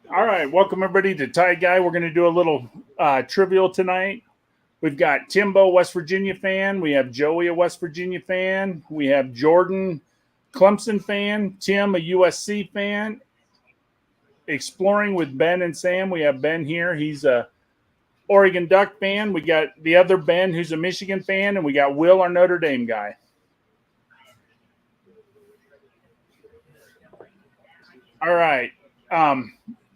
All right, welcome everybody to Tie Guy. We're going to do a little trivial tonight. We've got Timbo, West Virginia fan. We have Joey, a West Virginia fan. We have Jordan, Clemson fan. Tim, a USC fan. Exploring with Ben and Sam. We have Ben here. He's a Oregon Duck fan. We got the other Ben, who's a Michigan fan, and we got Will, our Notre Dame guy. All right.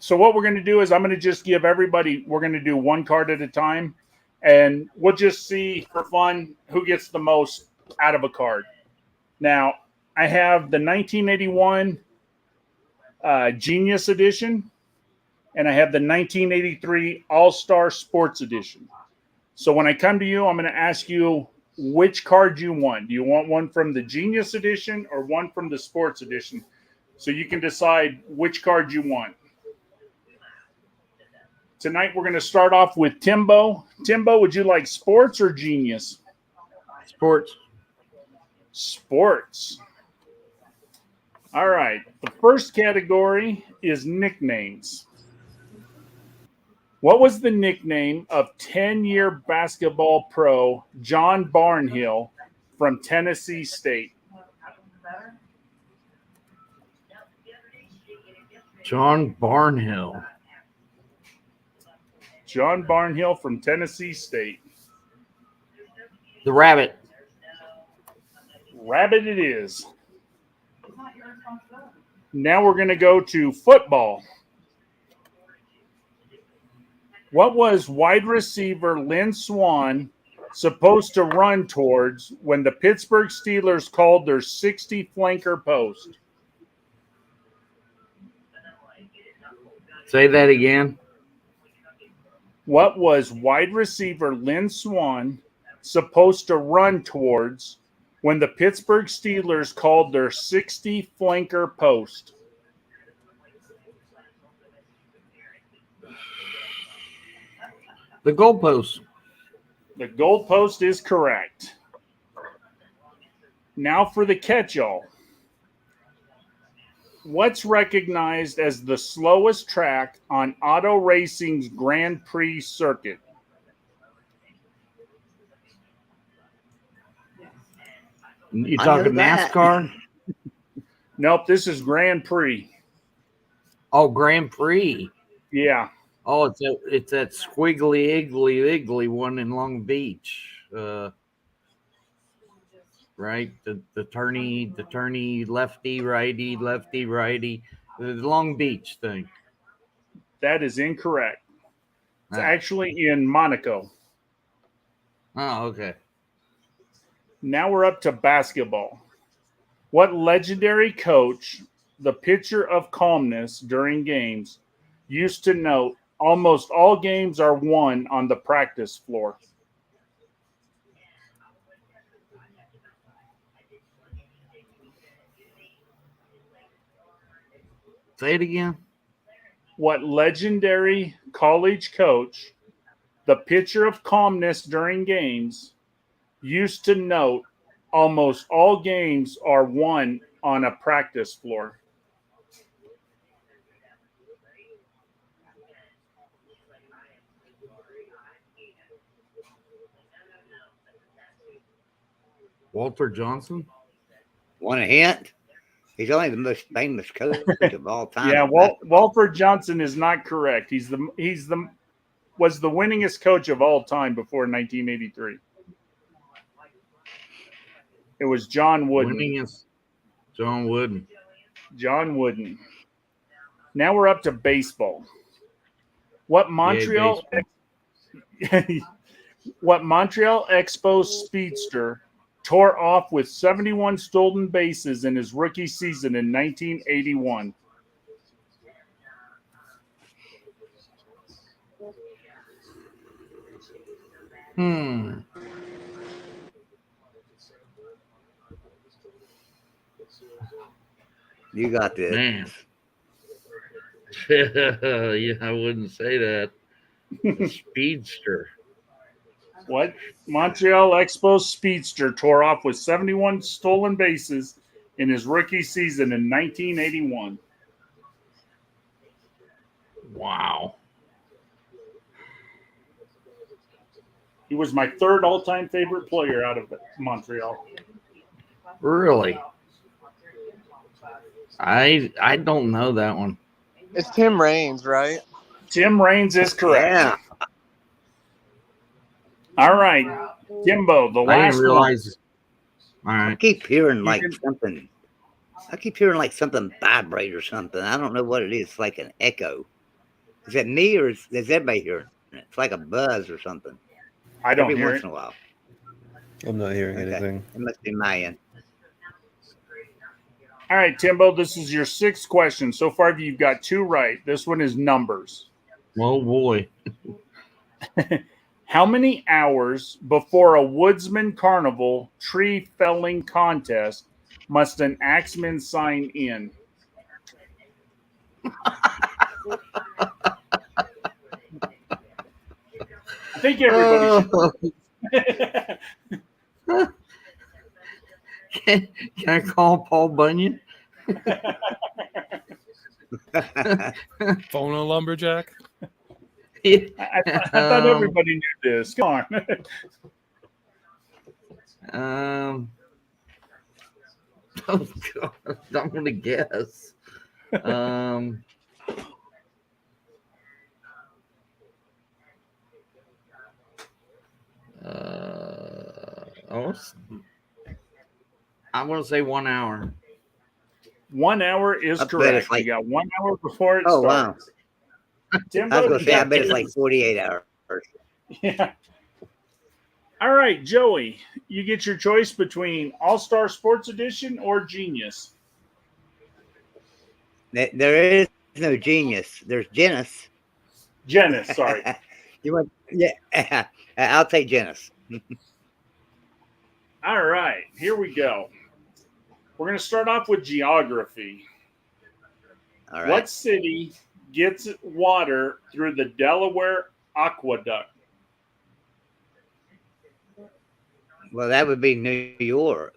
So what we're going to do is I'm going to just give everybody. We're going to do one card at a time, and we'll just see for fun who gets the most out of a card. Now, I have the 1981 Genius Edition, and I have the 1983 All Star Sports Edition. So when I come to you, I'm going to ask you which card you want. Do you want one from the Genius Edition or one from the Sports Edition? So you can decide which card you want. Tonight we're going to start off with Timbo. Timbo, would you like sports or Genius? Sports. Sports. All right. The first category is nicknames. What was the nickname of 10-year basketball pro John Barnhill from Tennessee State? John Barnhill. John Barnhill from Tennessee State. The Rabbit. Rabbit it is. Now we're going to go to football. What was wide receiver Lynn Swann supposed to run towards when the Pittsburgh Steelers called their 60 flanker post? Say that again. What was wide receiver Lynn Swann supposed to run towards when the Pittsburgh Steelers called their 60 flanker post? The goalpost. The goalpost is correct. Now for the catch-all. What's recognized as the slowest track on auto racing's Grand Prix circuit? You talking NASCAR? Nope, this is Grand Prix. Oh, Grand Prix. Yeah. Oh, it's that squiggly iggly one in Long Beach. Right? The turny, lefty, righty, the Long Beach thing. That is incorrect. It's actually in Monaco. Oh, okay. Now we're up to basketball. What legendary coach, the pitcher of calmness during games, used to note almost all games are won on the practice floor? Say it again. What legendary college coach, the pitcher of calmness during games, used to note almost all games are won on a practice floor? Walter Johnson? Want a hint? He's only the most famous coach of all time. Yeah, Walter Johnson is not correct. Was the winningest coach of all time before 1983. It was John Wooden. Winningest John Wooden. John Wooden. Now we're up to baseball. What Montreal Expos speedster tore off with 71 stolen bases in his rookie season in 1981? You got this. Man. Yeah, I wouldn't say that. A speedster. What Montreal Expos speedster tore off with 71 stolen bases in his rookie season in 1981? Wow. He was my third all-time favorite player out of Montreal. Really? I don't know that one. It's Tim Raines, right? Tim Raines is correct. Yeah. All right, Timbo, the I last didn't realize. All I right. keep hearing like can- something. I keep hearing like something vibrate or something. I don't know what it is. It's like an echo. Is that me or is everybody hearing it? It's like a buzz or something. I don't Every hear once it. in a while. I'm not hearing Okay. anything. It must be my end. All right, Timbo, this is your sixth question. So far, you've got two right. This one is numbers. Oh boy. How many hours before a Woodsman Carnival tree felling contest must an axeman sign in? I think everybody should. Can I call Paul Bunyan? Phone a lumberjack. I thought everybody knew this. Come on. Oh God, I'm gonna guess. I'm gonna say 1 hour. 1 hour is I bet correct. it's like- You got 1 hour before it Oh, wow. starts. I was Timbo, going to say, I bet it's you like 48 hours. Yeah. All right, Joey, you get your choice between All-Star Sports Edition or Genius. There is no genius. There's Genis. Genis, sorry. You want? Yeah. I'll take Genis. All right, here we go. We're going to start off with geography. All right. What city gets water through the Delaware Aqueduct? Well, that would be New York.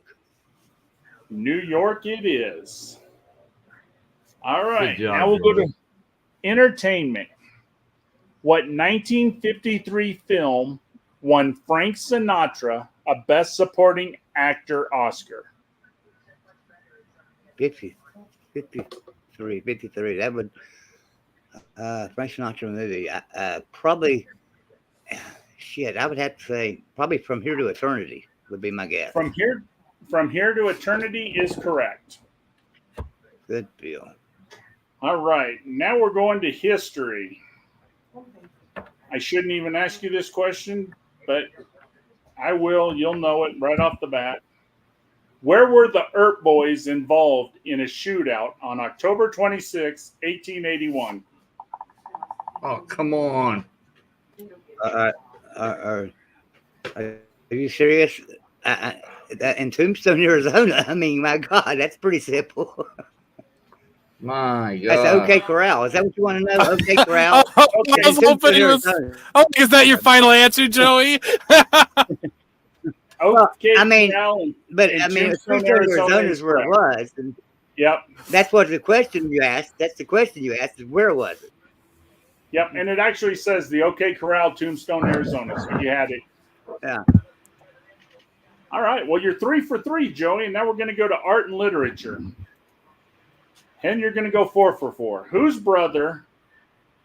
New York it is. All right, Good job, now we'll go Joey. to entertainment. What 1953 film won Frank Sinatra a Best Supporting Actor Oscar? 53. That would Frank Sinatra movie. Probably. Shit, I would have to say probably From Here to Eternity would be my guess. From Here to Eternity is correct. Good deal. All right, now we're going to history. I shouldn't even ask you this question, but I will. You'll know it right off the bat. Where were the Earp Boys involved in a shootout on October 26, 1881? Oh, come on. Are you serious? In Tombstone, Arizona. I mean, my God, that's pretty simple. My God. That's OK Corral. Is that what you want to know? OK Corral. I Okay, was hoping he was. Arizona. Oh, is that your final answer, Joey? Okay, I mean, Corral, But in I mean, Tombstone, Tombstone, Arizona Arizona is is where it was, and yep, that's what the question you asked. That's the question you asked: is where was it? yep, and it actually says the OK Corral, Tombstone, Arizona. So you had it. Yeah. All right. Well, you're 3 for 3, Joey, and now we're going to go to art and literature. And you're going to go 4 for 4. Whose brother,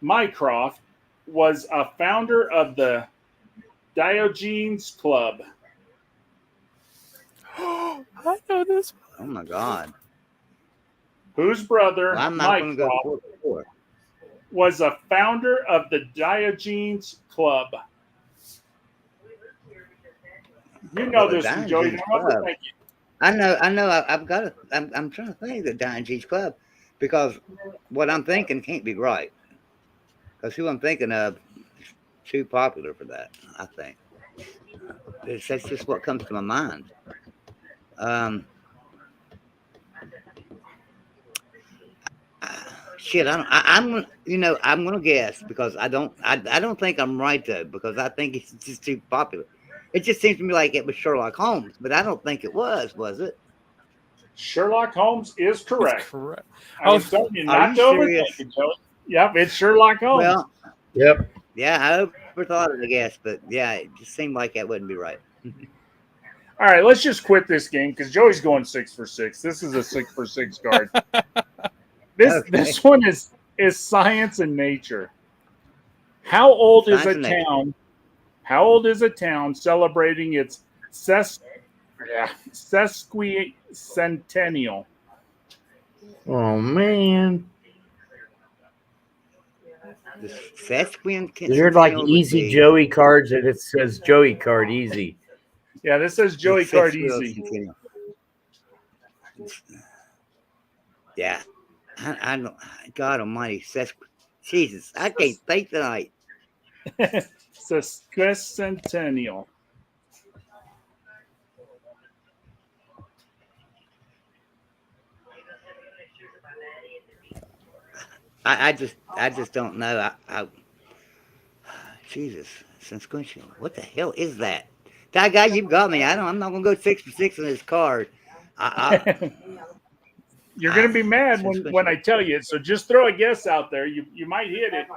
Mycroft, was a founder of the Diogenes Club? I know this. Oh my God! Whose brother, Well, I'm not going to go Mycroft, 4 for 4. was a founder of the Diogenes Club? You know Oh, the this one, Joey. Diogenes Don't Club. overthink it. I know. I've got to. I'm trying to think of the Diogenes Club because what I'm thinking can't be right. Because who I'm thinking of is too popular for that. I think that's just what comes to my mind. Shit, I'm gonna guess because I don't think I'm right though because I think it's just too popular. It just seems to me like it was Sherlock Holmes, but I don't think it was it? Sherlock Holmes is correct. Correct. I was telling you Are not you to serious? overthink it, Joey. Yep, it's Sherlock Holmes. Well, Yep. yeah, I overthought it, I guess, but yeah, it just seemed like that wouldn't be right. All right, let's just quit this game because Joey's going 6 for 6. This is a 6 for 6 card. This one is science and nature. How old is Science a and nature. town? How old is a town celebrating its sesquicentennial? Oh man. The sesquicentennial. They're like would easy be Joey cards, and it says Joey card easy. Yeah, this says Joey the card easy. sesquicentennial. Yeah, I don't. God Almighty, Jesus, I can't think tonight. Sesquicentennial. I just don't know. Jesus, sesquicentennial. What the hell is that? That guy, you've got me. I'm not gonna go 6 for 6 on this card. You're going to be mad when I tell you it, so just throw a guess out there. You might hit it.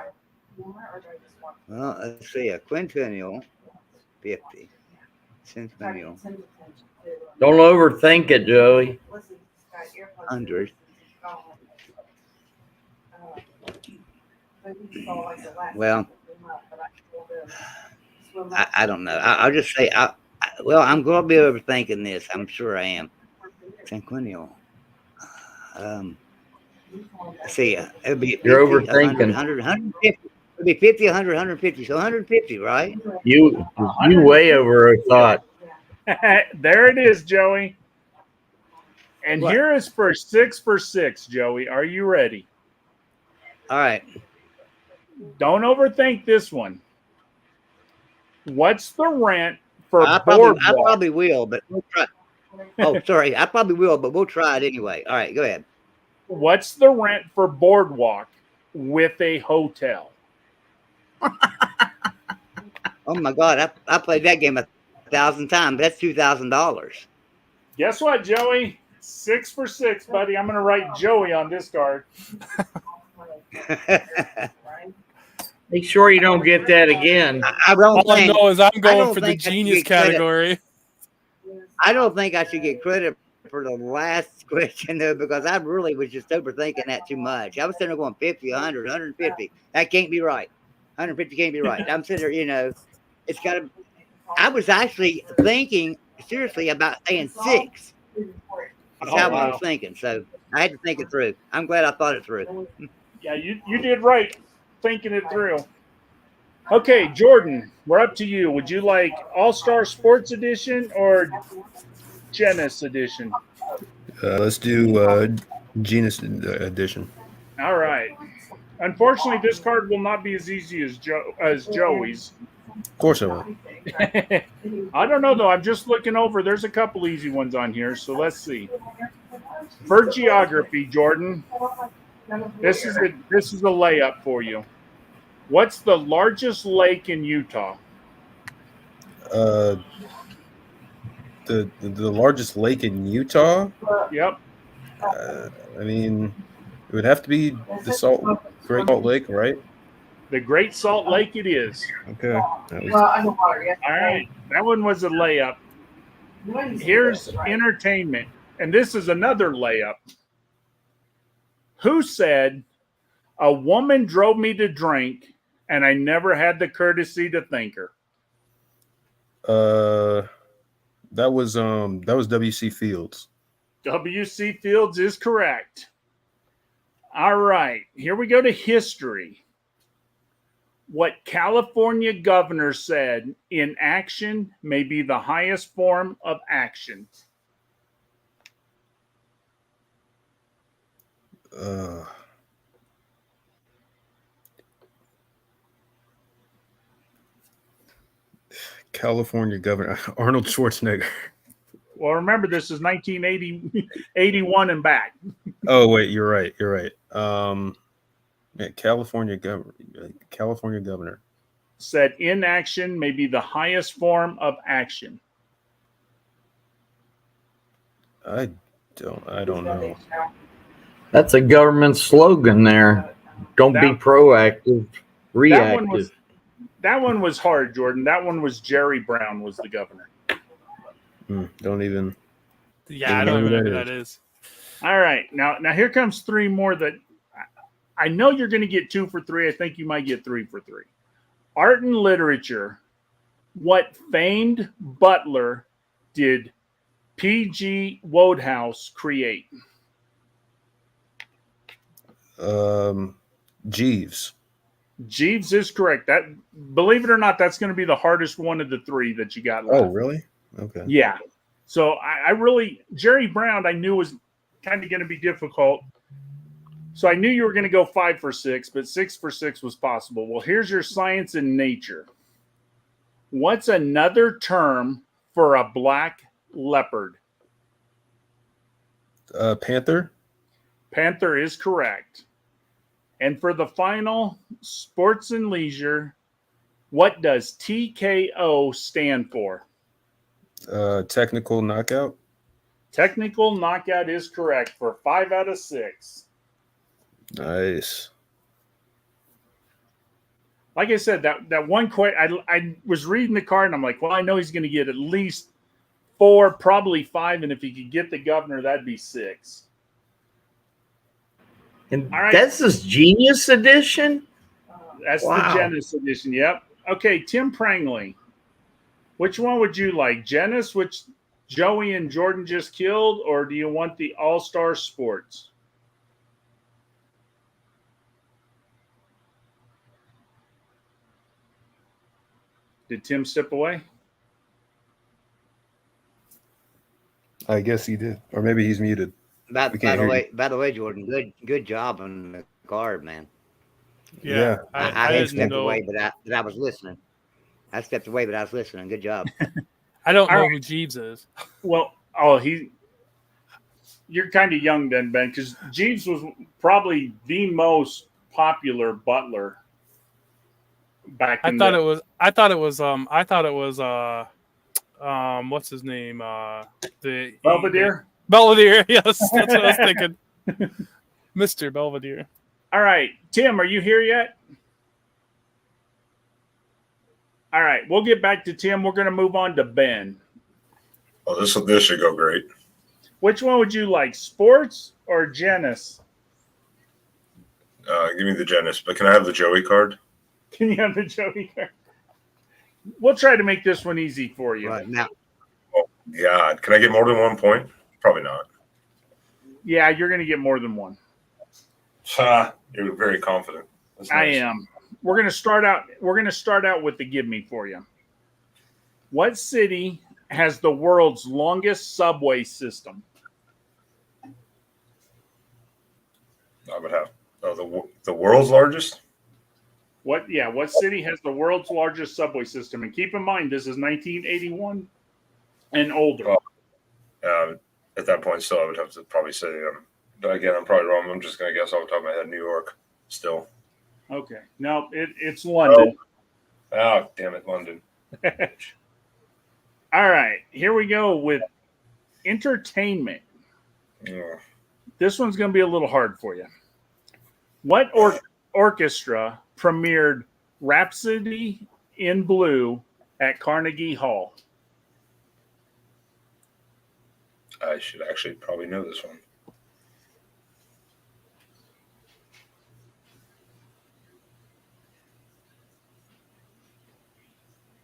Well, let's see. A quintennial, 50. Centennial, Don't overthink it, Joey. 100. Well, I don't know. I'll just say, well, I'm going to be overthinking this. I'm sure I am. Centennial. Let's see. It would be 50, You're 100, overthinking. 100, 150. It would be 50, 100, 150. So 150, right? You way over thought. There it is, Joey. And What? here is for 6 for 6, Joey. Are you ready? All right. Don't overthink this one. What's the rent for I boardwalk? probably will, but we'll try. Oh, sorry. I probably will, but we'll try it anyway. All right, go ahead. What's the rent for boardwalk with a hotel? Oh my God, I played that game 1,000 times. That's $2,000. Guess what, Joey? 6 for 6, buddy. I'm going to write Joey on this card. Make sure you don't get that again. I don't All I think. know is I'm don't going for the think I should genius get credit. category. I don't think I should get credit for the last question though, because I really was just overthinking that too much. I was sitting there going 50, 100, 150. That can't be right. 150 can't be right. I'm sitting there, it's got to. I was actually thinking seriously about saying 6. That's how I was thinking. So I had to think it through. I'm glad I thought it through. Yeah, you did right thinking it through. Okay, Jordan, we're up to you. Would you like All-Star Sports Edition or Genus Edition? Let's do Genus Edition. All right. Unfortunately, this card will not be as easy as Joey's. Of course I will. I don't know, though. I'm just looking over. There's a couple easy ones on here, so let's see. For geography, Jordan, this is a layup for you. What's the largest lake in Utah? The largest lake in Utah. Yep. I mean, it would have to be the Great Salt Lake, right? The Great Salt Lake it is. Okay. All right. That one was a layup. Here's entertainment. And this is another layup. Who said, "A woman drove me to drink, and I never had the courtesy to thank her"? That was W.C. Fields. W.C. Fields is correct. All right. Here we go to history. What California governor said, "Inaction may be the highest form of action"? California governor Arnold Schwarzenegger. Well, remember, this is 1981 and back. Oh wait, you're right. Yeah, California governor Said inaction may be the highest form of action. I don't know. That's a government slogan there. Don't be That- proactive, That one reactive. was hard, Jordan. That one was Jerry Brown was the governor. Don't even. Yeah, I don't even know who that is. All right, now here comes three more that I know you're going to get 2 for 3. I think you might get 3 for 3. Art and literature. What famed butler did P.G. Wodehouse create? Jeeves. Jeeves is correct. That, believe it or not, that's going to be the hardest one of the 3 that you got left. Oh, really? Okay. Yeah. So I really, Jerry Brown, I knew was kind of going to be difficult. So I knew you were going to go 5 for 6, but 6 for 6 was possible. Well, here's your science and nature. What's another term for a black leopard? Panther. Panther is correct. And for the final, sports and leisure, what does TKO stand for? Technical knockout. Technical knockout is correct for 5 out of 6. Nice. Like I said, that one question, I was reading the card and I'm like, well, I know he's going to get at least 4, probably 5, and if he could get the governor, that'd be 6. And All right. that's this Genius Edition? That's Wow. the Genesis edition. Yep. Okay, Tim Prangley. Which one would you like? Genesis, which Joey and Jordan just killed, or do you want the All-Star Sports? Did Tim step away? I guess he did, or maybe he's muted. By We can't the hear way, Jordan, good job on the card, man. Yeah, I I had didn't stepped know. away, but I was listening. I stepped away, but I was listening. Good job. I don't All know right. who Jeeves is. Well, you're kind of young then, Ben, because Jeeves was probably the most popular butler back I in thought it was what's his name? The Belvedere. Belvedere. Yes, that's what I was thinking. Mr. Belvedere. All right, Tim, are you here yet? All right, we'll get back to Tim. We're going to move on to Ben. Oh, this should go great. Which one would you like, sports or Genesis? Give me the Genesis, but can I have the Joey card? Can you have the Joey card? We'll try to make this one easy for you. Right now, God, can I get more than 1 point? Probably not. Yeah, you're going to get more than one. You're very confident. That's I nice. am. We're going to start out with the give me for you. What city has the world's longest subway system? I would have the world's largest. What city has the world's largest subway system? And keep in mind, this is 1981 and older. At that point, still, I would have to probably say. Again, I'm probably wrong. I'm just going to guess off the top of my head, New York. Still. Okay. No, it's London. Oh, damn it, London. All right. Here we go with entertainment. Yeah. This one's going to be a little hard for you. What orchestra premiered Rhapsody in Blue at Carnegie Hall? I should actually probably know this one.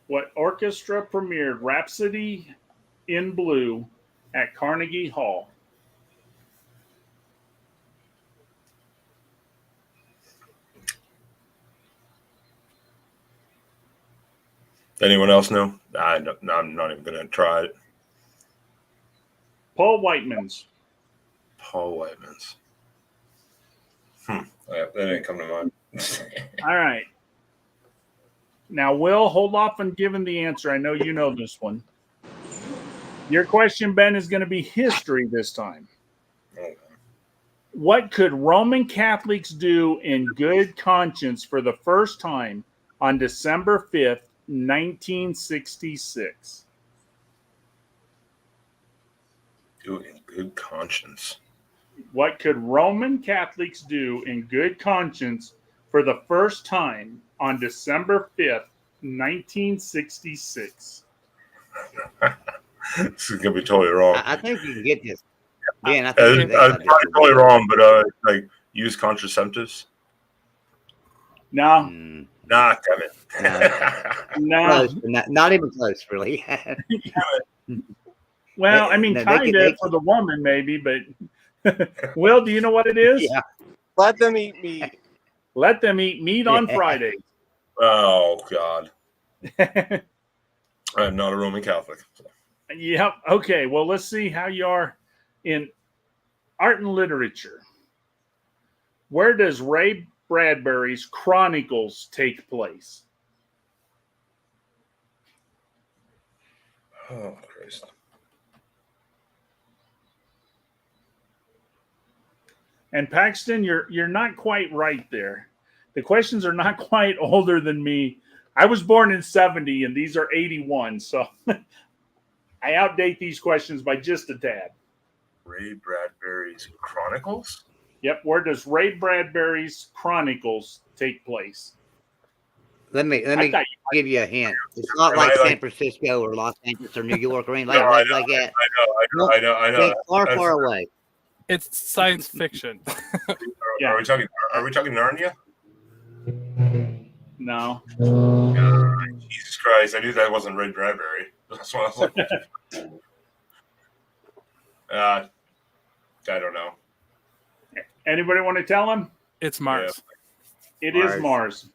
What orchestra premiered Rhapsody in Blue at Carnegie Hall? Anyone else know? I'm not even going to try it. Paul Whiteman's. Paul Whiteman's. That didn't come to mind. All right. Now, Will, hold off on giving the answer. I know you know this one. Your question, Ben, is going to be history this time. Okay. What could Roman Catholics do in good conscience for the first time on December 5th, 1966? Do it in good conscience. What could Roman Catholics do in good conscience for the first time on December 5th, 1966? This is gonna be totally wrong. I think you can get this. Ben, I I'm think they got probably this. totally wrong, but like use contraceptives. No, Mm, Nah, damn it. no. close, but not even close, really. Well, I mean, No, they kind could- of they for the woman, maybe, but Will, do you know what it is? Yeah. Let them eat meat. Let them eat meat on Yeah. Friday. Oh God, I'm not a Roman Catholic. Yep. Okay. Well, let's see how you are in art and literature. Where does Ray Bradbury's Chronicles take place? Oh Christ. And Paxton, you're not quite right there. The questions are not quite older than me. I was born in 70 and these are 81, so I outdate these questions by just a tad. Ray Bradbury's Chronicles. Yep, where does Ray Bradbury's Chronicles take place? Let me I thought give you a hint. It's not Am like I San like- Francisco or Los Angeles or New York or anything No, I like, know, like that. I know. Think far, That's- far away. It's science fiction. Yeah. Are we talking Narnia? no. Jesus Christ! I knew that wasn't Ray Bradbury. That's what I was like. I don't know. Anybody want to tell him? It's Mars. It is Mars.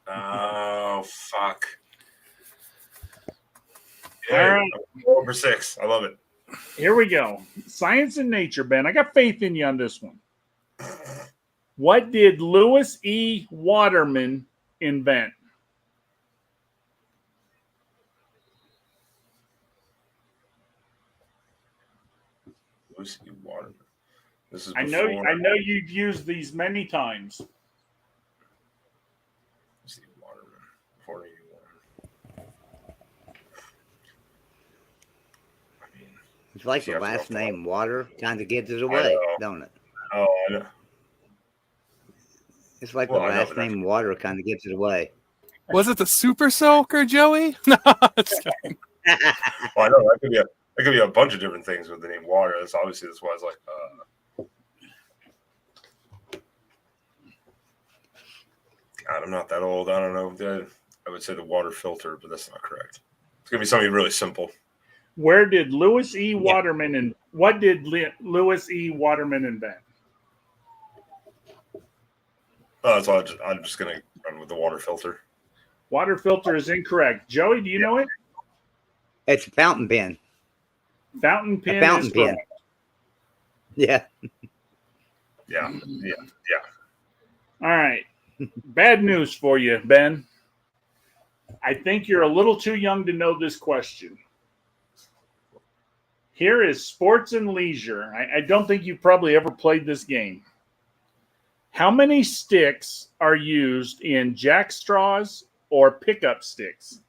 Oh fuck! All right. Number 6. I love it. Here we go. Science and nature, Ben. I got faith in you on this one. What did Lewis E. Waterman invent? Lucy Waterman. This is I know you've used these many times. Lucy Waterman. Before you I mean, It's like the Yeah, last from- name Water kind of gives it away, know. don't it? oh, I know. It's like Well, the I know, last but that's- name Water kind of gives it away. Was it the Super Soaker, Joey? No, just kidding. Well, I know that could be a bunch of different things with the name Water. That's why I was like, God, I'm not that old. I don't know. I would say the water filter, but that's not correct. It's gonna be something really simple. Where did Lewis E. Waterman and what did Lewis E. Waterman invent? So I'm just gonna run with the water filter. Water filter is incorrect. Joey, do you know it? It's a fountain pen. Fountain pen. fountain is pen. correct. Yeah. Yeah. All right. Bad news for you, Ben. I think you're a little too young to know this question. Here is sports and leisure. I don't think you've probably ever played this game. How many sticks are used in jack straws or pickup sticks?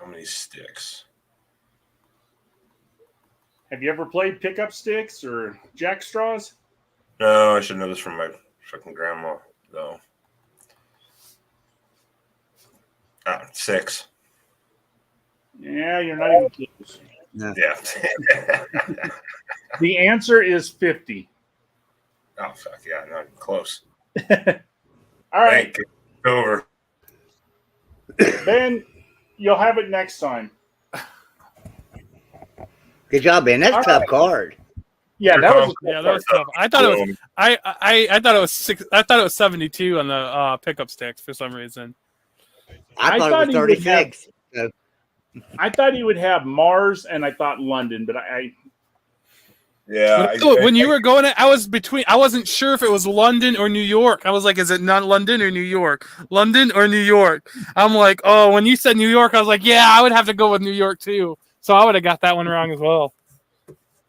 How many sticks? Have you ever played pickup sticks or jack straws? No, I should know this from my fucking grandma, though. 6. Yeah, you're not even close. Yeah. The answer is 50. Oh fuck yeah, not even close. All right, Thank you. Over. Ben, you'll have it next time. Good job, Ben. That's a tough card. Yeah, that was Yeah, that was tough. I thought it was. I thought it was 6. I thought it was 72 on the pickup sticks for some reason. I thought it he was would have- 36. I thought he would have Mars, and I thought London, but Yeah. When you were going, I was between. I wasn't sure if it was London or New York. I was like, is it not London or New York? London or New York? I'm like, oh, when you said New York, I was like, yeah, I would have to go with New York too. So I would have got that one wrong as well.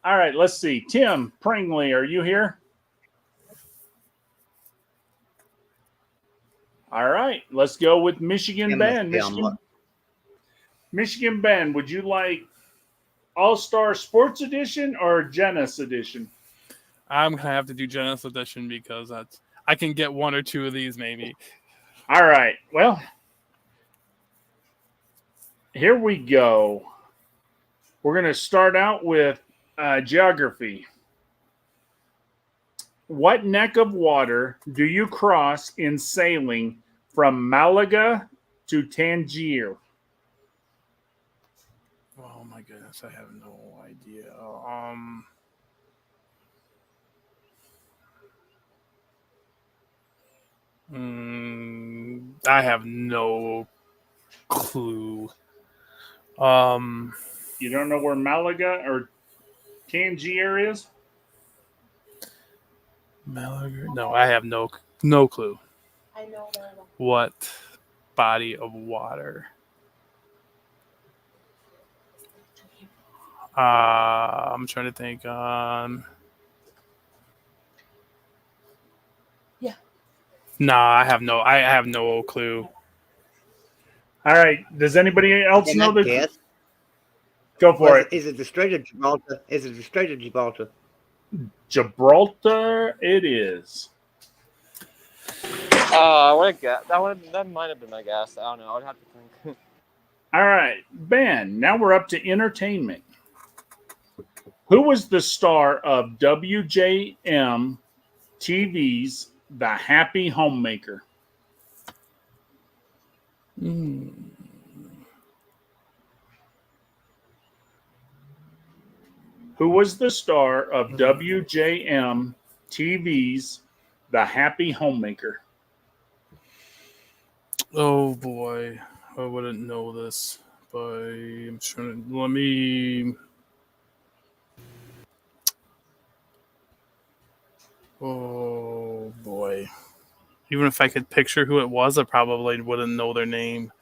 all right. Let's see. Tim Pringley, are you here? All right, let's go with Michigan. Tim Ben, must be on Michigan. Michigan Ben, would you like All-Star Sports Edition or Genesis Edition? I'm gonna have to do Genesis Edition because I can get one or two of these maybe. All right. Well, here we go. We're going to start out with geography. What neck of water do you cross in sailing from Malaga to Tangier? Oh my goodness, I have no idea. I have no clue. You don't know where Malaga or Tangier is? Malaga? No, I have no clue. I know that one. What body of water? I'm trying to think. Yeah. Nah, I have no clue. All right. Does anybody else Can know I this? guess? Go for it. Is it the Strait of Gibraltar? Is it the Strait of Gibraltar? Gibraltar it is. I would have guessed. That might have been my guess. I don't know. I would have to think. All right. Ben, now we're up to entertainment. Who was the star of WJM TV's The Happy Homemaker? Who was the star of WJM TV's The Happy Homemaker? Oh boy, I wouldn't know this, but I'm trying to let me. Oh boy, even if I could picture who it was, I probably wouldn't know their name.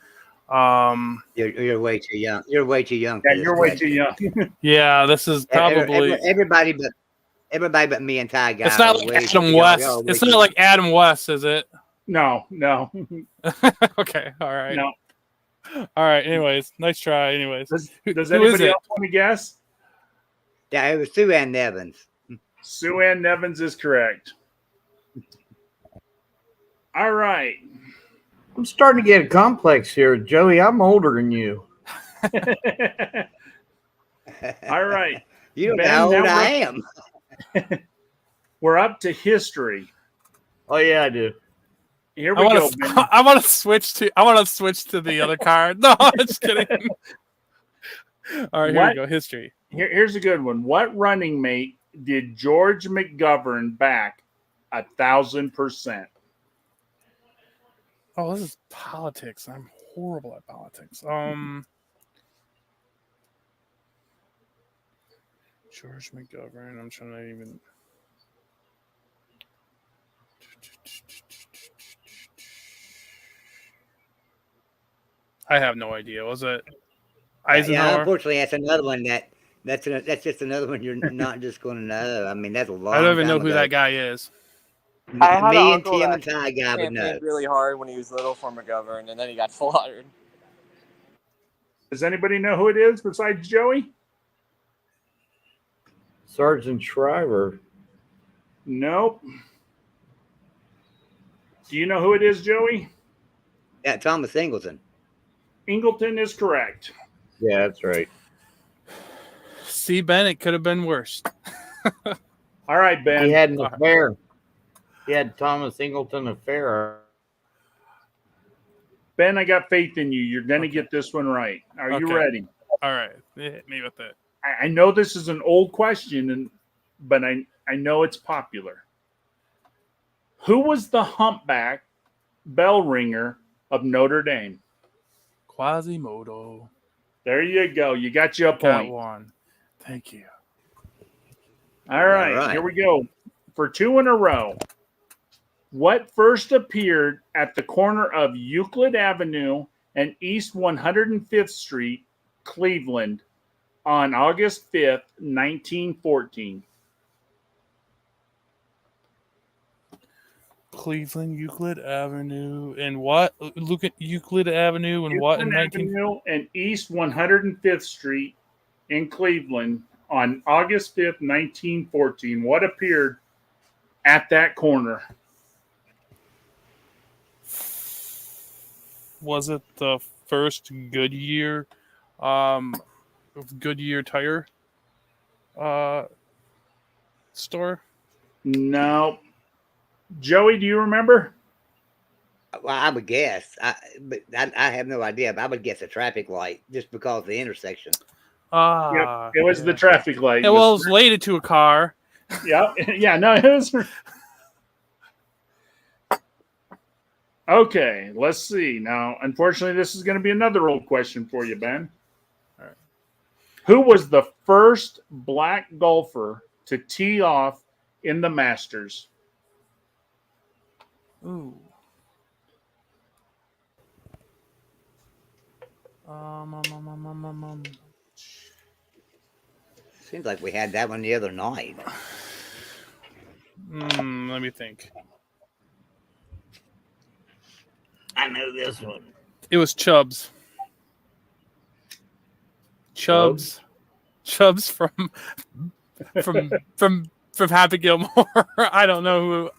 You're way too young. You're way too young. Yeah, for you're this way question. too young. Yeah, this is probably. Everybody but me and Ty guy. It's not like Adam West. It's not like Adam West, is it? No. Okay, all right. No. All right. Anyways, nice try. Anyways, Does who is anybody it? else want to guess? Yeah, it was Sue Ann Nevins. Sue Ann Nevins is correct. All right. I'm starting to get a complex here, Joey. I'm older than you. All right. You know Ben, how old now I am. We're up to history. Oh yeah, I do. Here we go. Ben. I want to switch to the other card. No, I'm just kidding. All right, here What? we go. History. Here's a good one. What running mate did George McGovern back 1,000%? Oh, this is politics. I'm horrible at politics. George McGovern. I'm trying to even. I have no idea. Was it Eisenhower? Yeah, unfortunately, that's another one that's just another one you're not just going to know. I mean, that's a long. I don't even know time who ago. that guy is. I had Me an and uncle Tim that and Ty guy would know. campaigned really hard when he was little for McGovern, and then he got slaughtered. Does anybody know who it is besides Joey? Sergeant Shriver. Nope. Do you know who it is, Joey? Yeah, Thomas Singleton. Ingleton is correct. Yeah, that's right. See, Ben, it could have been worse. All right, Ben. He had an affair. He had Thomas Singleton affair. Ben, I got faith in you. You're going to get this one right. Are you Okay. ready? All right, hit me with it. I know this is an old question, but I know it's popular. Who was the humpback bell ringer of Notre Dame? Quasimodo. There you go. You got you a Got point. one. Thank you. All right, All right. here we go. For 2 in a row. What first appeared at the corner of Euclid Avenue and East 105th Street, Cleveland, on August 5th, 1914? Cleveland, Euclid Avenue, and what? Euclid Avenue and what in Houston 19? Avenue and East 105th Street in Cleveland on August 5th, 1914. What appeared at that corner? Was it the first Goodyear tire store? No. Joey, do you remember? Well, I would guess, but I have no idea. But I would guess a traffic light just because of the intersection. Yep, it was the traffic light. Yeah, well, it was related to a car. Yeah, yeah, no, it was. Okay, let's see. Now, unfortunately, this is going to be another old question for you, Ben. All right. Who was the first black golfer to tee off in the Masters? Ooh. Seems like we had that one the other night. Let me think. I know this one. It was Chubbs. Chubbs from Happy Gilmore. I don't know who.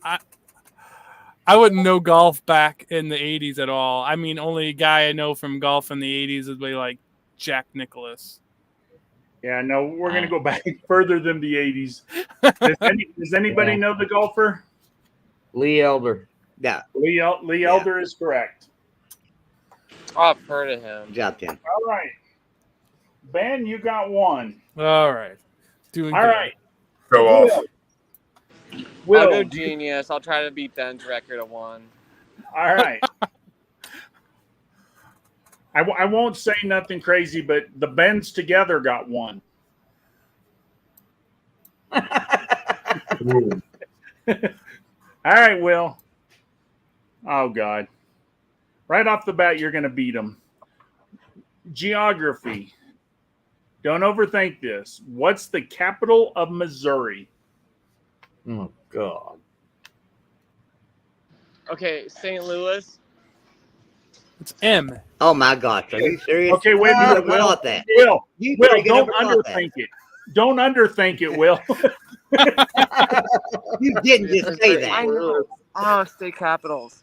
I wouldn't know golf back in the 80s at all. I mean, only guy I know from golf in the 80s would be like Jack Nicklaus. Yeah, no, we're going to go back further than the 80s. Does anybody know the golfer? Lee Elder. Yeah, Lee Elder is correct. Oh, I've heard of him. good job, Tim. All right. Ben, you got one. All right. Doing All good. right. Go off. Will, I'll go genius. I'll try to beat Ben's record of 1. all right. I won't say nothing crazy, but the Bens together got one. Ooh. All right, Will. Oh, God. Right off the bat, you're going to beat them. Geography. Don't overthink this. What's the capital of Missouri? Oh, God. Okay, St. Louis. It's M. Oh my gosh, are you serious? Okay, wait a You minute, never Will. thought that. Will, You Will, freaking don't never thought that. underthink it. Don't underthink it, Will. You didn't just say I that. know. Oh, state capitals.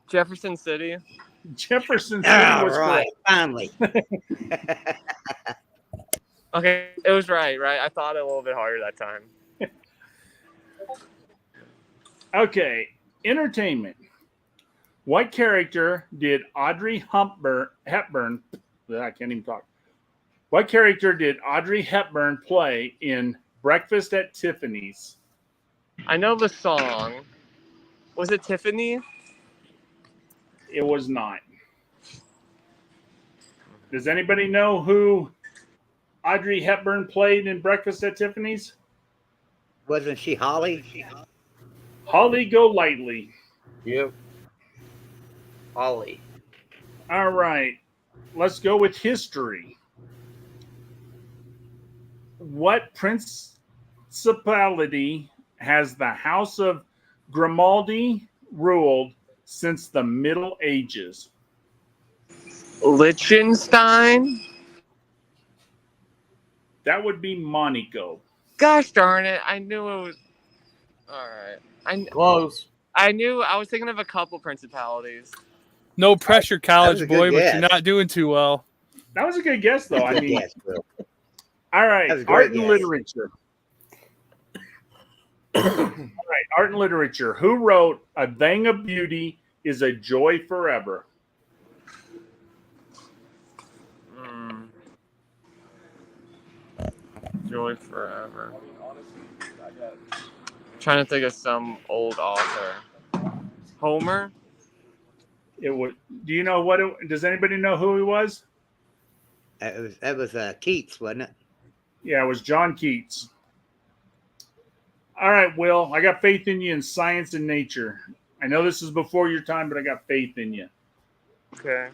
Jefferson City. Jefferson City All was right, correct. finally. Okay, it was right? I thought it a little bit harder that time. Okay, entertainment. What character did Audrey Hepburn? I can't even talk. What character did Audrey Hepburn play in Breakfast at Tiffany's? I know the song. Was it Tiffany? It was not. Does anybody know who Audrey Hepburn played in Breakfast at Tiffany's? Wasn't she Holly? Holly Golightly. Yep. Ollie. All right, let's go with history. What principality has the House of Grimaldi ruled since the Middle Ages? Liechtenstein? That would be Monaco. Gosh darn it. I knew it was. Alright. Close. I knew. I was thinking of a couple principalities. No pressure, That college was a good boy, but guess. you're not doing too well. That was a good guess, though. I mean, Yes, Will. all right, That was a great art and guess. literature. All right, art and literature. Who wrote "A Thing of Beauty is a Joy Forever"? Joy forever. Trying to think of some old author. Homer? It would. Do you know what? Does anybody know who he was? That was Keats, wasn't it? Yeah, it was John Keats. All right, Will, I got faith in you in science and nature. I know this is before your time, but I got faith in you. Okay.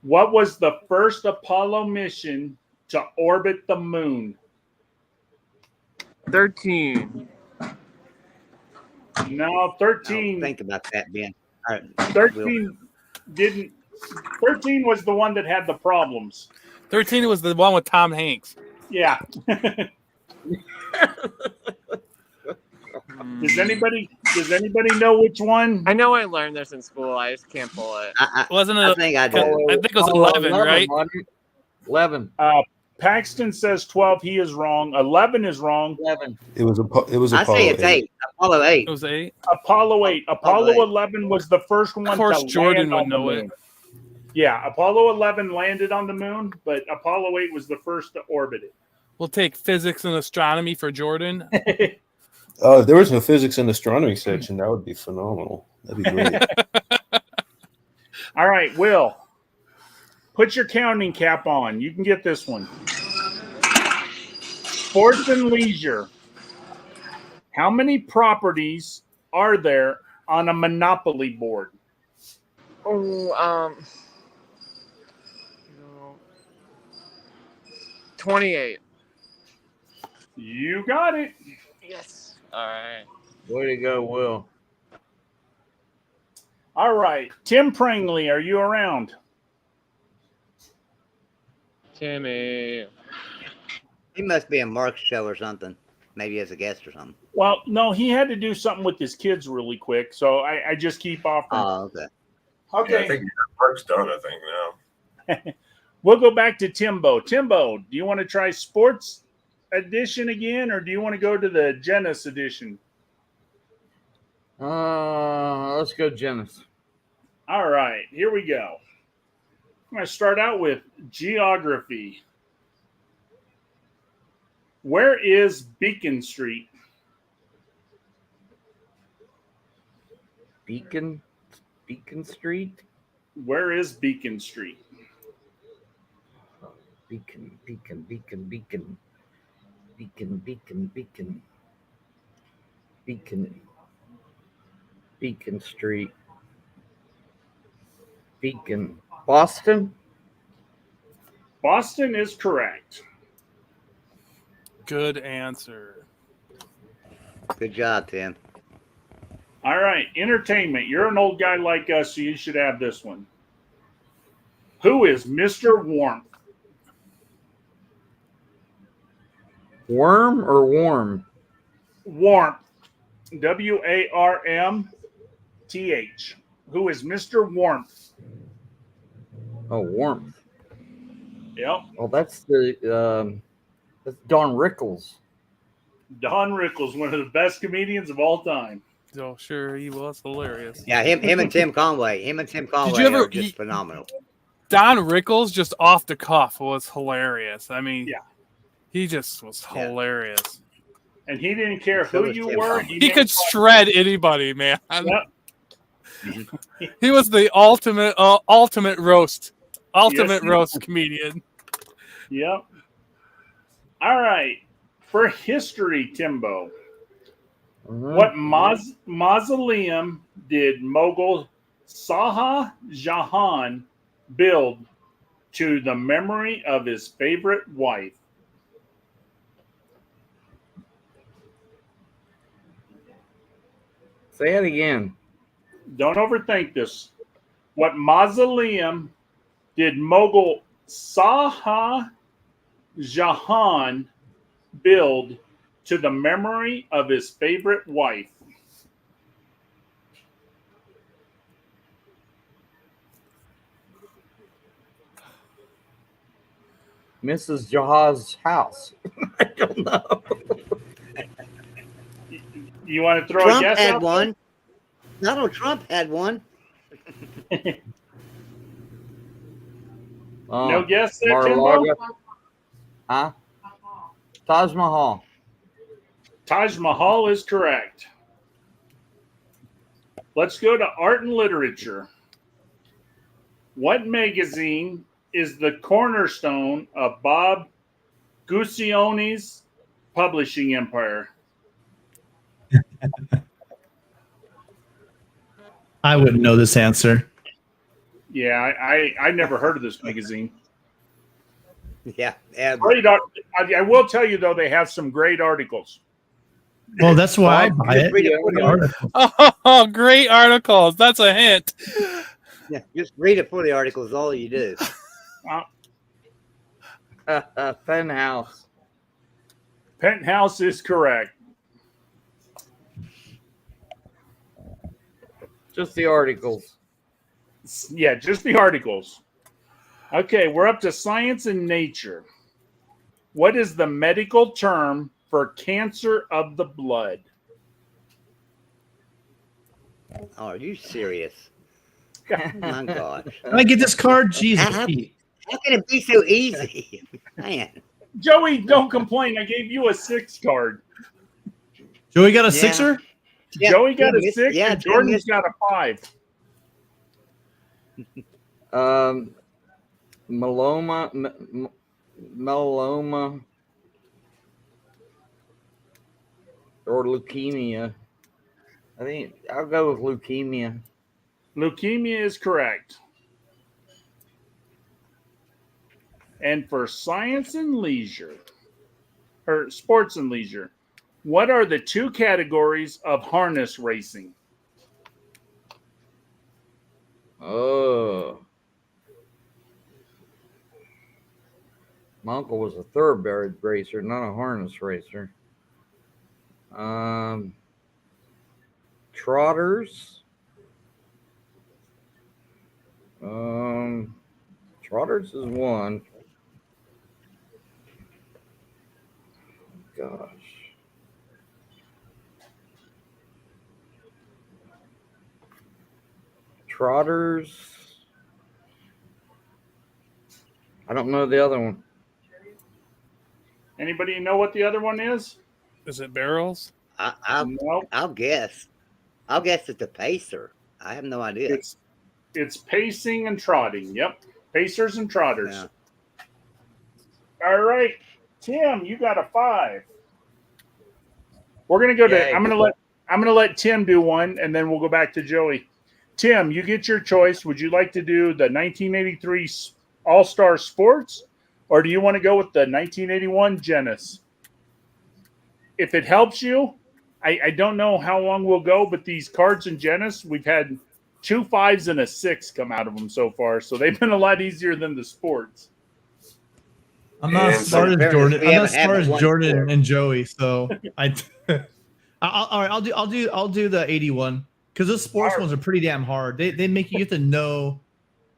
What was the first Apollo mission to orbit the moon? 13. No, Oh, 13. think about that, Ben. All right. 13 didn't. 13 was the one that had the problems. 13 was the one with Tom Hanks. Yeah. Does anybody know which one? I know I learned this in school. I just can't pull it. Wasn't I it? think I I do. think it was 11, right? wasn't it? 11. Paxton says 12. He is wrong. 11 is wrong. 11. It was I say it's 8. Apollo 8. It was 8. Apollo 8. Apollo 11 was the first one. Of course, to Jordan land would on the know it. moon. Yeah, Apollo 11 landed on the moon, but Apollo 8 was the first to orbit We'll take physics and astronomy for Jordan. it. Oh, if there was no physics and astronomy section, that would be phenomenal. That'd be great. All right, Will, put your counting cap on. You can get this one. Sports and leisure. How many properties are there on a Monopoly board? Oh, 28. You got it. Yes. All right. Way to go, Will. All right. Tim Prangley, are you around? Timmy. He must be in Mark's show or something. Maybe as a guest or something. Well, no, he had to do something with his kids really quick, so I just keep offering. Oh, okay. Yeah, I Okay. think Mark's done. I think now. We'll go back to Timbo. Timbo, do you want to try sports edition again, or do you want to go to the Genesis edition? Let's go, Genesis. All right, here we go. I'm going to start out with geography. Where is Beacon Street? Beacon Street. Where is Beacon Street? Beacon Street. Beacon. Boston. Boston is correct. Good answer. Good job, Tim. All right, entertainment. You're an old guy like us, so you should have this one. Who is Mr. Warmth? Worm or warm? Warmth. Warmth. Who is Mr. Warmth? Oh, warmth. Yep. Oh, that's Don Rickles. Don Rickles, one of the best comedians of all time. Oh, sure, he was hilarious. Yeah, him and Tim Conway. Him and Tim Conway you ever- are just phenomenal. Don Rickles, just off the cuff, was hilarious. I mean, Yeah. he just was Yeah. hilarious. And he didn't care So who does you Tim were. Conway. He made could fun- shred anybody, man. Yep. He was the ultimate roast comedian. Yep. All right. For history, Timbo, what mausoleum did Mughal Shah Jahan build to the memory of his favorite wife? Say it again. Don't overthink this. What mausoleum did Mughal Shah Jahan build to the memory of his favorite wife? Mrs. Jaha's house. I don't know. You want to throw a Trump guess had out? one. Donald Trump had one. No guess there, Timbo? Mar-a-Lago. Huh? Taj Mahal. Taj Mahal is correct. Let's go to art and literature. What magazine is the cornerstone of Bob Guccione's publishing empire? I wouldn't know this answer. Yeah, I never heard of this magazine. Yeah. 'Em. Great art. I will tell you though, they have some great articles. Well, that's why I buy Just it. read it for the article. Oh, great articles. That's a hint. Yeah, just read it for the article is all you do. Penthouse. Penthouse is correct. Just the articles. Yeah, just the articles. Okay, we're up to science and nature. What is the medical term for cancer of the blood? Oh, are you serious? Oh my gosh. Can I get this card? Jesus. How- Pete. How can it be so easy? Man. Joey, don't complain. I gave you a 6 card. Joey got a Yeah. sixer? Yeah, Joey got a Tim, 6 yeah, and Tim, Jordan's yes. got a 5. Melanoma, or leukemia. I think I'll go with leukemia. Leukemia is correct. And for science and leisure, or sports and leisure, what are the 2 categories of harness racing? Oh. My uncle was a thoroughbred racer, not a harness racer. Trotters. Trotters is one. Gosh. Trotters. I don't know the other one. Anybody know what the other one is? Is it barrels? No, I'll guess. I'll guess it's a pacer. I have no idea. it's pacing and trotting. Yep, pacers and trotters. Yeah. All right, Tim, you got a 5. We're gonna go to. Yay. I'm gonna let Tim do one, and then we'll go back to Joey. Tim, you get your choice. Would you like to do the 1983 All-Star Sports, or do you want to go with the 1981 Genesis? If it helps you, I don't know how long we'll go, but these cards in Genesis, we've had 2 5s and a 6 come out of them so far, so they've been a lot easier than the sports. I'm not as And smart as so- Jordan. We I'm not haven't as had smart but as one Jordan sport. and Joey, so all right. I'll do the 81 because those sports All right. ones are pretty damn hard. They make you have to know.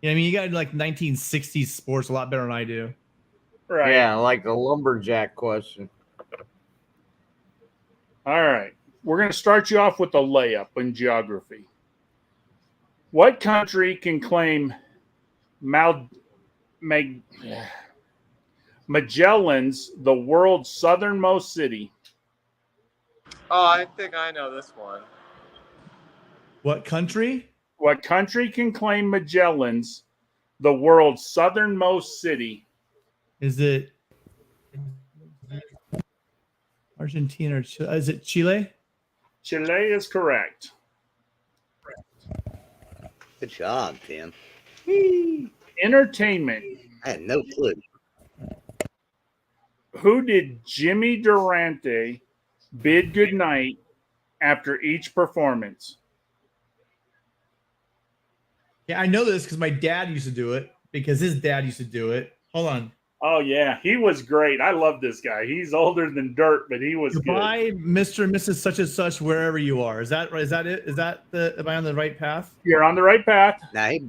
You know, I mean, you got like 1960s sports a lot better than I do. Right. Yeah, like a lumberjack question. All right. We're going to start you off with a layup in geography. What country can claim Magellan's the world's southernmost city? Oh, I think I know this one. What country? What country can claim Magellan's the world's southernmost city? Is it Argentina or Chile? Is it Chile? Chile is correct. Good job, Tim. Entertainment. I had no clue. Who did Jimmy Durante bid goodnight after each performance? Yeah, I know this because my dad used to do it. Because his dad used to do it. Hold on. Oh yeah, he was great. I love this guy. He's older than dirt, but he was good. Goodbye, Mr. and Mrs. Such and Such, wherever you are. Is that right? Is that it? Is that the? Am I on the right path? You're on the right path. Now, he,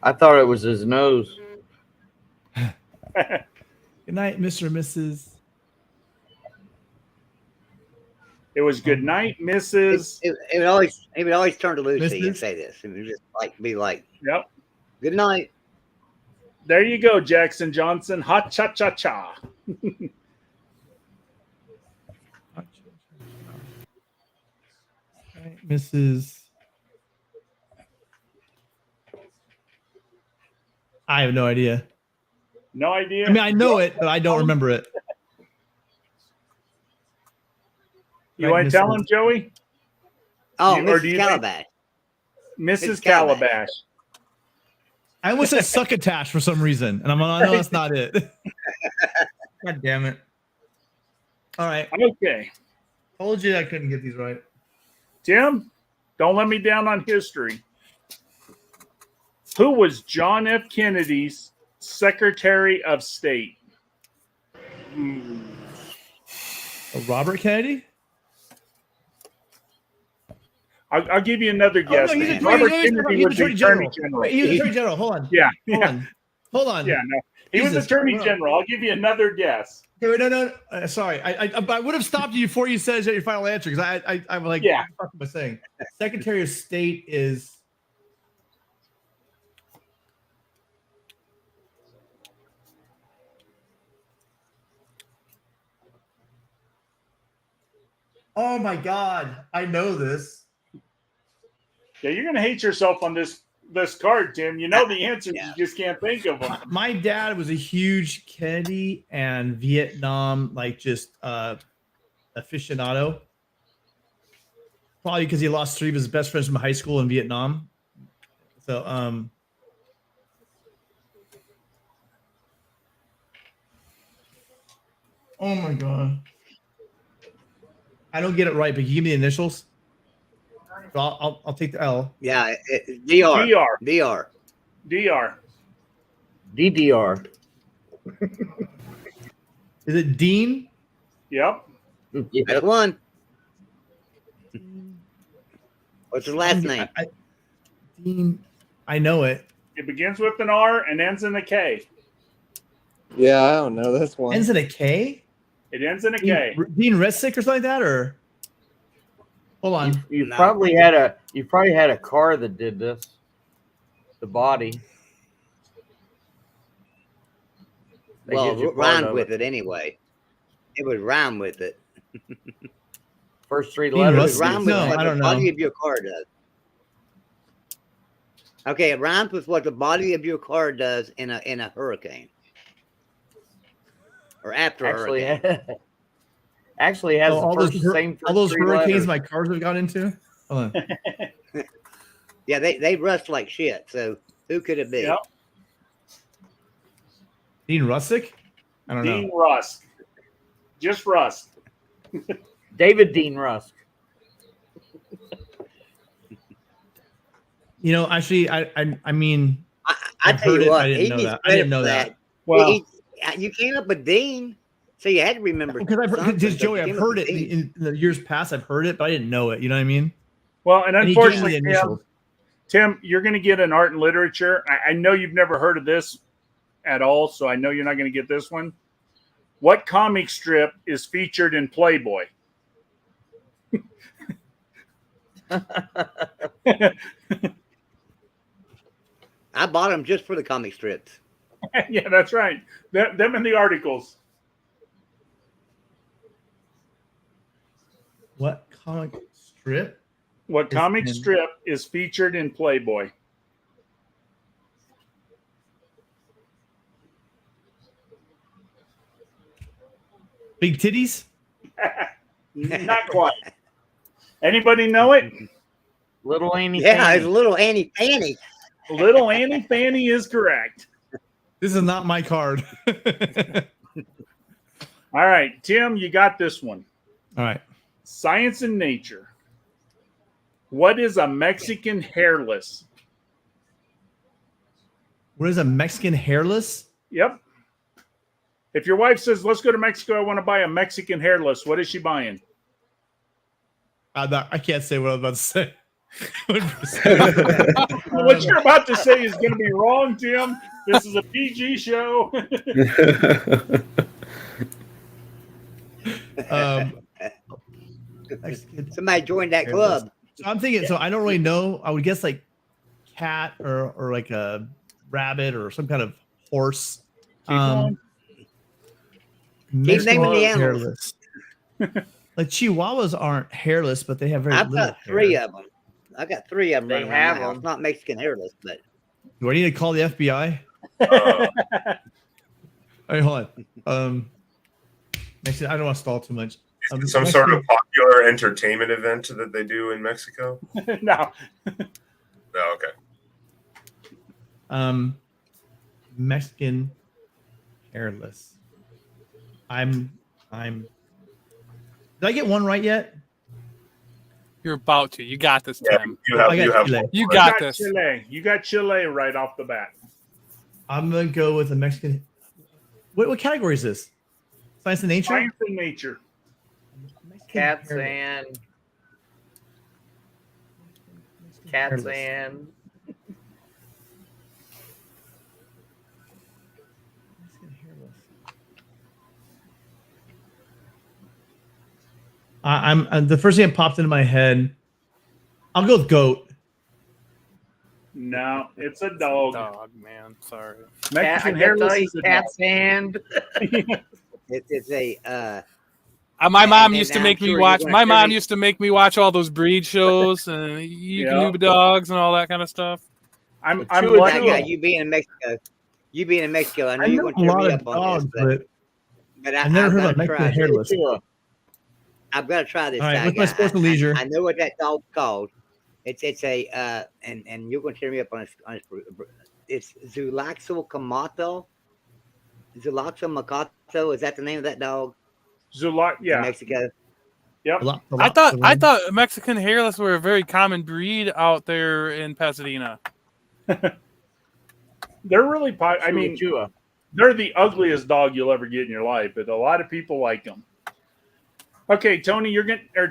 I thought it was his nose. Good night, Mr. and Mrs. It was good night, Mrs. it would always turn to Lucy and Mrs. say this. It would just be like, Yep. good night. There you go, Jackson Johnson. Ha cha cha cha. Right, Mrs. I have no idea. No idea. I mean, I know it, but I don't remember it. You Right, want to tell Mrs. him, Joey? Oh, Or do Mrs. you think- Calabash. Mrs. It's Calabash. Calabash. I almost said succotash for some reason, and I'm like, no, that's not it. God damn it! All right, Okay. Told you I couldn't get these right. Tim, don't let me down on history. Who was John F. Kennedy's Secretary of State? Robert Kennedy? I'll give you another Oh, guess. no, he's Robert attorney Kennedy was the Attorney General. Wait, he was Attorney General. Hold on. Yeah, Hold yeah, on. Hold on. yeah. No, he was Jesus, Attorney hold on. General. I'll give you another guess. Okay, wait, no. Sorry. I would have stopped you before you said your final answer because I'm like, Yeah. what the fuck am I saying? Secretary of State is. Oh my God. I know this. Yeah, you're gonna hate yourself on this card, Tim. You know the answers, Yeah. you just can't think of them. My dad was a huge Kennedy and Vietnam, like just aficionado. Probably because he lost 3 of his best friends from high school in Vietnam. So, oh my God. I don't get it right, but can you give me the initials? So I'll take the L. Yeah, DR. DR. DR. DR. DDR. Is it Dean? Yep. That's one. What's his last name? Dean. I know it. It begins with an R and ends in a K. Yeah, I don't know. That's one. Ends in a K? It ends in a K. Dean Resick or something like that? Or hold on. You No. probably had a car that did this. The body. They Well, gives you part rhymed of with it anyway. It would rhyme with it. First 3 Dean It letters. would Russell? rhyme with No, what I the don't body know. of your car does. Okay, it rhymes with what the body of your car does in a hurricane. Or after a Actually, hurricane. actually has all the those, first, same all those first 3 hurricanes letters. my cars have got into? Hold on. Yeah, they rust like shit. So who could it be? Yep. Dean Russick? I don't Dean know. Rusk. Just Rusk. David Dean Rusk. You know, actually, I mean, I I've tell heard you it. what, I didn't he know needs that. I didn't credit know for that. Well, you came up with Dean, so you had to remember. Because I've heard, something, just but Joey, you I've came up heard with it Dean. in the years past. I've heard it, but I didn't know it. You know what I mean? well, and And he gave me unfortunately, the initials. Tim, you're going to get an art and literature. I know you've never heard of this at all, so I know you're not going to get this one. What comic strip is featured in Playboy? I bought them just for the comic strips. Yeah, that's right. Them in the articles. What comic strip? What comic in- strip is featured in Playboy? Big titties? Not quite. Anybody know it? Little Annie. Yeah, Fanny. it's a little Annie Fanny. Little Annie Fanny is correct. This is not my card. All right, Tim, you got this one. All right. Science and nature. What is a Mexican hairless? What is a Mexican hairless? Yep. If your wife says, let's go to Mexico, I want to buy a Mexican hairless, what is she buying? I can't say what I was about to say. What you're about to say is going to be wrong, Tim. This is a PG show. Mexican Somebody joined that club. So I'm thinking. So I don't really know. I would guess like cat or like a rabbit or some kind of horse. Keep going. Keep naming the animals. hairless. Like Chihuahuas aren't hairless, but they have very I've little got 3 hair. of them. I got 3 of them They running have around my house. them. Not Mexican hairless, but Do I need to call the FBI? Uh, All right, hold on. Mexican. I don't want to stall too much. some sort of popular entertainment event that they do in Mexico. No. No, okay. Mexican hairless. I'm Did I get one right yet? You're about to. You got this, Yeah, Tim. you have I got you have Chile. one. You You got got this. Chile. You got Chile right off the bat. I'm gonna go with a Mexican. What category is this? Science and nature. Science and nature. Mexican Cats hairless. and Mexican cats hairless. and Mexican hairless. I'm the first thing that popped into my head. I'll go with goat. No, it's a dog. Dog, man. Sorry. Mexican I hairless got is a dog. cats and It's a My And- mom and used to I'm make sure me you're watch. gonna My tell mom me- used to make me watch all those breed shows and you can do dogs and all that kind of stuff. I'm that lucky. guy. You being in Mexico, I know I you're know going a to tear lot me of up on dogs, this, but but I've never heard gotta of Mexican try. hairless. I've got to try this. All right, Ty what's my guy. sports and leisure? I know what that dog's called. It's a and you're going to tear me up on this. It's Zulaxo Macato. Is that the name of that dog Zulak, in yeah. Mexico? I thought Mexican hairless were a very common breed out there in Pasadena. They're really I mean, Chua. they're the ugliest dog you'll ever get in your life, but a lot of people like them. Okay, Tony,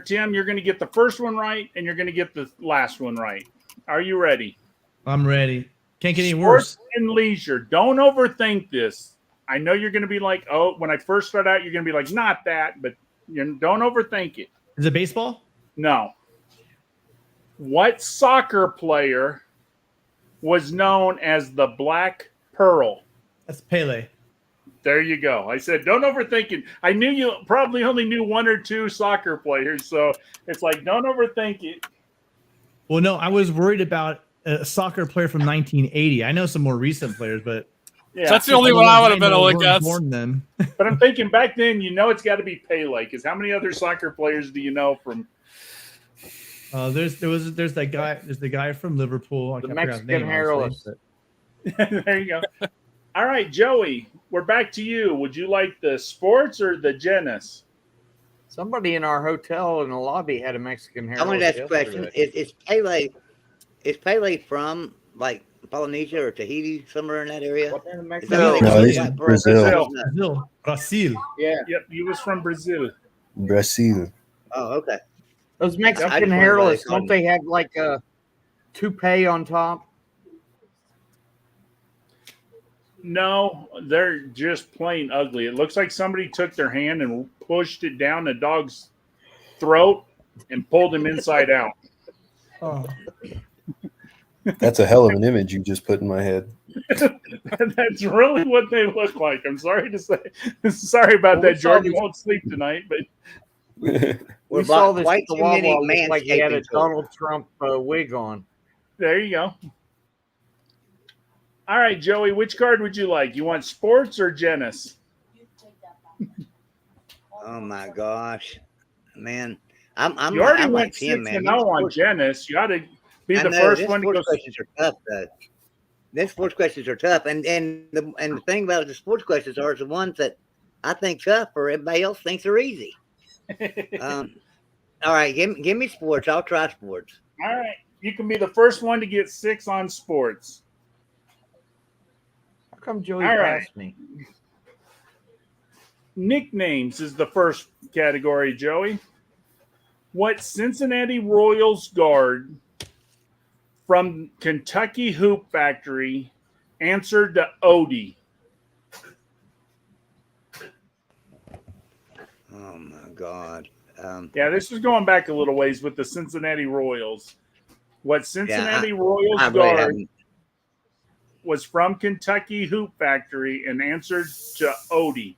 Tim, you're gonna get the first one right, and you're gonna get the last one right. Are you ready? I'm ready. Can't get any Sports worse. and leisure. Don't overthink this. I know you're gonna be like, oh, when I first start out, you're gonna be like, not that, but don't overthink it. Is it baseball? No. What soccer player was known as the Black Pearl? That's Pele. There you go. I said, don't overthink it. I knew you probably only knew one or two soccer players, so it's like, don't overthink it. Well, no, I was worried about a soccer player from 1980. I know some more recent players, but Yeah, That's the only one I would have been able to weren't guess. born then. but I'm thinking back then, it's got to be Pele, because how many other soccer players do you know from? There's that guy. There's the guy from Liverpool. I The can't figure out his Mexican name, hairless. honestly, There you go. All right, Joey, we're back to you. Would you like the sports or the genus? Somebody in our hotel in the lobby had a Mexican hairless. I wanted to ask a question. yesterday. Is Pele from like Polynesia or Tahiti, somewhere in that area? What kind of Is Mexican that where they No, call he's it Black Pearl? Brazil. Brazil. Brazil. Yeah, Yep, he was from Brazil. Brazil. Oh, okay. those I Mexican just wondered why hairless, they called don't they have like a toupee on top? No, they're just plain ugly. It looks like somebody took their hand and pushed it down the dog's throat and pulled him inside out. Oh, That's a hell of an image you just put in my head. That's really what they look like. I'm sorry to say. Sorry about Well, we that, saw Jordan. this- Won't sleep tonight, but We We're saw this quite too many chihuahua look like he had a manscaping tools. Donald Trump wig on. there you go. All right, Joey, which card would you like? You want sports or genus? Oh my gosh, man! I'm You already I'm went like Tim, 6-0 man. on genus. You ought to be I the know, first these one to sports go. questions are tough, though. These sports questions are tough, and the thing about the sports questions are the ones that I think tough, or everybody else thinks are easy. All right, give me sports. I'll try sports. All right, you can be the first one to get 6 on sports. How come Joey All right. passed me? Nicknames is the first category, Joey. What Cincinnati Royals guard from Kentucky Hoop Factory answered to Odie? Oh my God. Yeah, this is going back a little ways with the Cincinnati Royals. What Cincinnati Royals I really guard haven't. was from Kentucky Hoop Factory and answered to Odie?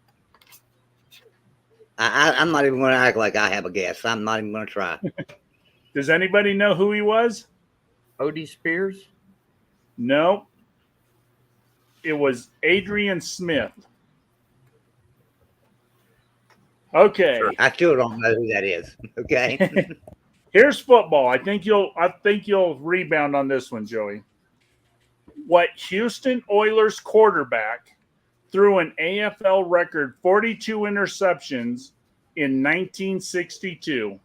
I'm not even going to act like I have a guess. I'm not even going to try. Does anybody know who he was? Odie Spears? No. It was Adrian Smith. Okay. I still don't know who that is. Okay. Here's football. I think you'll rebound on this one, Joey. What Houston Oilers quarterback threw an AFL record 42 interceptions in 1962?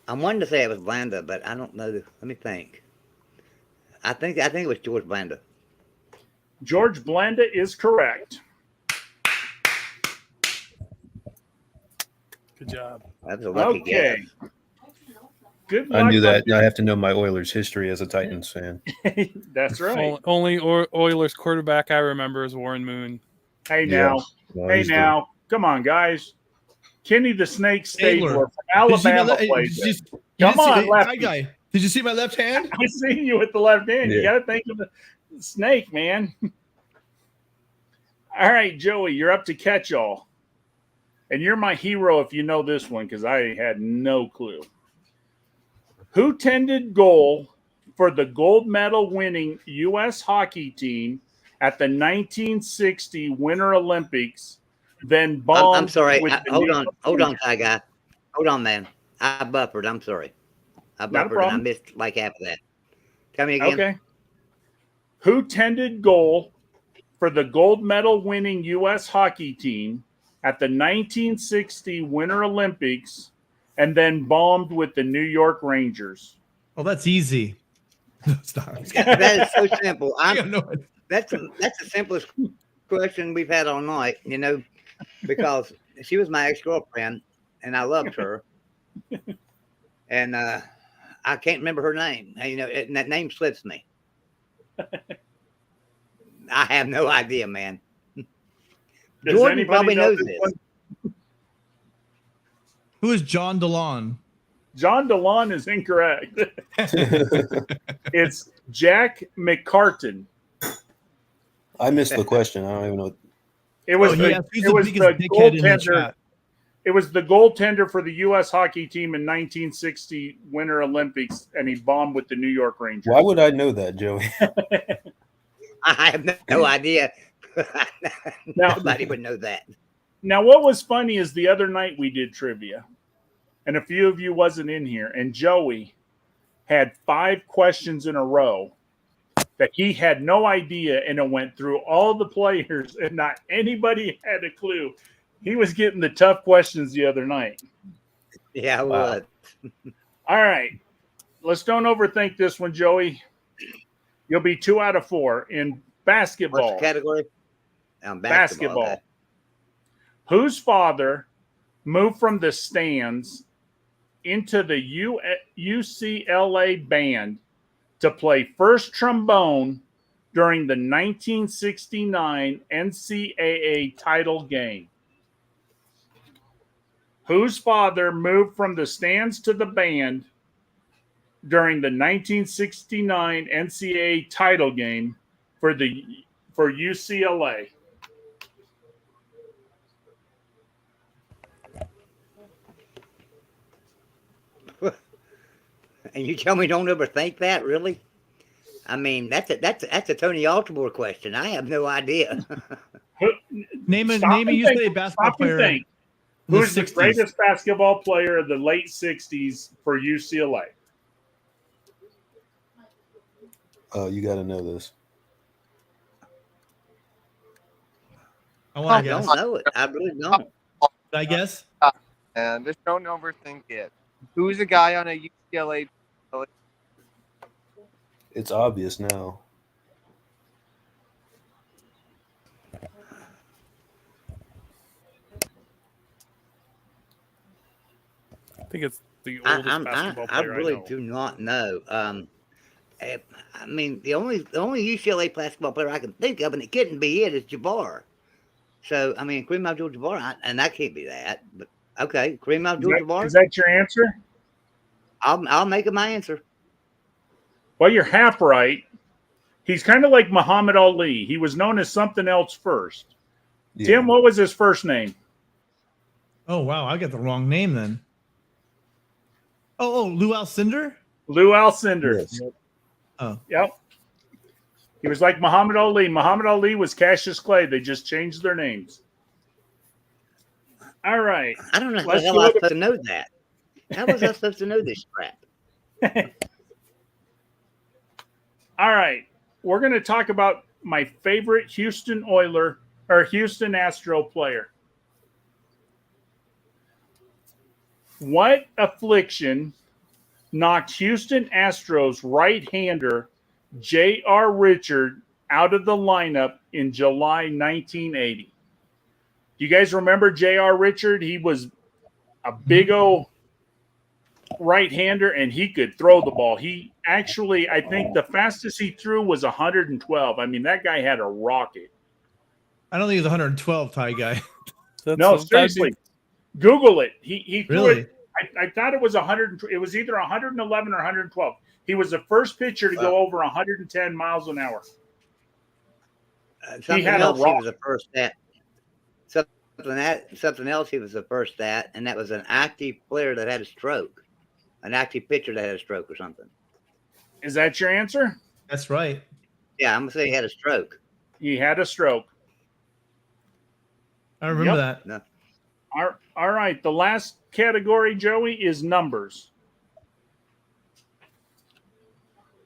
I'm wanting to say it was Blanda, but I don't know. Let me think. I think it was George Blanda. George Blanda is correct. Good job. That was a lucky Okay. guess. Good luck. I knew that. I have to know my Oilers history as a Titans fan. That's right. Only Oilers quarterback I remember is Warren Moon. Hey now. Well, Hey he's now. Come on, guys. Kenny the Snake Stabler from Did you see my Alabama le- played did there. you- Come on, Hi, lefty. guy. Did you see my left hand? I seen you with the left hand. You Yeah. got to think of the snake, man. All right, Joey, you're up to catch all. And you're my hero if you know this one because I had no clue. Who tended goal for the gold medal winning U.S. hockey team at the 1960 Winter Olympics, then bombed? I'm sorry. with the Hold New on. York Hold on, Rangers? Ty guy. Hold on, man. I buffered. I'm sorry. I Not a buffered and I problem. missed like half of that. Tell me again. Okay. Who tended goal for the gold medal winning U.S. hockey team at the 1960 Winter Olympics and then bombed with the New York Rangers? Oh, that's easy. No, it's not. That is so simple. I got no idea. That's the simplest question we've had all night, because she was my ex-girlfriend and I loved her. And I can't remember her name. And that name slips me. I have no idea, man. Does Jordan anybody probably know knows this this. one? Who is John DeLon? John DeLon is incorrect. It's Jack McCartan. I missed the question. I don't even know. It was Oh, the, yeah, who's it the was biggest the dickhead in the goaltender. chat? It was the goaltender for the U.S. hockey team in 1960 Winter Olympics, and he bombed with the New York Rangers. Why would I know that, Joey? I have no idea. Now- Nobody would know that. Now, what was funny is the other night we did trivia, and a few of you wasn't in here, and Joey had 5 questions in a row that he had no idea, and it went through all the players, and not anybody had a clue. He was getting the tough questions the other night. Yeah, I Wow. would. All right, let's don't overthink this one, Joey. You'll be 2 out of 4 in What's basketball. the category? Basketball. Basketball. Okay. Whose father moved from the stands into the UCLA band to play first trombone during the 1969 NCAA title game? Whose father moved from the stands to the band during the 1969 NCAA title game for UCLA? And you tell me don't overthink that, really? I mean, that's a Tony Altimore question. I have no idea. Name a Stop and UCLA think. basketball Stop and player. think. in the Who's the 60s. greatest basketball player of the late 60s for UCLA? You got to know this. I I want to don't guess. know it. I really don't. I guess. And just don't overthink it. Who's a guy on a UCLA? It's obvious now. I think it's the oldest basketball I player I really know. do not know. I mean, the only UCLA basketball player I can think of, and it couldn't be it, is Jabbar. So, I mean, Kareem Abdul-Jabbar, and that can't be that. But okay, Kareem Abdul-Jabbar. Is that your answer? I'll make it my answer. Well, you're half right. He's kind of like Muhammad Ali. He was known as something else first. Yeah. Tim, what was his first name? Oh wow, I got the wrong name then. Oh, Lou Alcindor. Lou Alcindor. Yes. Oh, Yep. He was like Muhammad Ali. Muhammad Ali was Cassius Clay. They just changed their names. All right. I don't know how Let's the hell do I was it. supposed to know that. How was I supposed to know this crap? All right. we're going to talk about my favorite Houston Oiler or Houston Astro player. What affliction knocked Houston Astros right-hander J.R. Richard out of the lineup in July 1980? Do you guys remember J.R. Richard? He was a big old right-hander, and he could throw the ball. He actually, I think the fastest he threw was 112. I mean, that guy had a rocket. I don't think it was 112 tie guy. No, seriously. Google it. He threw Really? it. I thought it was 100. It was either 111 or 112. He was the first pitcher to go over 110 miles an hour. Something had a else he rock. was the first at. Something else he was the first at, and that was an active player that had a stroke. An active pitcher that had a stroke or something. Is that your answer? That's right. Yeah, I'm gonna say he had a stroke. He had a stroke. I remember Yep. that. No. All right. The last category, Joey, is numbers.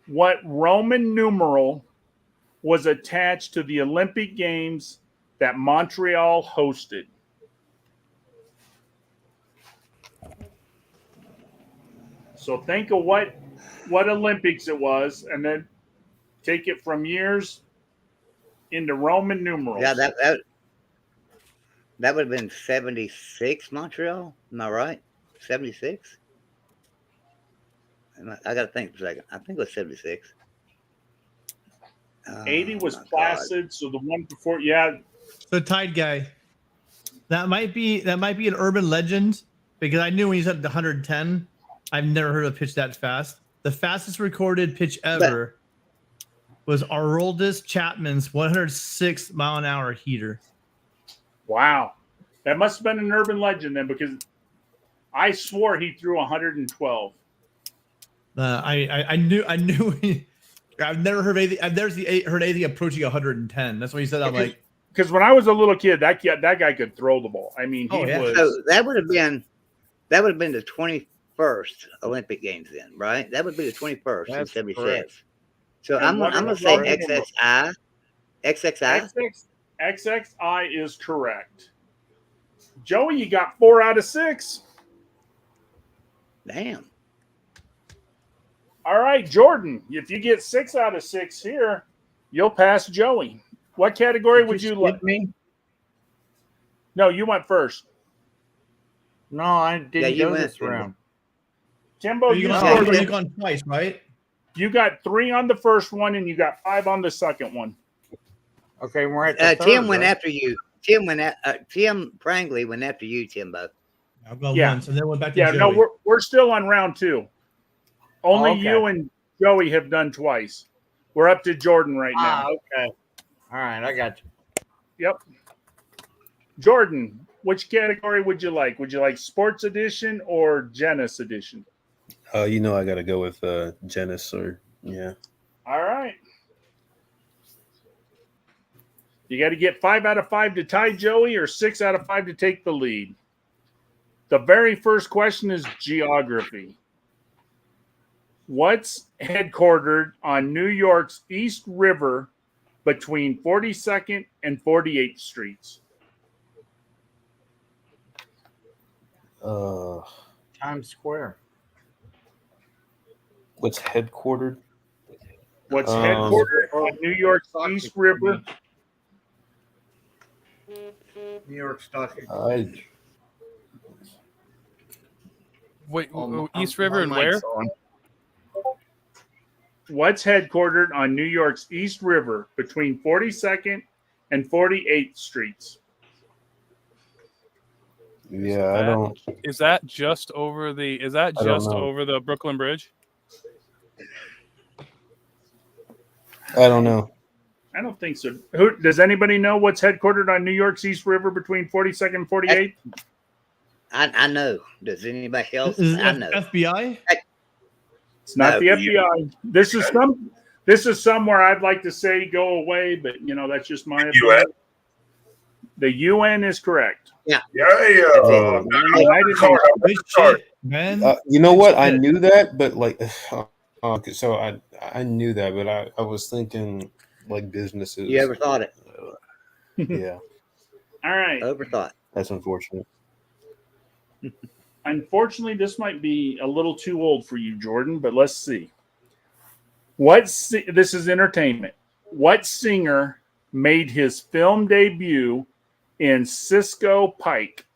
What Roman numeral was attached to the Olympic Games that Montreal hosted? So think of what Olympics it was, and then take it from years into Roman numerals. Yeah, that would have been 76 Montreal. Am I right? 76? I got to think for a second. I think it was 76. 80 was my God. Placid, so the one before, yeah. So Tide guy, that might be an urban legend because I knew when you said the 110, I've never heard a pitch that fast. The fastest recorded pitch ever was Aroldis Chapman's 106 mile an hour heater. Wow. That must have been an urban legend then, because I swore he threw 112. I knew I've never heard anything. I've never heard anything approaching 110. That's what he said. I'm like, Because when I was a little kid, that guy could throw the ball. I mean, he was. So that would have been the 21st Olympic Games then, right? That would be the 21st in That's 76. correct. So And I'm what gonna was say Roman XXI. XXI. XXI is correct. Joey, you got 4 out of 6. Damn. All right, Jordan, if you get 6 out of 6 here, you'll pass Joey. What category would you like? me? No, you went first. No, I didn't you go went, this Timbo. round. Timbo, you you gone twice, right? You got 3 on the first one, and you got 5 on the second one. Okay, we're at the Tim third, went right? after you. Tim Prangley went after you, Timbo. I'll go Yeah. once and then went back to Yeah, Joey. no, we're still on round 2. Only Okay. you and Joey have done twice. We're up to Jordan right now. Okay. All right, I got you. Yep. Jordan, which category would you like? Would you like Sports Edition or Genesis Edition? You know I got to go with Genesis or yeah. All right. You got to get 5 out of 5 to tie Joey or 6 out of 5 to take the lead. The very first question is geography. What's headquartered on New York's East River between 42nd and 48th Streets? Times Square. What's headquartered? What's headquartered on New York's East River? New York Stock I Wait, East River and where? What's headquartered on New York's East River between 42nd and 48th Streets? yeah, I don't. Is that just over the? Is that I don't just know. over the Brooklyn Bridge? I don't know. I don't think so. Who does anybody know what's headquartered on New York's East River between 42nd and 48th? I know. Does anybody else? Is I it know. FBI? It's not No, the FBI. This is somewhere I'd like to say go away, but that's just my opinion. UN. The UN is correct. Yeah. United Card. Nations. Good shit, man. You know what? I knew that, but like, Okay, so I knew that, but I was thinking like businesses. You overthought it. Yeah, All right. Overthought. that's unfortunate. Unfortunately, this might be a little too old for you, Jordan, but let's see. This is entertainment. What singer made his film debut in Cisco Pike?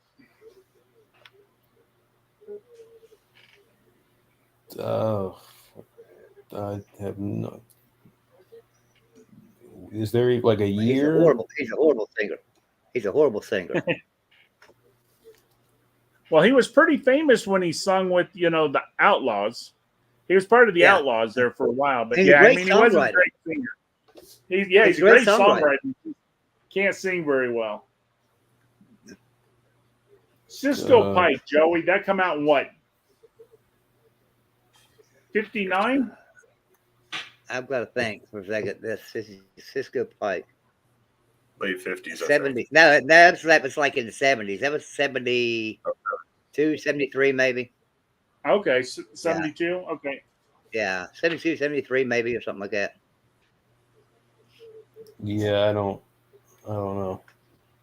I have no. Is there like a He's a year? horrible. He's a horrible singer. He's a horrible singer. Well, he was pretty famous when he sung with, the Outlaws. He was part of the Yeah. Outlaws there for a while, but He's a yeah, great he wasn't a songwriter. great singer. He's a a great great songwriter. songwriter. Can't sing very well. Cisco Pike, Joey, that come out in what? 59? I've got to think for a second. This is Cisco Pike. Late 50s. I think. 70. No, that was like in the 70s. That was 72, 73 maybe. Okay, 72. Okay. Yeah, 72, 73 maybe or something like that. Yeah, I don't know.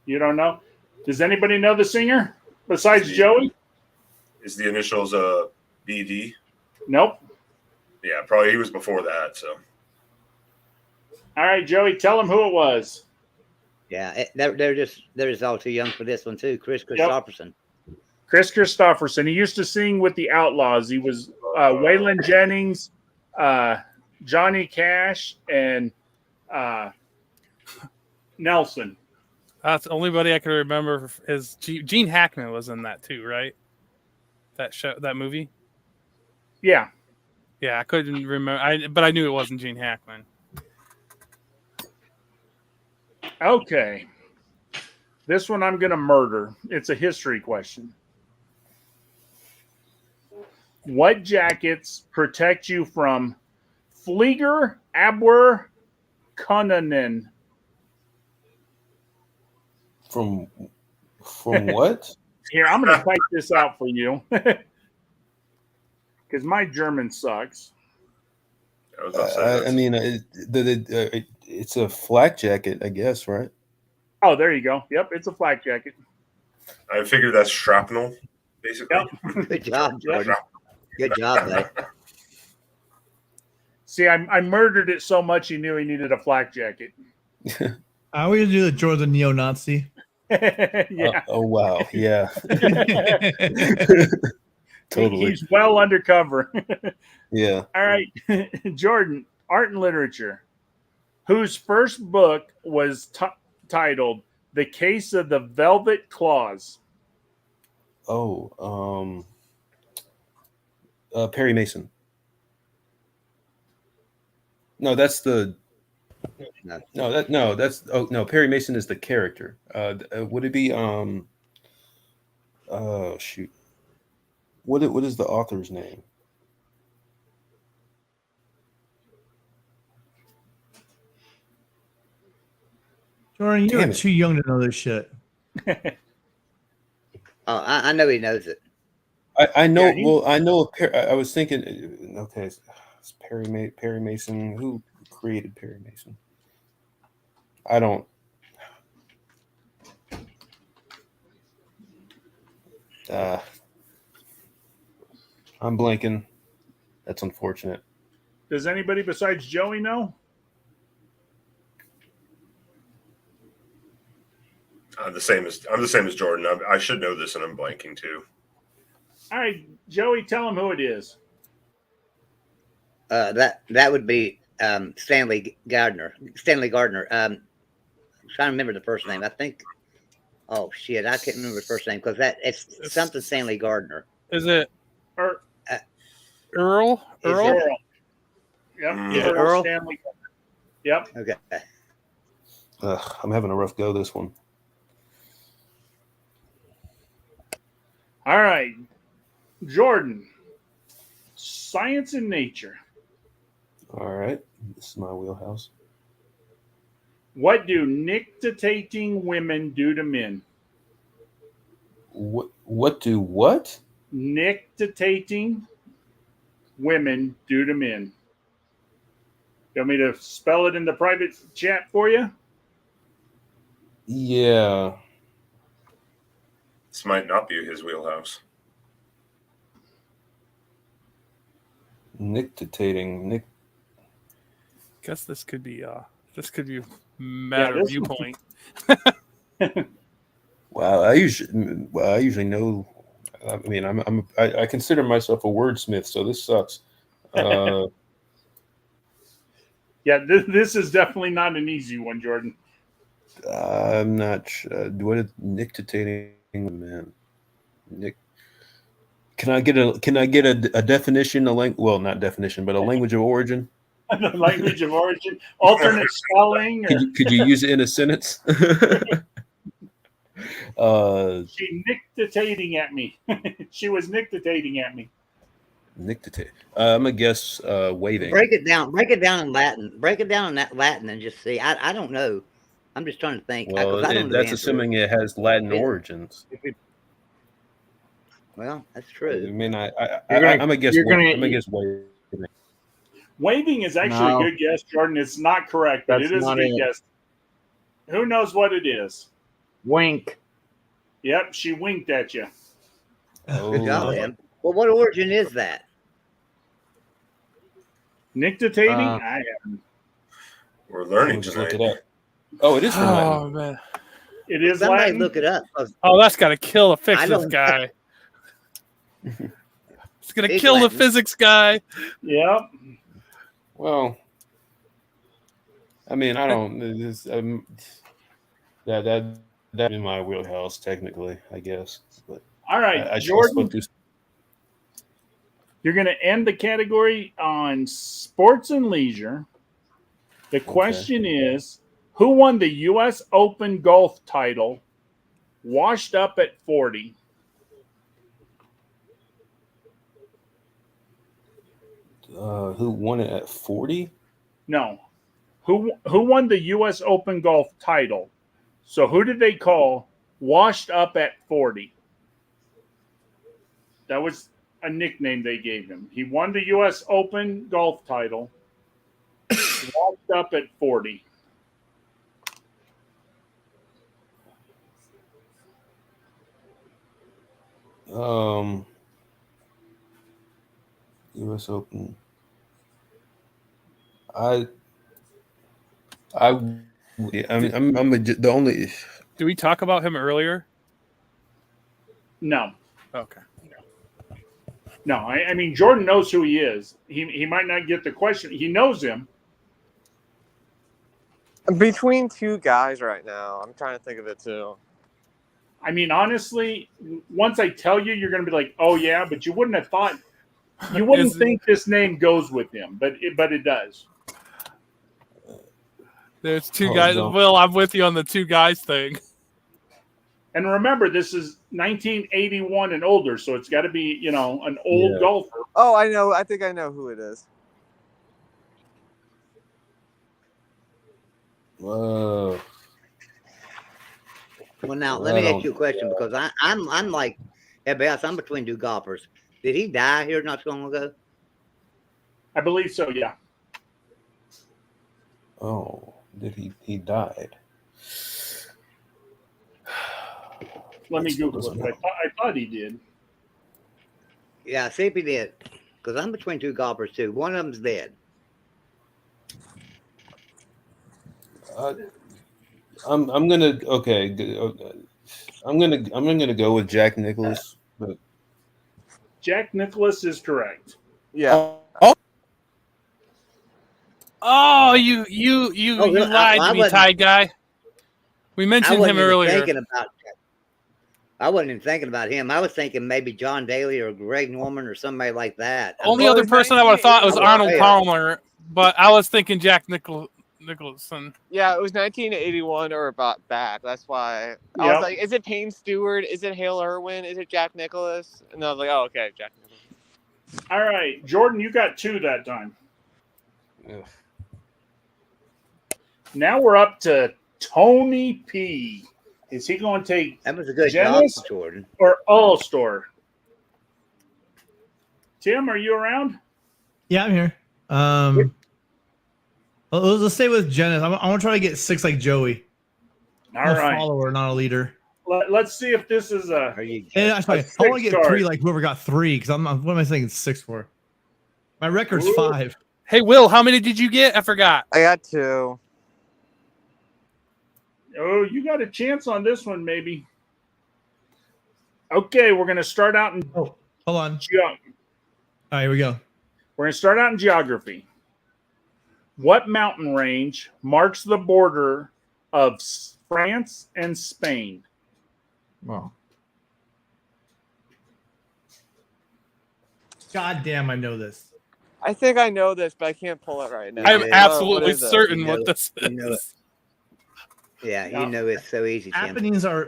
You don't know? Does anybody know the singer besides Joey? Is the initials BD? Nope. Yeah, probably he was before that. So All right, Joey, tell him who it was. Yeah, they're just all too young for this one too. Chris Christopherson. Chris Christopherson. He used to sing with the Outlaws. He was Waylon Jennings, Johnny Cash, and Nelson. That's the only buddy I can remember is Gene Hackman was in that too, right? That movie. Yeah. Yeah, I couldn't remember. But I knew it wasn't Gene Hackman. Okay. This one I'm going to murder. It's a history question. What jackets protect you from Flieger Abwehr Kanonen? From what? Here, I'm going to type this out for you because my German sucks. I mean, it's a flak jacket, I guess, right? Oh, there you go. Yep, it's a flak jacket. I figured that's shrapnel, basically. Yep. Good job, Jordan. Good job, buddy. See, I murdered it so much he knew he needed a flak jacket. I always do the Jordan neo-Nazi. Yeah. Oh wow, yeah. Totally. He's well undercover. Yeah. All right. Jordan, art and literature, whose first book was titled The Case of the Velvet Claws. Oh, Perry Mason. No, that's the. No, Perry Mason is the character. Would it be oh shoot. What is the author's name? Jordan, you're Damn it. too young to know this shit. Oh, I know he knows it. I know. Yeah, Well, I know. I was thinking. Okay, it's Perry Mason. Who created Perry Mason? I don't. I'm blanking. That's unfortunate. Does anybody besides Joey know? I'm the same as Jordan. I should know this, and I'm blanking too. All right, Joey, tell him who it is. That would be Stanley Gardner. I'm trying to remember the first name. I think. Oh shit, I can't remember the first name because it's something Stanley Gardner. Is it Earl? Earl? Earl? Yep. Yeah. Earl? Stanley. Yep. Okay. I'm having a rough go this one. All right, Jordan. Science and nature. All right, this is my wheelhouse. What do nictitating women do to men? What do what? Nictitating women do to men. You want me to spell it in the private chat for you? Yeah. This might not be his wheelhouse. Nictating. Guess this could be matter of this- viewpoint. Wow. I usually know. I mean, I consider myself a wordsmith, so this sucks. Yeah, this is definitely not an easy one, Jordan. I'm not sure. What is nictating, man? Nick. Can I get a definition? Well, not definition, but a language of origin. The language of origin, alternate spelling. Or Could you use it in a sentence? she nictating at me. She was nictating at me. Nictate. I'm gonna guess waving. Break it down in Latin. Break it down in that Latin and just see. I don't know. I'm just trying to think. Well, 'cause I don't know the that's answer. assuming it has Latin Yeah. origins. Well, that's I true. mean, You're I'm gonna- gonna guess. you're gonna- I'm gonna guess waving. Waving is actually No. a good guess, Jordan. It's not correct, but That's it is a not good it. guess. Who knows what it is? Wink. Yep, she winked at you. Good job, Oh, Em. Well, what origin is that? Nictating? Uh, I haven't. We're I'll learning just look tonight. it up. Oh, it is from Latin. Oh man. It is Somebody Latin. look it up. 'cause Oh, that's gotta kill to fix I this don't- guy. It's gonna Big kill the Latin. physics guy. Yep. Well, I mean, I don't. This, that in my wheelhouse, technically, I guess. But All right, I should Jordan, look through. you're going to end the category on sports and leisure. The question is, who won the U.S. Open golf title, washed up at 40? Who won it at 40? No. Who won the U.S. Open golf title? So who did they call washed up at 40? That was a nickname they gave him. He won the U.S. Open golf title, washed up at 40. U.S. Open. I'm the only. Did we talk about him earlier? No. Okay. No, I mean, Jordan knows who he is. He might not get the question. He knows him. I'm between two guys right now. I'm trying to think of it too. I mean, honestly, once I tell you, you're going to be like, oh, yeah, but you wouldn't have thought, you wouldn't Is- think this name goes with him, but it does. There's two Oh, guys. no. Will, I'm with you on the two guys thing. And remember, this is 1981 and older, so it's got to be, an old Yeah. golfer. Oh, I know. I think I know who it is. Whoa. Well, now let me ask you a question because I'm like everybody else. I'm between two golfers. Did he die here not so long ago? I believe so, yeah. Oh, did he died? Let me That's- Google doesn't it. I thought he did. Yeah, see if he did. Because I'm between two golfers too. One of them's dead. I'm gonna I'm gonna go with Jack Nicklaus. But Jack Nicklaus is correct. Yeah. Oh, you really? lied I to me, wasn't- Ty guy. We I mentioned wasn't him even earlier. thinking about. I wasn't even thinking about him. I was thinking maybe John Daly or Greg Norman or somebody like that. Only Oh, other it's person I would have thought was 1980. Arnold Yeah. Palmer, but I was thinking Jack Nicholson. Yeah, it was 1981 or about back. That's why I Yep. was like, is it Payne Stewart? Is it Hale Irwin? Is it Jack Nicklaus? And I was like, oh, okay, Jack Nicklaus. All right, Jordan, you got two that time. ugh. Now we're up to Tony P. Is he going to take That was a good Janice? job, Jordan. or All-Star? Tim, are you around? Yeah, I'm here. Let's stay with Janice. I want to try to get 6 like Joey. All I'm a right. follower, not a leader. Let's see if this is a. Are you? And actually, I six want to get card. 3 like whoever got 3 because what am I saying 6 for? My record's Ooh. 5. Hey, Will, how many did you get? I forgot. I got 2. Oh, you got a chance on this one, maybe. Okay, we're going to start out in Oh, hold on. All right, here we go. We're going to start out in geography. What mountain range marks the border of France and Spain? Wow. God damn, I know this. I think I know this, but I can't pull it right now. I'm Yeah, absolutely what is it? certain You know what it. this You know is. Yeah, you know it's so easy, Tim. Apennines are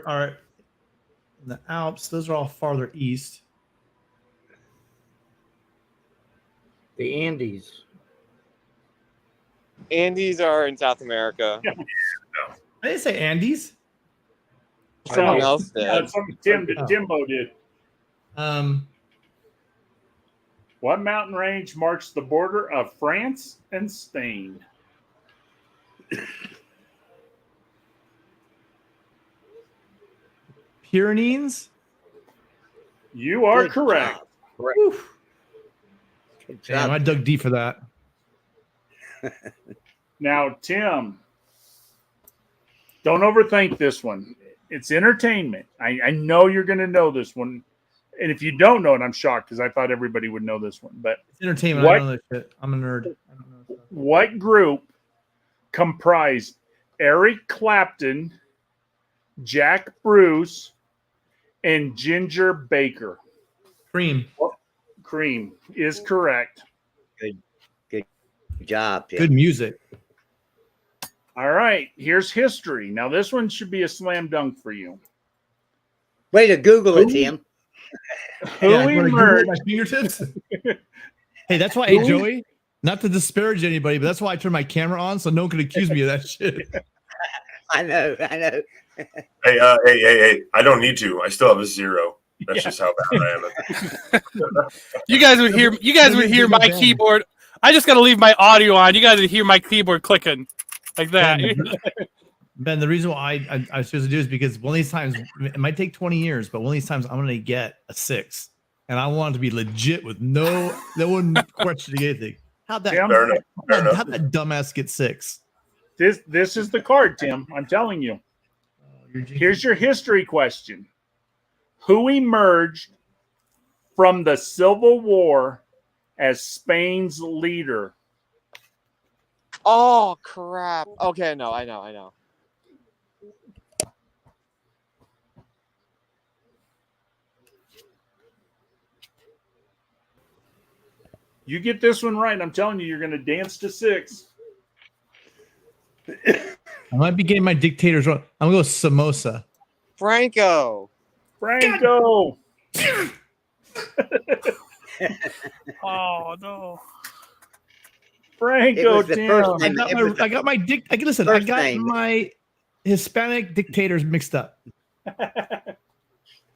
in the Alps. Those are all farther east. The Andes. Andes are in South America. I didn't say Andes. Someone No. else did. Timbo did. Um, What mountain range marks the border of France and Spain? Pyrenees. You are Good correct. job. Whew. Good Damn, job. I dug deep for that. Now, Tim, don't overthink this one. It's entertainment. I know you're going to know this one. And if you don't know it, I'm shocked because I thought everybody would know this one. But It's entertainment. What? I don't know that shit. I'm a nerd. I don't know stuff. what group comprised Eric Clapton, Jack Bruce, and Ginger Baker? Cream. Cream is correct. Good job, Tim. Good music. All right, here's history. Now, this one should be a slam dunk for you. Way to Google it, Tim. Who Yeah, you wanna Google emerged? my fingertips? Hey, that's why, hey, Who- Joey, not to disparage anybody, but that's why I turned my camera on so no one could accuse me of that shit. I know. Hey! I don't need to. I still have a 0. That's just how bad I am. You guys would hear my keyboard. I just got to leave my audio on. You guys would hear my keyboard clicking like that. Ben, the reason why I choose to do is because one of these times, it might take 20 years, but one of these times I'm going to get a 6. And I want it to be legit with no one questioning anything. How'd that, Tim? Fair enough. Fair enough. how'd that dumbass get 6? This is the card, Tim. I'm telling you. Here's your history question. Who emerged from the Civil War as Spain's leader? Oh crap. Okay, no, I know. You get this one right, I'm telling you, you're going to dance to 6. I might be getting my dictators wrong. I'm going to go Samosa. Franco. Franco. Oh no. Franco, was the first Tim. name. I got First name. my Hispanic dictators mixed up.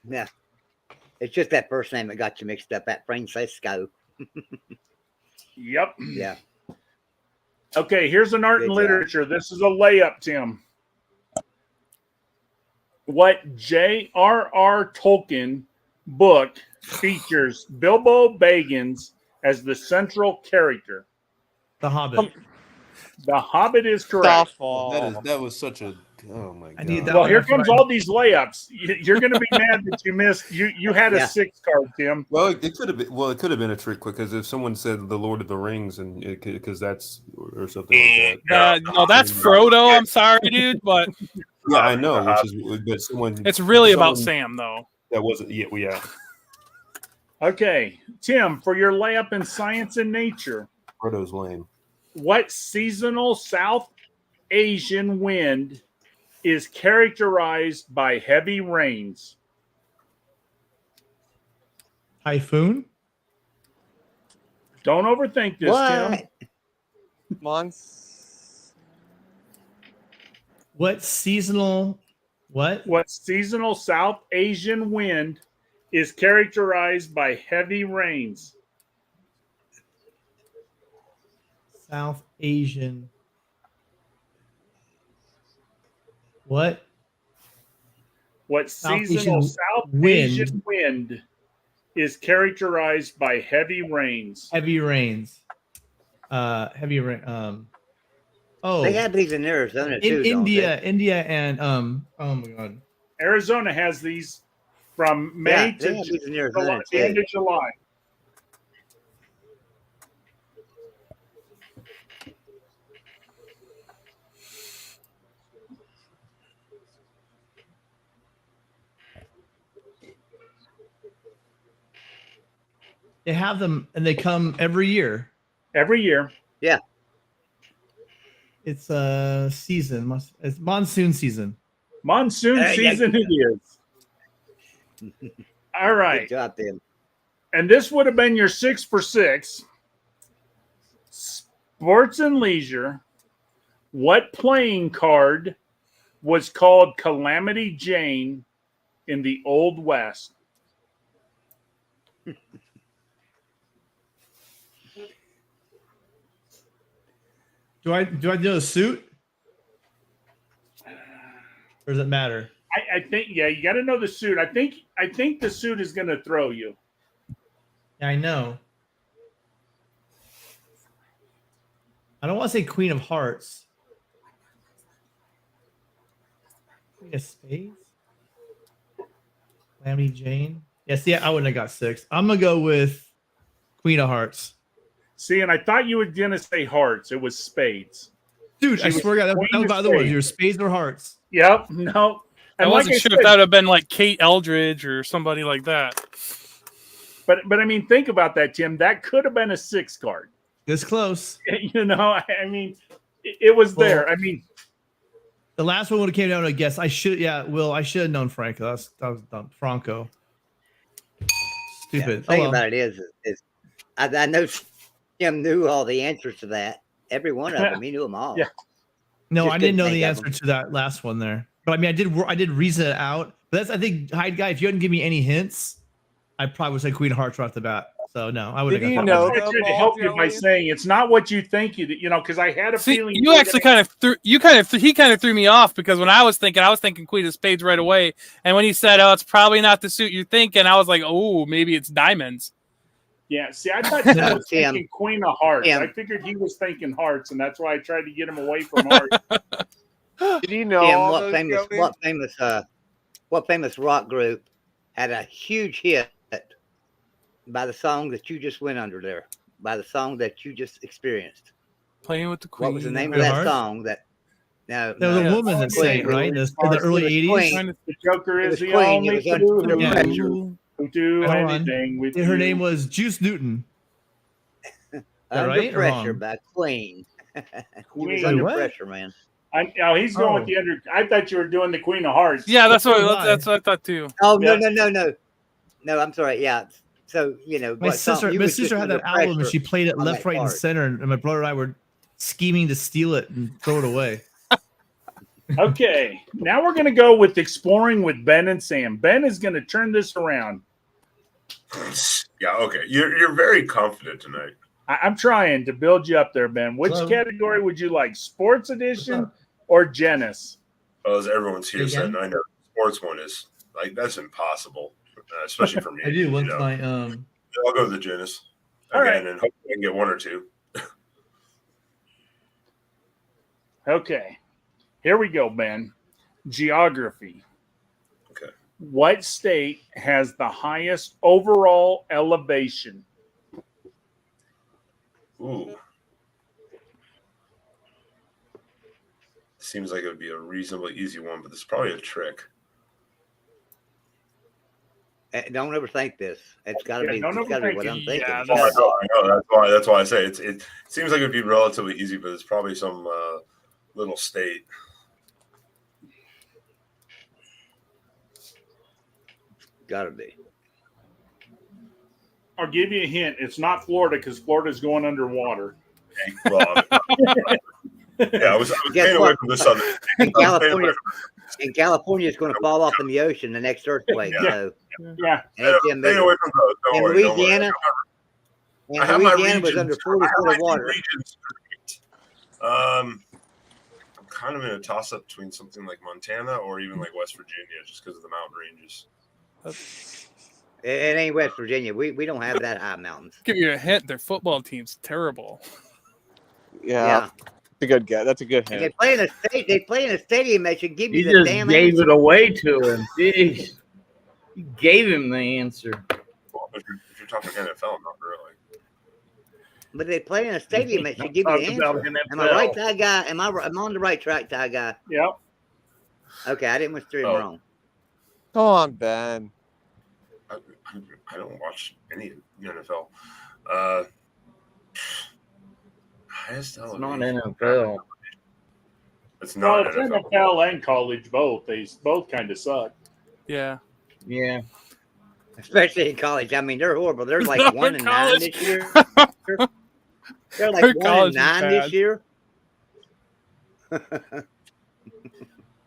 Yeah. It's just that first name that got you mixed up. That Francisco. Yep. Yeah. Okay, here's an art Good and job. literature. This is a layup, Tim. What J.R.R. Tolkien book features Bilbo Baggins as the central character? The Hobbit. The Hobbit is correct. Softball. That was such a oh my god. I need that Well, one. here That's comes right. all these layups. You're going to be mad that you missed. You had a Yeah. 6 card, Tim. Well, it could have been. Well, it could have been a trick because if someone said the Lord of the Rings and because that's or something like that. No, that's Frodo. I'm sorry, dude, but Yeah, I know. Which is, but someone. it's really about someone Sam, though. That wasn't. Yeah, yeah. Okay, Tim, for your layup in science and nature, Frodo's lame. what seasonal South Asian wind is characterized by heavy rains? Typhoon. Don't overthink this, Tim. What? Months. What seasonal? What? What seasonal South Asian wind is characterized by heavy rains? South Asian. What? What South seasonal Asian South wind. Asian wind is characterized by heavy rains? Heavy rains. Heavy rain. Oh, They have these in Arizona too. in don't India, India, and oh my god, Arizona has these from they? Yeah, May they to have these in July, Arizona the end too. of July. they have them and they come every year. Every year. It's season. It's monsoon season. Monsoon There you season it is. All Good right. job, Tim. And this would have been your 6 for 6. Sports and leisure. What playing card was called Calamity Jane in the Old West? Do I know the suit? Or does it matter? I think you got to know the suit. I think the suit is going to throw you. Yeah, I know. I don't want to say Queen of Hearts. Queen of Spades? Calamity Jane? Yeah, see, I wouldn't have got 6. I'm going to go with Queen of Hearts. See, and I thought you were going to say hearts. It was spades. Dude, I She was swear to God, that Queen was of by the way, Spades. your spades or hearts. Yep. No. I And wasn't like sure said, if that would have been like Kate Eldridge or somebody like that. But I mean, think about that, Tim. That could have been a 6 card. This close. You know, I mean, it was there. Well, I mean, The last one would have came down to a guess. I should have known Franco. That was dumb. Franco. Yeah, Stupid. the thing Oh, well. about it is I know Tim knew all the answers to that. Every one of them, he knew them all. Yeah. No, Just I didn't didn't know think the of answer them. to that last one there. But I mean, I did reason it out. But that's, I think, Hyde Guy, if you hadn't given me any hints, I probably would say Queen of Hearts right off the bat. So no, I would have Did you got know that. I the tried to ball, help you by Joey? saying it's not what you think you know, because I had a See, feeling you were actually gonna- he kind of threw me off because when I was thinking Queen of Spades right away, and when he said, "Oh, it's probably not the suit you're thinking," I was like, "Oh, maybe it's diamonds." Yeah, see, I thought he was Tim. thinking Queen of Hearts. Tim. I figured he was thinking hearts, and that's why I tried to get him away from hearts. Did you know Tim, all what those, what famous rock group had a huge hit by the song that you just went under there, by the song that you just experienced? Playing with the Queen. What was the name of Queen of that Hearts? song? That There was a Yeah. woman that Queen. sang it, right? In the early It 80s. was Queen. The Joker It is was the Queen. only It was fool under Yeah. pressure. who do Hold on. anything with Her you. name was Juice Newton. Under right or Pressure wrong? by Queen. He was Queen. under What? pressure, man. He's going with Oh. the under. I thought you were doing the Queen of Hearts. Yeah, that's what Why? that's what I thought too. Oh no, Yeah. no! I'm sorry. Yeah. So you know, My what song- sister, you my was sister just had that under album and pressure she played it on left, that right, and part. center. And my brother and I were scheming to steal it and throw it away. Okay, now we're going to go with exploring with Ben and Sam. Ben is going to turn this around. Yeah, okay. You're very confident tonight. I'm trying to build you up there, Ben. Which Hello? category would you like, sports edition or Genesis? Well, as everyone's here Again? said, I know the sports one is like that's impossible, especially for me. I do. you Once know. my I'll go with the Genesis All again, right. and hopefully I can get one or two. Okay, here we go, Ben. Geography. Okay. What state has the highest overall elevation? Ooh. Seems like it would be a reasonably easy one, but it's probably a trick. Don't overthink this. It's got to Yeah, be. don't It's got to be what overthink I'm it. thinking. Yeah, It's Oh, gotta I know. That's why I say it seems like it'd be relatively easy, but it's probably some little state. be. I'll give you a hint. It's not Florida because Florida's going underwater. Well, yeah, I was Guess staying away what? from the southern. And I was staying away California, and California is going to fall off in the ocean the next earthquake. Yeah. So Yeah, it ain't Staying them away big. from those. Don't And worry, don't worry. Louisiana, I have my Louisiana was regions. under I 40 have foot my of water. regions correct. kind of in a toss up between something like Montana or even like West Virginia, just because of the mountain ranges. It ain't West Virginia. We don't have that high mountains. Give you a hint. Their football team's terrible. Yeah, that's a good guess. That's a good And hint. they play in a stadium that should give You you the just damn gave answer. it away to him. Jeez. You gave him the answer. Well, if you're talking NFL, not really. But they play in a stadium that should give you the Talk about answer. Am I NFL. right, Ty Guy? Am I on the right track, Ty Guy? Yep. Okay, I didn't want to steer him Oh. wrong. Come on, Ben. I don't watch any NFL. Highest It's not elevation. NFL. It's Well, not it's NFL. NFL and college both. They both kind of suck. Yeah. Yeah. Especially in college. I mean, they're horrible. They're like No, 1 and 9 college. this year. They're like Their 1 college and is 9 this bad. year.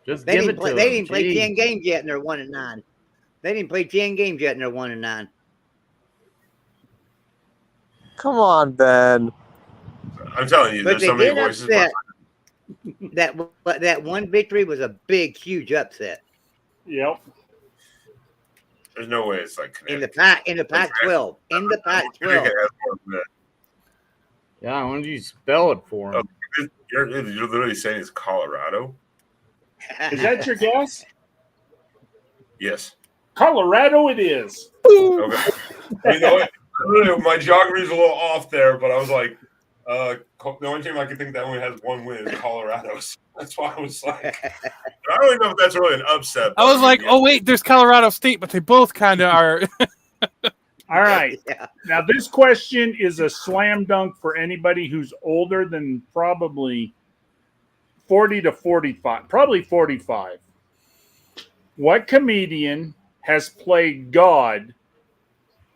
Just They give didn't it play. to They him. didn't play Jeez. 10 games yet, and they're 1 and 9. They didn't play 10 games yet, and they're 1 and 9. Come on, Ben. I'm telling you, But there's they so many did voices. upset. That one victory was a big, huge upset Yep. There's no way it's like in the Connecticut. Pac-12. In the Pac-12. Connecticut has more than that. Yeah, why don't you spell it for him? You're literally saying it's Colorado. Is that your guess? Yes. Colorado it is. Okay. You know what? Literally, my geography is a little off there, but I was like, the only team I can think that only has one win is Colorado. So that's why I was like, I don't even know if that's really an upset. I was but like, yeah. oh wait, there's Colorado State, but they both kind of are. All right. Yeah. Now, this question is a slam dunk for anybody who's older than probably 40 to 45, probably 45. What comedian has played God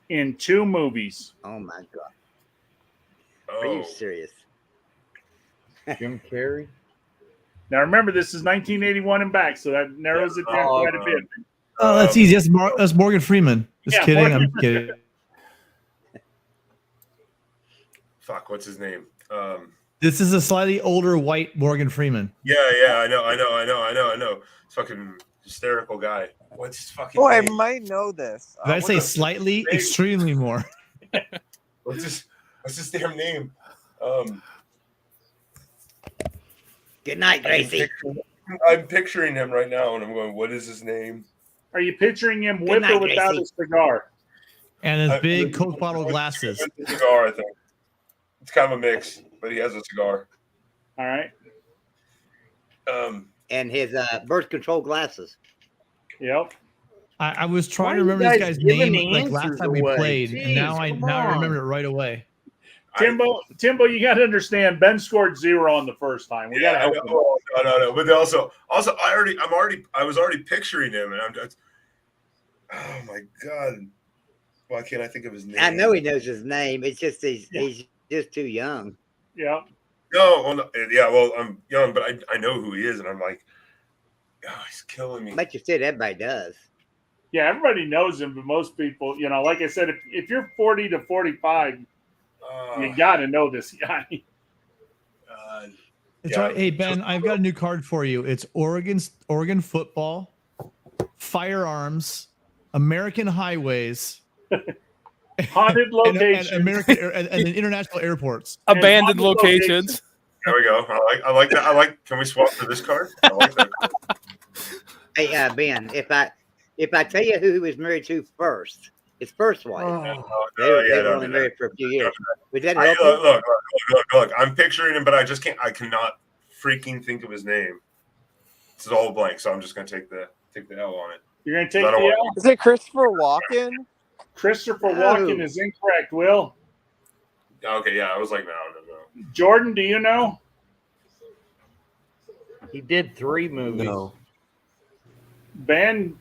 in 2 movies? Oh my God! Are you Oh, serious? Jim Carrey? Now, remember, this is 1981 and back, so that narrows it down quite a bit. Oh, that's easy. That's Morgan Freeman. Just Yeah, kidding. Morgan I'm kidding. fuck, what's his name? This is a slightly older white Morgan Freeman. Yeah, I know. Fucking hysterical guy. What's his fucking Oh, I name? might know this. Did I what say the- slightly? name? Extremely more. What's his damn name? Good night, Gracie. I'm picturing him right now, and I'm going, what is his name? Are you picturing him Good with night, or without Gracie. a cigar? And his I- big Coke bottle glasses. With the cigar, I think. It's kind of a mix, but he has a cigar. All right. And his birth control glasses. Yep. I was trying Why to are you remember this guys guy's giving name the like last answers time we away? played, and Jeez, now I come on. remember it right away. Timbo, you got to understand. Ben scored 0 on the first time. We got to I help know. him. No. But also, I was already picturing him, and I'm just, oh my god, why can't I think of his name? I know he knows his name. It's just he's just too young. Yep. Yeah, well, I'm young, but I know who he is, and I'm like, oh, he's killing me. But you said everybody does. Yeah, everybody knows him, but most people, like I said, if you're 40 to 45, you got to know this guy. It's Yeah. all right. Hey Ben, I've got a new card for you. It's Oregon football, firearms, American highways, Haunted and locations. American and international airports. Abandoned haunted locations. There we go. I like that. Can we swap for this card? I like that. Hey, Ben, if I tell you who he was married to first, his first wife. They were only married for a few years. Would that help you? Look. I'm picturing him, but I cannot freaking think of his name. This is all blank, so I'm just gonna take the L on it. You're going to take I don't the want- L? Is it Christopher Walken? Christopher No. Walken is incorrect, Will. Okay, yeah, I was like, no. Jordan, do you know? He did 3 movies. No. Band,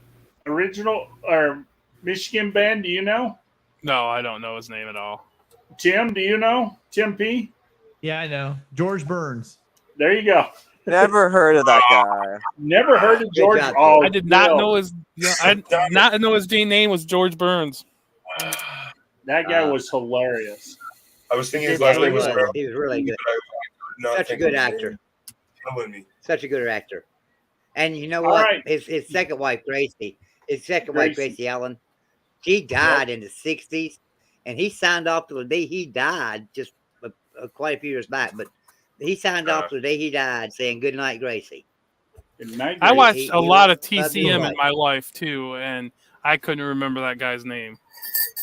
original, or Michigan band, do you know? No, I don't know his name at all. Tim, do you know? Tim P? Yeah, I know. George Burns. There you go. Never heard of that guy. Never heard of Good George. job, Oh, I did not Will. know his. I did not know his name was George Burns. That guy was hilarious. I was thinking his Yeah, last he name was was. Brown. He was really good. Not Such a thinking good of his actor. name. killing me. Such a good actor. And you know All what? right. His second wife, Gracie, Gracie Allen, she died in the 60s, and he signed off to the day he died, just quite a few years back. But he signed off to the day he died, saying "Good night, Gracie." Good night, I Gracie. watched a lot of loved his TCM in wife. my life too, and I couldn't remember that guy's name.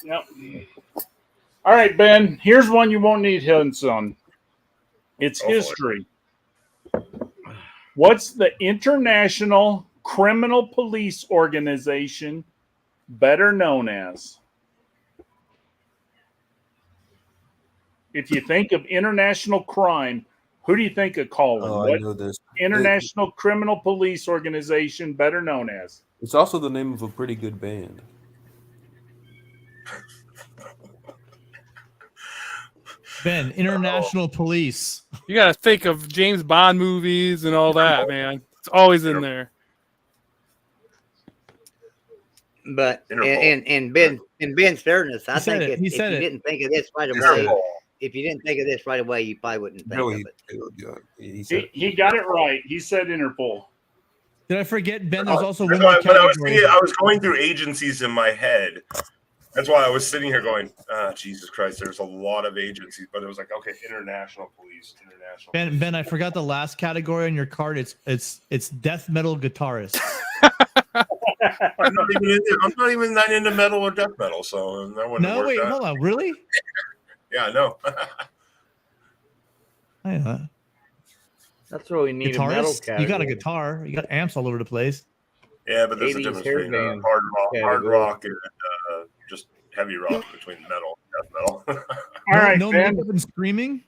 Yep. All right, Ben. Here's one you won't need hints on. It's history. What's the International Criminal Police Organization better known as? If you think of international crime, who do you think of calling? Oh, I What know this. International Criminal Police Organization better known as? It's also the name of a pretty good band. Ben, International Police. You got to think of James Bond movies and all that, man. It's always in there. But in Ben's fairness, I think if you didn't think of this right away, you probably wouldn't think of it. He got it right. He said Interpol. Did I forget, Ben? There's also But one more I category. was going through agencies in my head. That's why I was sitting here going, Jesus Christ, there's a lot of agencies. But it was like, okay, international police, international. Ben, I forgot the last category on your card. It's death metal guitarist. I'm not even that into metal or death metal, so that wouldn't No, work wait, out. hold on, really? Yeah, I know. I know. That's where we need a metal Guitarist? category. You got a guitar. You got amps all over the place. Yeah, but there's a 80s difference hair between band hard rock and just heavy rock between metal and death metal. All right, no Ben. makeup and screaming.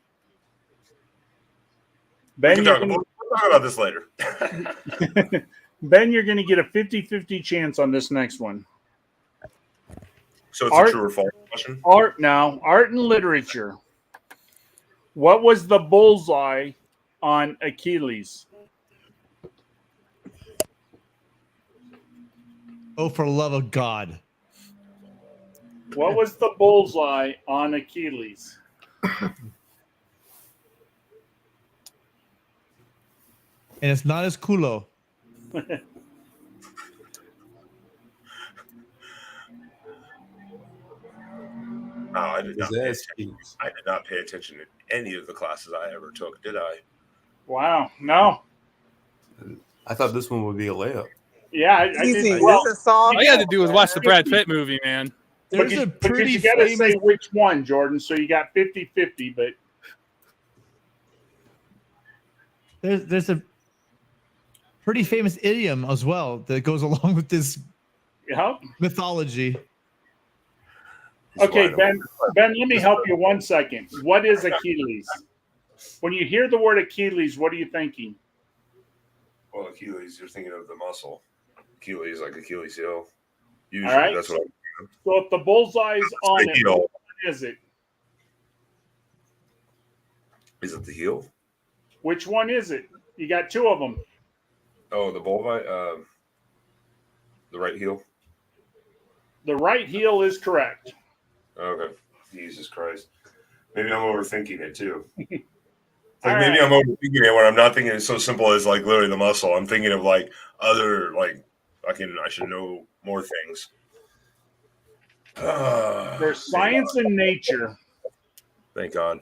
Ben, we'll talk about this later. Ben, you're going to get a 50-50 chance on this next one. So it's a true or false question? Art and literature. What was the bullseye on Achilles? Oh, for the love of God. What was the bullseye on Achilles? And it's not as culo. I did not. His I did not pay attention to any of the classes I ever took, did I? Wow, no. I thought this one would be a layup. Yeah, I Easy. did. Well, This is soft. All you had to do was watch the Brad Pitt movie, man. There's a because pretty you got to famous. say which one, Jordan. So you got 50-50, but There's a pretty famous idiom as well that goes along with this yeah. mythology. Okay, Ben, let me help you 1 second. What is Achilles? When you hear the word Achilles, what are you thinking? Well, Achilles, you're thinking of the muscle. Achilles, like Achilles heel. Usually, All right. that's what So if the bullseye's on the it, heel. what is it? Is it the heel? Which one is it? You got two of them. Oh, the bullseye. The right heel. The right heel is correct. Okay. Jesus Christ. Maybe I'm overthinking it too. Like All maybe right. I'm overthinking it when I'm not thinking it's so simple as like literally the muscle. I'm thinking of like other like I should know more things. There's science and nature. Thank God.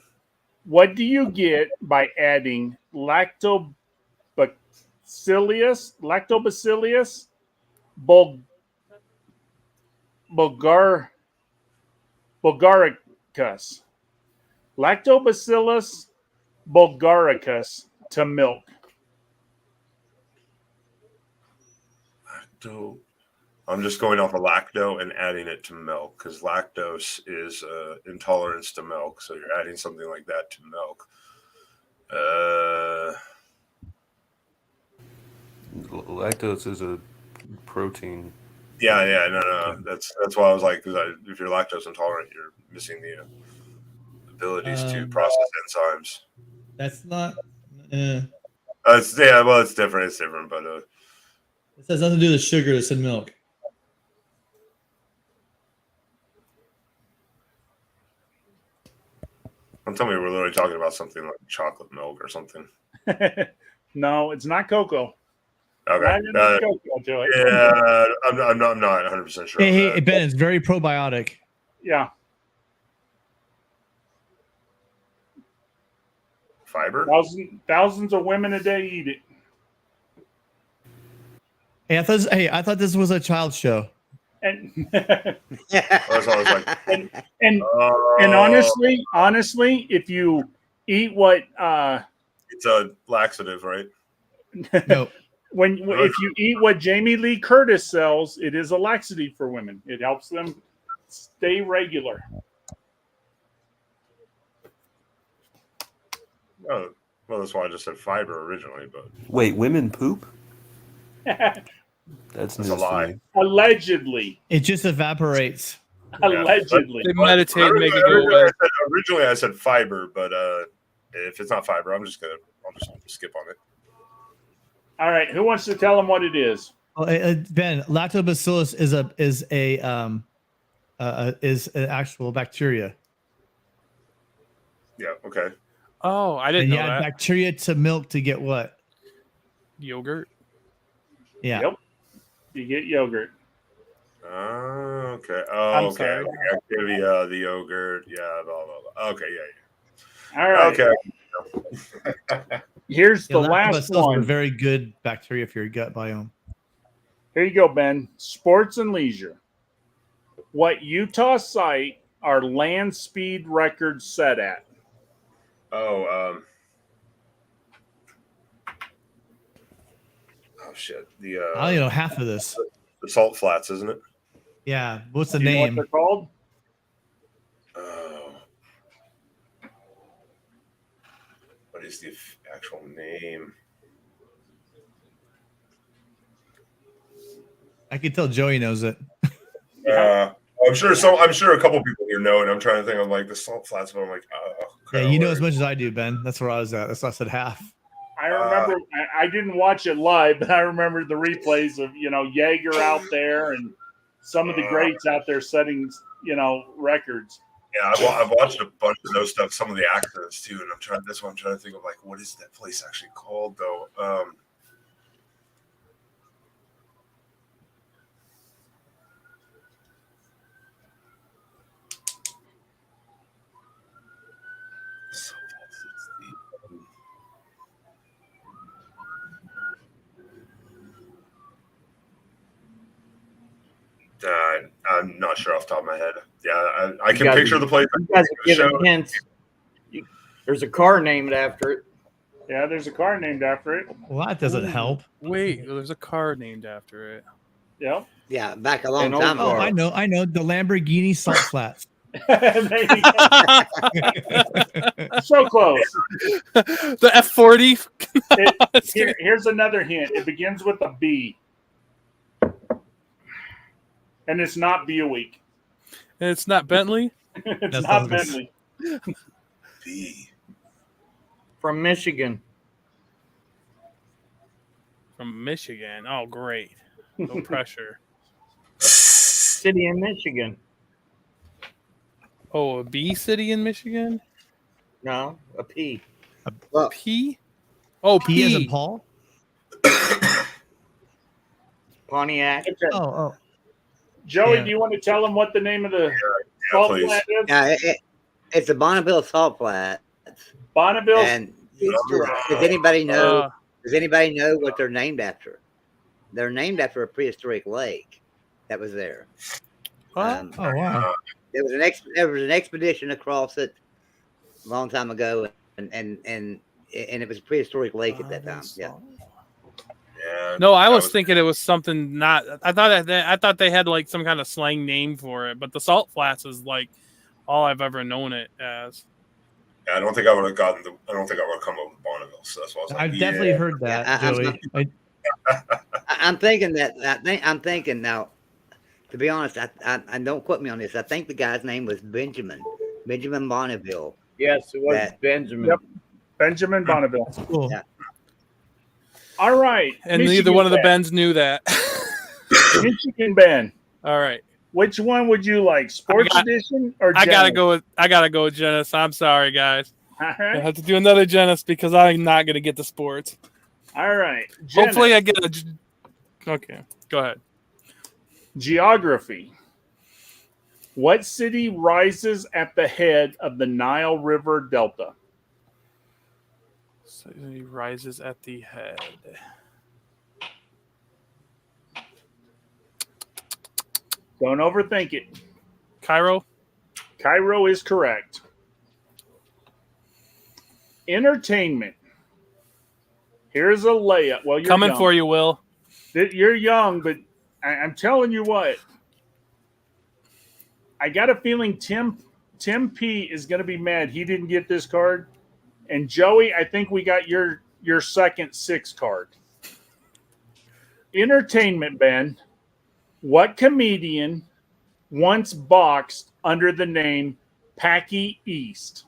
What do you get by adding lactobacillus, bulgaricus, lactobacillus bulgaricus to milk? I'm just going off of lacto and adding it to milk because lactose is intolerance to milk. So you're adding something like that to milk. Lactose is a protein. Yeah, no. That's why I was like, because if you're lactose intolerant, you're missing the abilities to process enzymes. That's not. It's different. It's different, but It has nothing to do with sugar. It's in milk. I'm telling you, we're literally talking about something like chocolate milk or something. No, it's not cocoa. Okay. Not in the cocoa, Joey. Yeah, I'm not 100% sure. Hey, on hey, that. Ben, it's very probiotic. Yeah. Fiber? Thousands of women a day eat it. Hey, I thought this was a child show. And That's what I was like. and honestly, if you eat what It's a laxative, right? No, if you eat what Jamie Lee Curtis sells, it is a laxative for women. It helps them stay regular. Oh, well, that's why I just said fiber originally, but Wait, women poop? That's That's a news to lie. me. Allegedly. it just evaporates. Allegedly. They meditate and make it go away. Originally, I said fiber, but if it's not fiber, I'll just skip on it. All right. Who wants to tell them what it is? Oh, Ben, lactobacillus is an actual bacteria. Yeah. Okay. Oh, I didn't And know you add that. bacteria to milk to get what? Yogurt. Yeah. Yep. You get yogurt. Okay. I'm Oh, okay. sorry. The activia, the yogurt. Yeah. Blah, blah, blah. Okay. Yeah. All right. Okay. Here's Yeah, the last lactobacillus are one. very good bacteria for your gut biome. Here you go, Ben. Sports and leisure. What Utah site are land speed records set at? Oh. Oh shit. I don't even know half of this. The Salt Flats, isn't it? Yeah. What's the Do you know name? what they're called? Oh. What is the actual name? I can tell Joey knows it. I'm sure. I'm sure a couple people here know it. I'm trying to think of like the Salt Flats, but I'm like, oh. Yeah, you know as much as I do, Ben. That's where I was at. That's why I said half. I remember. I didn't watch it live, but I remember the replays of Jaeger out there and some of the greats out there setting records. Yeah, I've watched a bunch of those stuff. Some of the accidents too, and that's what I'm trying to think of. Like, what is that place actually called though? I'm not sure off the top of my head. Yeah, I can picture the place. You guys are giving hints. There's a car named after it. Yeah, there's a car named after it. Well, that doesn't help. Wait, there's a car named after it. Yep. Yeah, back a long An old time Oh, ago. I know. The Lamborghini Salt Flats. There you go. So close. The F40. Here's another hint. It begins with a B. And it's not Buick. It's not Bentley. It's That's not not this. Bentley. B. From Michigan. From Michigan. Oh, great. No pressure. City in Michigan. Oh, a B city in Michigan? No, a P. P? Oh, P as in P. Paul. Pontiac. Okay. Oh. Joey, Yeah. do you want to tell them what the name of the salt please. plant is? Yeah, it's a Bonneville Salt Flat. Bonneville? And does anybody know? Uh, Does anybody know what they're named after? They're named after a prehistoric lake that was there. what? Oh wow. There was an expedition across it a long time ago, and it was a prehistoric lake at that time. Yeah. Yeah. No, I that was thinking it was something not. I thought they had like some kind of slang name for it, but the Salt Flats is like all I've ever known it as. Yeah, I don't think I would have gotten. I don't think I would have come up with Bonneville. So that's why I was like, I've definitely heard that, Yeah, Joey. I'm thinking that. I'm thinking now. To be honest, I don't quote me on this. I think the guy's name was Benjamin Bonneville. Yes, it was That- Benjamin. Yep. Benjamin Bonneville. Cool. Yeah. All right. And neither Michigan one of the Ben. Bens knew that. Michigan Ben. All right. Which one would you like? Sports edition or I gotta Genesis? go with Genesis. I'm sorry, guys. All I right. have to do another Genesis because I'm not gonna get the sports. All right. Hopefully, Janice, I get a. Okay, go ahead. geography. What city rises at the head of the Nile River Delta? So he rises at the head. Don't overthink it. Cairo. Cairo is correct. Entertainment. Here's a layup. Well, you're Coming young. for you, Will. You're young, but I'm telling you what. I got a feeling Tim P is going to be mad he didn't get this card. And Joey, I think we got your second 6 card. Entertainment, Ben. What comedian once boxed under the name Packy East?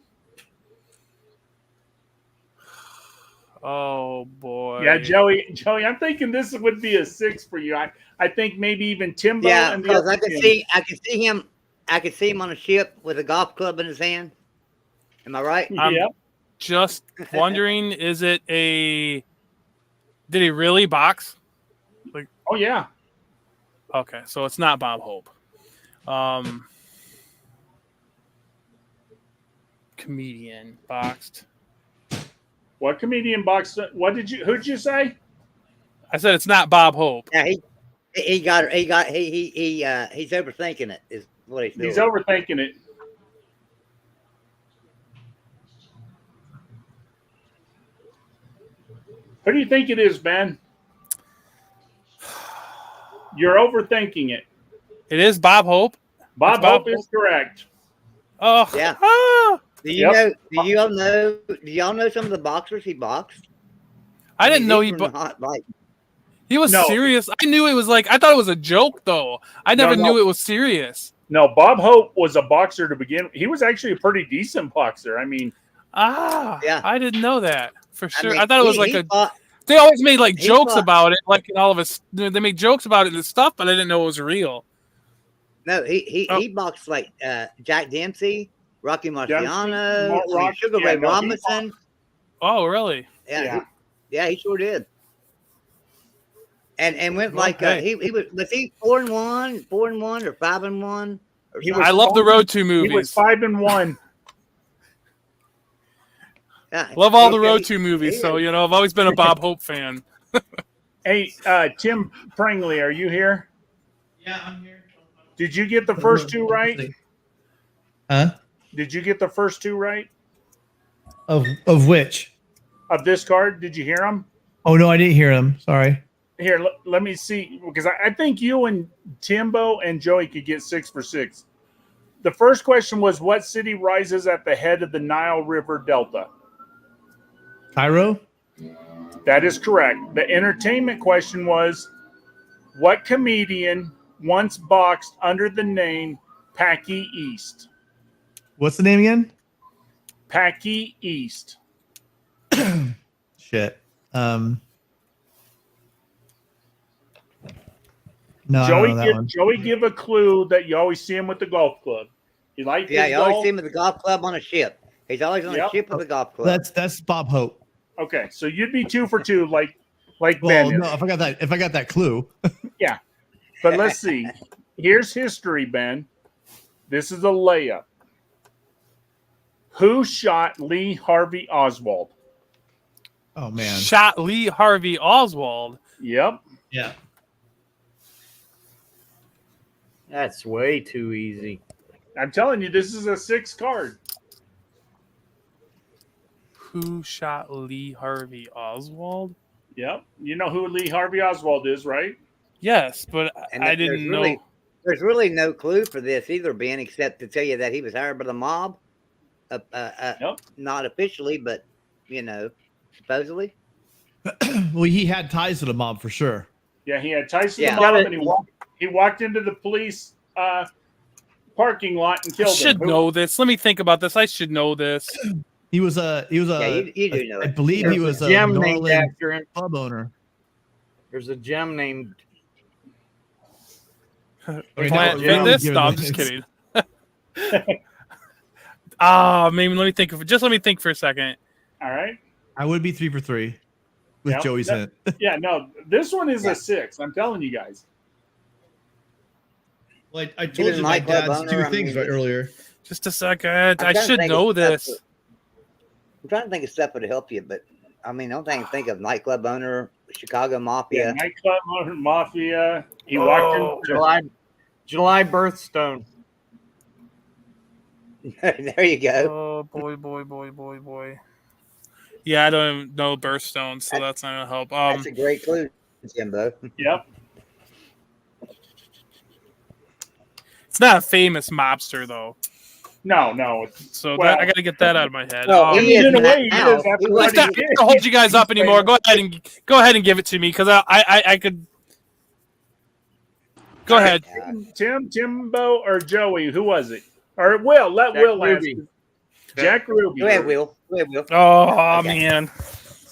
Oh boy. Yeah, Joey, I'm thinking this would be a 6 for you. I think maybe even Timbo. Yeah, and the because other I could see him on a ship with a golf club in his hand. Am I right? I'm Yeah. just wondering, is it a? Did he really box? Oh yeah. Okay, so it's not Bob Hope. Comedian boxed. What comedian boxed? Who'd you say? I said it's not Bob Hope. Yeah, he's overthinking it. Is what he's doing. He's overthinking it. Who do you think it is, Ben? You're overthinking it. It is Bob Hope. Bob It's Bob Hope is correct. Oh, Yeah. ah! Do you know? Do y'all know? Do y'all know some of the boxers he boxed? I didn't know these he. were not like. He was No. serious. I knew it was like. I thought it was a joke though. I never No. knew it was serious. No, Bob Hope was a boxer to begin. He was actually a pretty decent boxer. I mean, Yeah. I didn't know that for sure. I, mean, thought it was he- like he a. fought- They always made like he jokes fought- about it, like in all of us. They made jokes about it and stuff, but I didn't know it was real. No, he Oh. he boxed like Jack Dempsey, Rocky Marciano, Mark Rock- Sugar yeah, Ray no, he Robinson. Oh, really? Yeah, he sure did. And went like Okay. was he 4-1 or 5-1 or He was- something? I love the Road 2 he movies. was 5-1. Yeah, Love all the he- Road he- 2 movies, he- so I've always been a Bob Hope fan. Hey, Tim Pringley, are you here? Yeah, I'm here. Did you get the first 2 right? Huh? Did you get the first 2 right Of which? of this card? Did you hear them? Oh no, I didn't hear him. Sorry. Here, let me see, because I think you and Timbo and Joey could get 6 for 6. The first question was, what city rises at the head of the Nile River Delta? Cairo. That is correct. The entertainment question was, what comedian once boxed under the name Packy East? What's the name again? Packy East. Shit. No, I don't know that one. Joey, give a clue that you always see him with the golf club. You like Yeah, his you always golf? see him with the golf club on a ship. He's always on Yep. a ship with a golf club. That's Bob Hope. Okay, so you'd be 2 for 2, like Ben Well, is. no, if I got that clue. But let's see. Here's history, Ben. This is a layup. Who shot Lee Harvey Oswald? Oh man. Shot Lee Harvey Oswald. Yep. Yeah. That's way too easy. I'm telling you, this is a 6 card. Who shot Lee Harvey Oswald? Yep. You know who Lee Harvey Oswald is, right? Yes, but And I there's didn't really- know. There's really no clue for this either, Ben, except to tell you that he was hired by the mob. Yep. Not officially, but supposedly. Well, he had ties to the mob for sure. Yeah, he had Tyson Yeah. the mob, and he walked into the police parking lot and I killed should him. know this. Let me think about this. I should know this. He was a Yeah, you do know I it. believe he was a Gem named Norland after him. club owner. There's a gem named. Plant now this? we're No, I'm giving just this. kidding. Maybe let me think for a second. All right. I would be 3 for 3. with Yep. Joey's hint. Yeah, no, this one is Yeah. a 6. I'm telling you guys. Well, I Even told you my Mike Webb dad's owner, two I things mean, right earlier. Just a second. I'm I trying to should think know of stuff this. I'm trying to think of stuff that'll help you, but I mean, the only thing I can think of nightclub owner, Chicago Yeah, Mafia. nightclub mafia. He walked Oh, in. July birthstone. There you go. Oh boy. Yeah, I don't even know birthstones, so that's not gonna help. That's a great clue, Jimbo. Yep. It's not a famous mobster though, No. so Well- I gotta get that out of my head. Well, I he mean, is in a now. way, he Now. is after He what Let's was- he not did. to hold you guys up He's anymore. famous. Go ahead and give it to me because I could. Go ahead. Timbo, or Joey? Who was it? Or Will? Let Jack Will Ruby. answer. Jack Ruby. Go ahead, Will. Go ahead, Will. Oh Okay. man,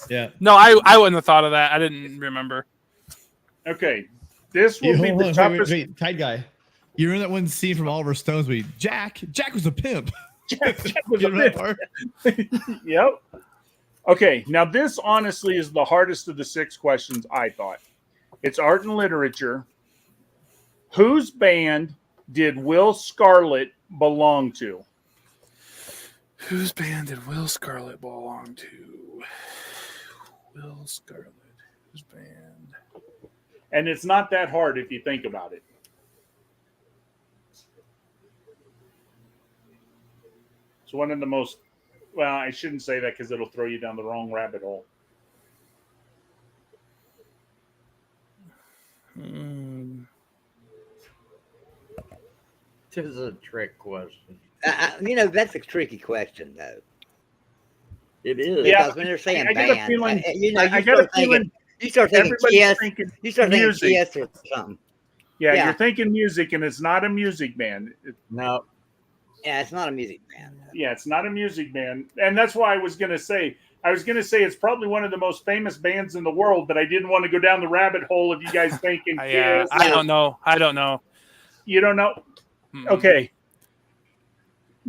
Yeah. no, I wouldn't have thought of that. I didn't remember. Okay, this will be Hold the on, toughest. wait, tight guy. You remember that one scene from Oliver Stone's movie? Jack was a pimp. Jack was You a remember that bit- part? Yep. Okay, now this honestly is the hardest of the 6 questions, I thought. It's art and literature. Whose band did Will Scarlet belong to? Whose band did Will Scarlet belong to? Will Scarlet. Whose band? And it's not that hard if you think about it. It's one of the most, well, I shouldn't say that because it'll throw you down the wrong rabbit hole. Hmm. This is a trick question. That's a tricky question, though. It is. Yeah. Because when they're saying I got a band, feeling- you I got a start thinking, feeling you start thinking everybody's Kiss. thinking You start thinking music. Kiss or something. Yeah, Yeah. you're thinking music, and it's not a music band. No. Yeah, it's not a music band. Yeah, it's not a music band, and that's why I was going to say it's probably one of the most famous bands in the world, but I didn't want to go down the rabbit hole of you guys thinking Kiss. I don't know. You don't know? Mm-mm. Okay.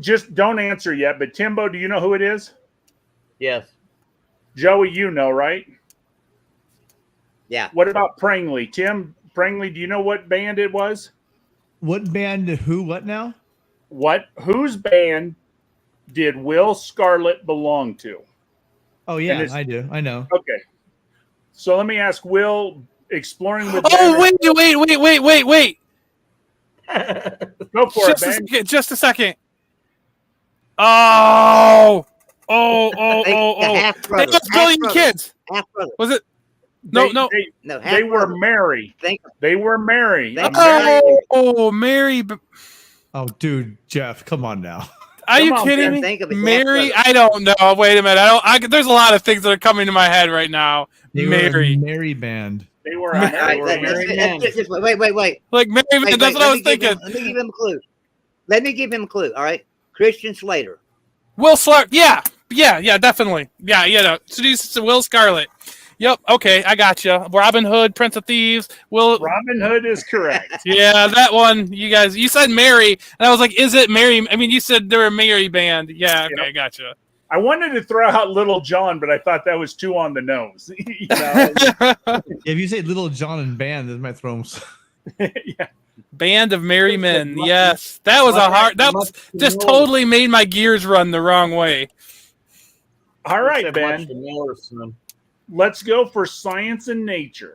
Just don't answer yet, but Timbo, do you know who it is? Yes. Joey, you know, right? Yeah. What about Prangley? Tim Prangley, do you know what band it was? What band? Who? What now? Whose band did Will Scarlet belong to? Oh And yeah, it's- I do. I know. Okay. So let me ask Will, exploring with Oh band- wait! Go for Just it, a Ben. second. Just a second. Oh. The half Hey, brother. that's Brilliant Kids. Half brother. Was it? No. No, half They were brother. married. Think They were married. They- Oh, Mary. Oh, dude, Jeff, come on now. Are Come you on, kidding Ben, me? think of it, Mary, half I don't know. Wait a minute. There's a lot of things that are coming to my head right now. They were a Mary, Mary band. They were All All right, were let's married men. just wait. like Mary, Wait, that's what I was let me give thinking. Let me give him a clue. Let me give him a clue. All right, Christian Slater. Will Slark, yeah, definitely, no. Seduce Will Scarlet. Yep. Okay, I got you. Robin Hood, Prince of Thieves. Will. Robin Hood is correct. Yeah, that one. You guys, you said Mary, and I was like, is it Mary? I mean, you said they're a Mary band. Yeah. Okay, Yep. Gotcha. I wanted to throw out Little John, but I thought that was too on the nose. You know? If you say Little John and band, that might throw him. Yeah. Band of Merry Men. Yes, that was a hard. That's just totally made my gears run the wrong way. All right, Said Ben. much to Morrison. Let's go for science and nature.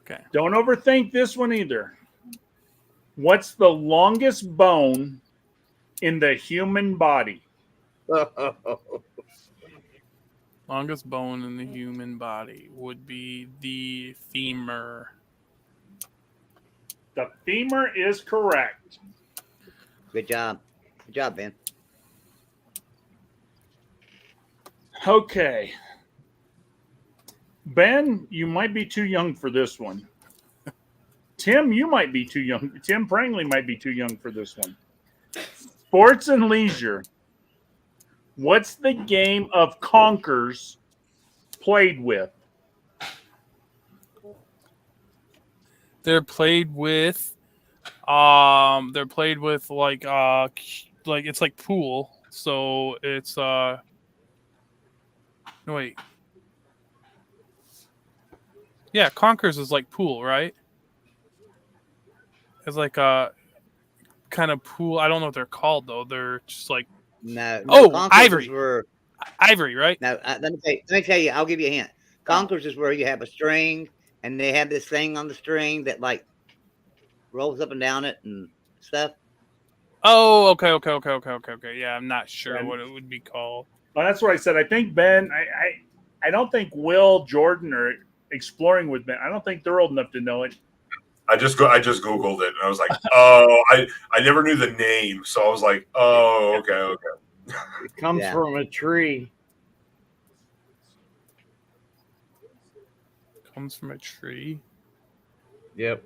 Okay. Don't overthink this one either. What's the longest bone in the human body? Longest bone in the human body would be the femur. The femur is correct. Good job. Good job, Ben. Okay. Ben, you might be too young for this one. Tim, you might be too young. Tim Prangley might be too young for this one. Sports and leisure. What's the game of conkers played with? They're played with like it's like pool. So it's no wait. Yeah, Conkers is like pool, right? It's like a kind of pool. I don't know what they're called though. They're just like No, Oh, Concourses Ivory. were Ivory, right? no. Let me tell you. I'll give you a hint. Concourse is where you have a string, and they have this thing on the string that like rolls up and down it and stuff. Oh, okay. Yeah, I'm not sure And- what it would be called. Well, that's what I said. I think Ben. I don't think Will, Jordan are exploring with Ben. I don't think they're old enough to know it. I just googled it and I was like, oh, I never knew the name, so I was like, oh, okay. It comes Yeah. from a tree. Comes from a tree. Yep.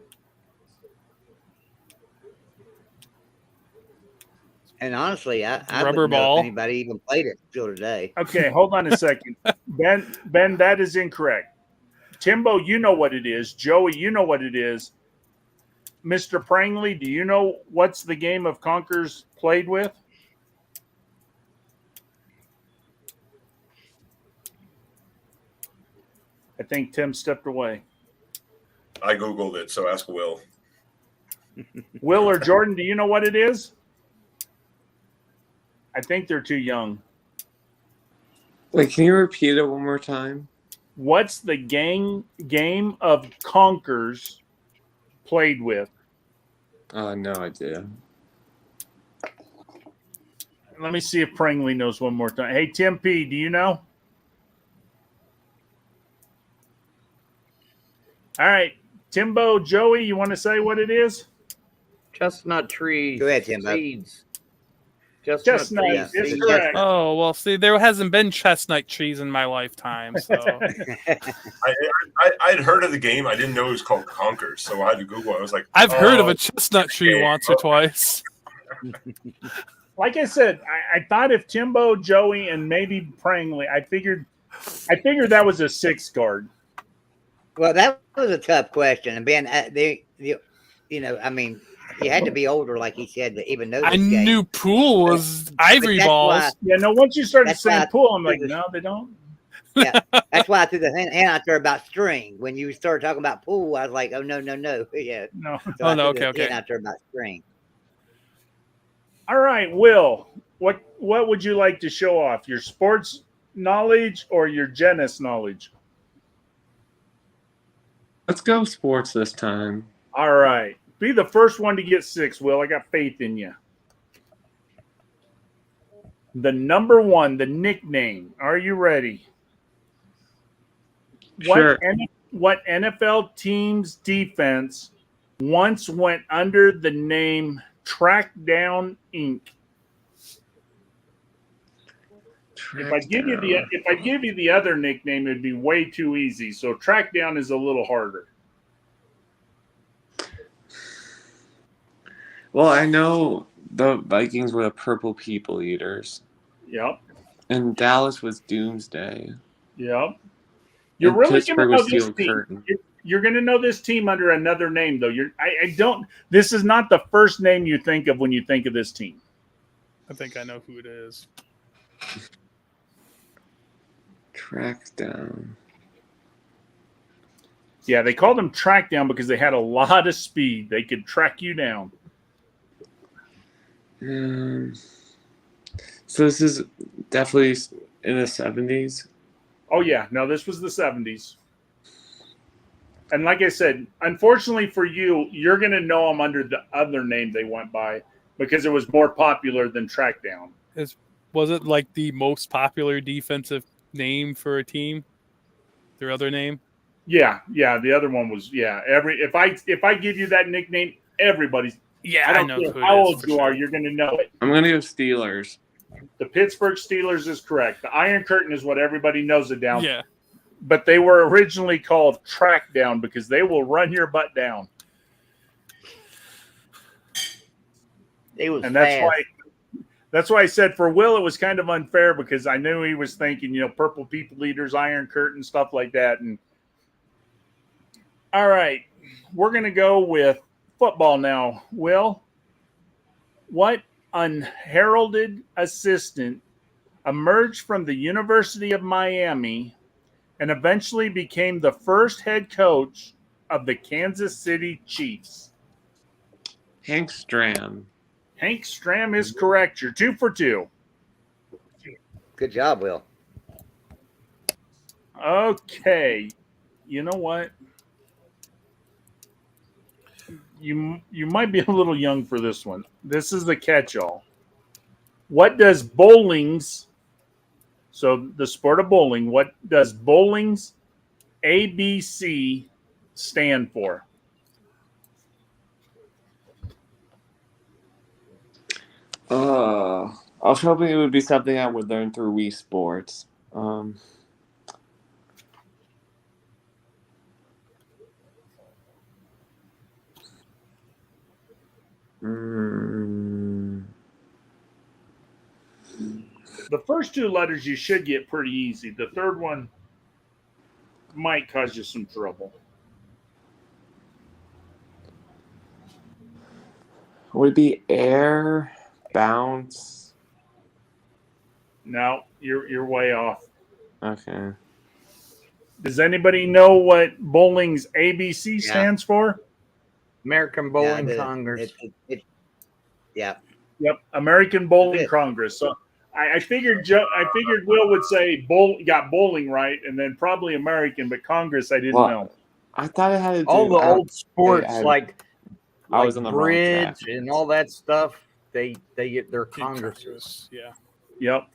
And honestly, I Rubber wouldn't know ball. if anybody even played it still today. Okay, hold on a second. Ben, that is incorrect. Timbo, you know what it is. Joey, you know what it is. Mr. Prangley, do you know what's the game of Conkers played with? I think Tim stepped away. I googled it, so ask Will. Will or Jordan, do you know what it is? I think they're too young. Wait, can you repeat it one more time? What's the game of Conkers played with? No idea. Let me see if Prangley knows one more time. Hey, Tim P., do you know? All right. Timbo, Joey, you want to say what it is? Chestnut trees. Go ahead, Timbo. Seeds. Chestnut trees, is seeds. correct. Oh, well, see, there hasn't been chestnut trees in my lifetime, so I'd heard of the game. I didn't know it was called Conkers, so I had to Google it. I was like, I've heard of oh, a chestnut tree once or twice. Like I said, I thought if Timbo, Joey, and maybe Prangley, I figured that was a 6 guard. Well, that was a tough question, and Ben, I mean, you had to be older, like he said, to even know. This I game. knew pool was ivory that's balls. why- Yeah, no, once you started That's saying why I pool, I'm like, figured- no, they don't. That's why I threw the hand out there about string. When you started talking about pool, I was like, oh no. Yeah. No. So Oh, I no, threw the okay. hand out there about string. All right, Will, what would you like to show off? Your sports knowledge or your genus knowledge? Let's go sports this time. All right. Be the first one to get 6, Will. I got faith in you. The number 1, the nickname. Are you ready? Sure. What NFL team's defense once went under the name Trackdown Inc.? If I give you the other nickname, it'd be way too easy. So Trackdown is a little harder. Well, I know the Vikings were the Purple People Eaters, Yep. and Dallas was Doomsday. Yep. You're And really going Pittsburgh to know was this Steel team. Curtain. You're going to know this team under another name, though. I don't. This is not the first name you think of when you think of this team. I think I know who it is. Trackdown. Yeah, they called them Trackdown because they had a lot of speed. They could track you down. So this is definitely in the 70s. Oh yeah, no, this was the 70s. And like I said, unfortunately for you, you're going to know them under the other name they went by because it was more popular than Trackdown. Was it like the most popular defensive name for a team? Their other name? Yeah, the other one was if I give you that nickname, everybody's Yeah, I don't know care who how it is. old for you sure. are, you're going to know it. I'm going to go Steelers. The Pittsburgh Steelers is correct. The Iron Curtain is what everybody knows it down. Yeah. But they were originally called Trackdown because they will run your butt down. It was And fast. that's why I said for Will it was kind of unfair because I knew he was thinking, Purple People Eaters, Iron Curtain, stuff like that. And all right, we're going to go with football now. Will, what unheralded assistant emerged from the University of Miami and eventually became the first head coach of the Kansas City Chiefs? Hank Stram. Hank Stram is correct. You're 2 for 2. Good job, Will. Okay. You know what? You might be a little young for this one. This is the catch-all. What does bowling's, so the sport of bowling, what does bowling's ABC stand for? I was hoping it would be something I would learn through Wii Sports. The first 2 letters you should get pretty easy. The third one might cause you some trouble. Would it be air, bounce? No, you're way off. Okay. Does anybody know what bowling's ABC stands for? American Bowling Congress. Yeah. Yep, American Bowling Congress. So I figured Will would say got bowling right, and then probably American, but Congress I didn't know. I thought it had to do All the old sports I was on the wrong bridge track. and all that stuff. They get their congresses. Yeah. Yep.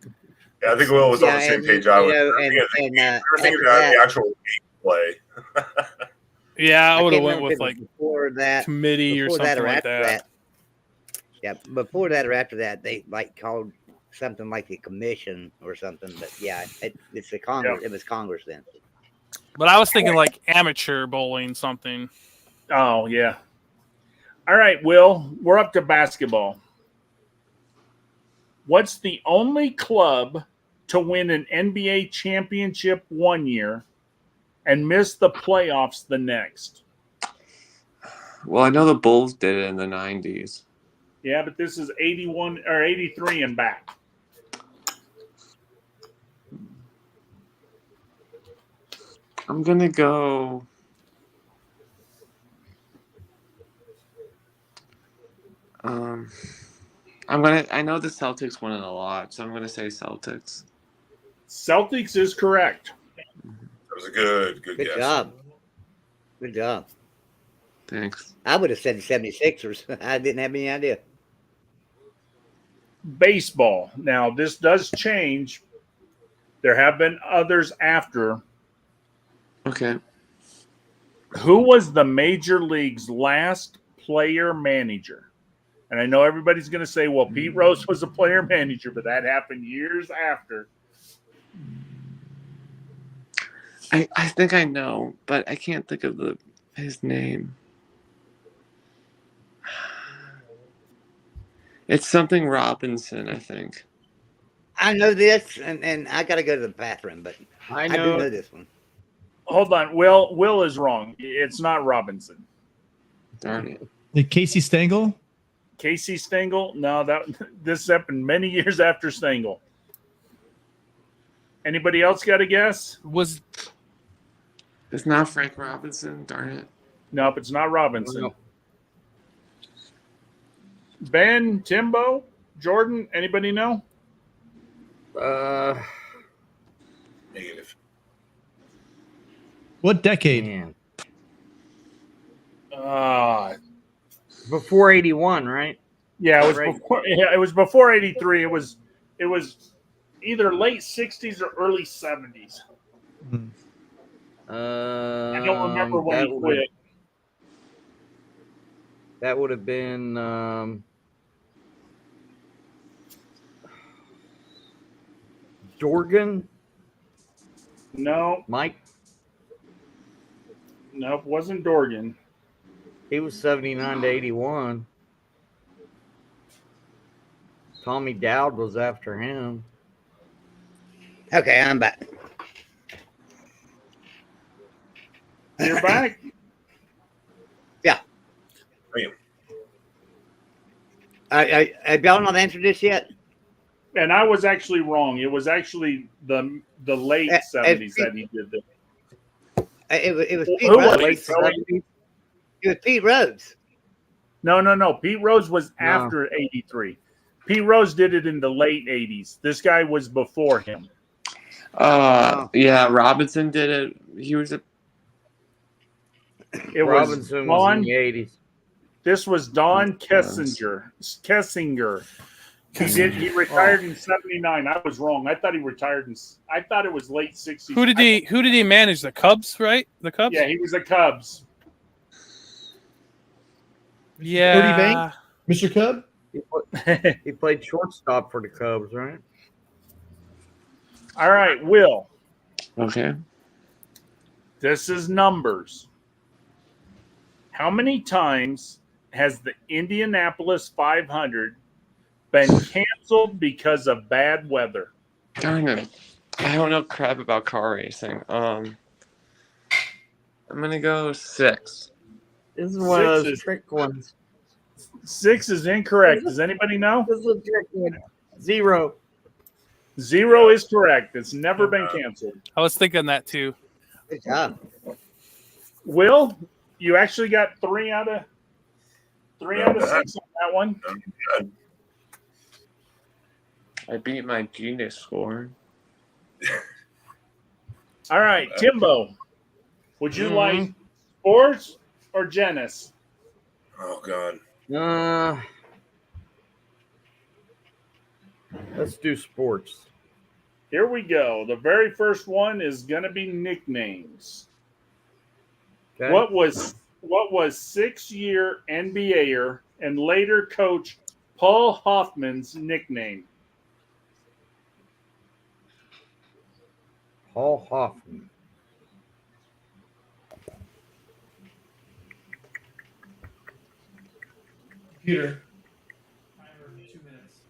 Yeah, I think Will was on the same page I was. We're thinking about the actual gameplay. Yeah, I would have can't went with remember if it like was before that, committee or before that, something or like after that. Yeah, before that or after that, they like called something like the commission or something. But yeah, it's the Congress. It was Congress then. But I was thinking like amateur bowling something. Oh yeah. All right, Will, we're up to basketball. What's the only club to win an NBA championship one year and miss the playoffs the next? Well, I know the Bulls did it in the 90s. Yeah, but this is 81 or 83 and back. I'm going to go... I know the Celtics won it a lot, so I'm gonna say Celtics. Celtics is correct. That was a good guess. Job. Good job. Thanks. I would have said the 76ers. I didn't have any idea. Baseball. Now, this does change. There have been others after. Okay. Who was the Major League's last player manager? And I know everybody's going to say, well, Pete Rose was a player manager, but that happened years after. I think I know, but I can't think of his name. It's something Robinson, I think. I know this, and I got to go to the bathroom, but I do know this one. Hold on. Will is wrong. It's not Robinson. Darn it. The Casey Stengel? Casey Stengel? No, this happened many years after Stengel. Anybody else got a guess? It's not Frank Robinson, darn it. Nope, it's not Robinson. No. Ben, Timbo, Jordan, anybody know? Negative. What decade? Man. Before 81, right? Yeah, it was Right. before. Yeah, it was before 83. It was either late 60s or early 70s. I don't remember when he quit. That would have been Dorgan. No, Mike. nope, wasn't Dorgan. He was 79 to 81. Tommy Dowd was after him. Okay, I'm back. You're back. Yeah. Have y'all not answered this yet? And I was actually wrong. It was actually the late 70s that he did this. It was Pete Who was Rose. it? It was Pete Rose. No. Pete Rose was No. after 83. Pete Rose did it in the late 80s. This guy was before him. Yeah, Robinson did it. He was a It Robinson was was Don. in the 80s. This was Don Kessinger. He retired in 79. I was wrong. I thought he retired I thought it was late 60s. Who did he manage? The Cubs, right? The Cubs? Yeah, he was the Cubs. Yeah. Cody Bank? Mr. Cub? He played shortstop for the Cubs, right? All right, Will. okay. This is numbers. How many times has the Indianapolis 500 been canceled because of bad weather? Darn it. I don't know crap about car racing. I'm gonna go 6. This is one of Six those is- trick ones. 6 is incorrect. Does anybody know? This is a trick one. 0. 0 is correct. It's never been canceled. I was thinking that too. Good job. Will, you actually got 3 out of 6 on that one. I beat my genius score. All right, Timbo. Would you like sports or Genis? Oh God. Let's do sports. Here we go. The very first one is going to be nicknames. Okay. What was 6-year NBAer and later coach Paul Hoffman's nickname? Paul Hoffman. Computer. Timer, 2 minutes.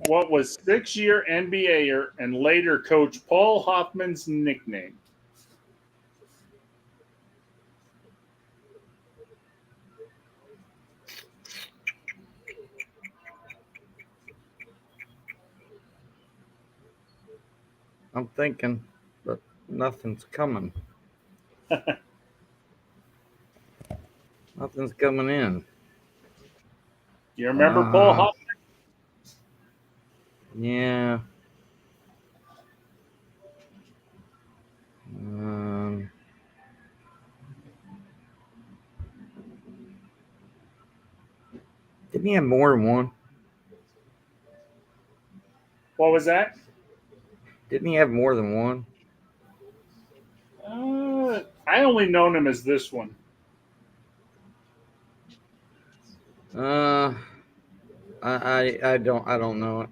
What was 6-year NBAer and later coach Paul Hoffman's nickname? I'm thinking, but nothing's coming. Nothing's coming in. You remember Paul Hoffman? Yeah. Didn't he have more than one? What was that? Didn't he have more than one? I only known him as this one. I don't know it.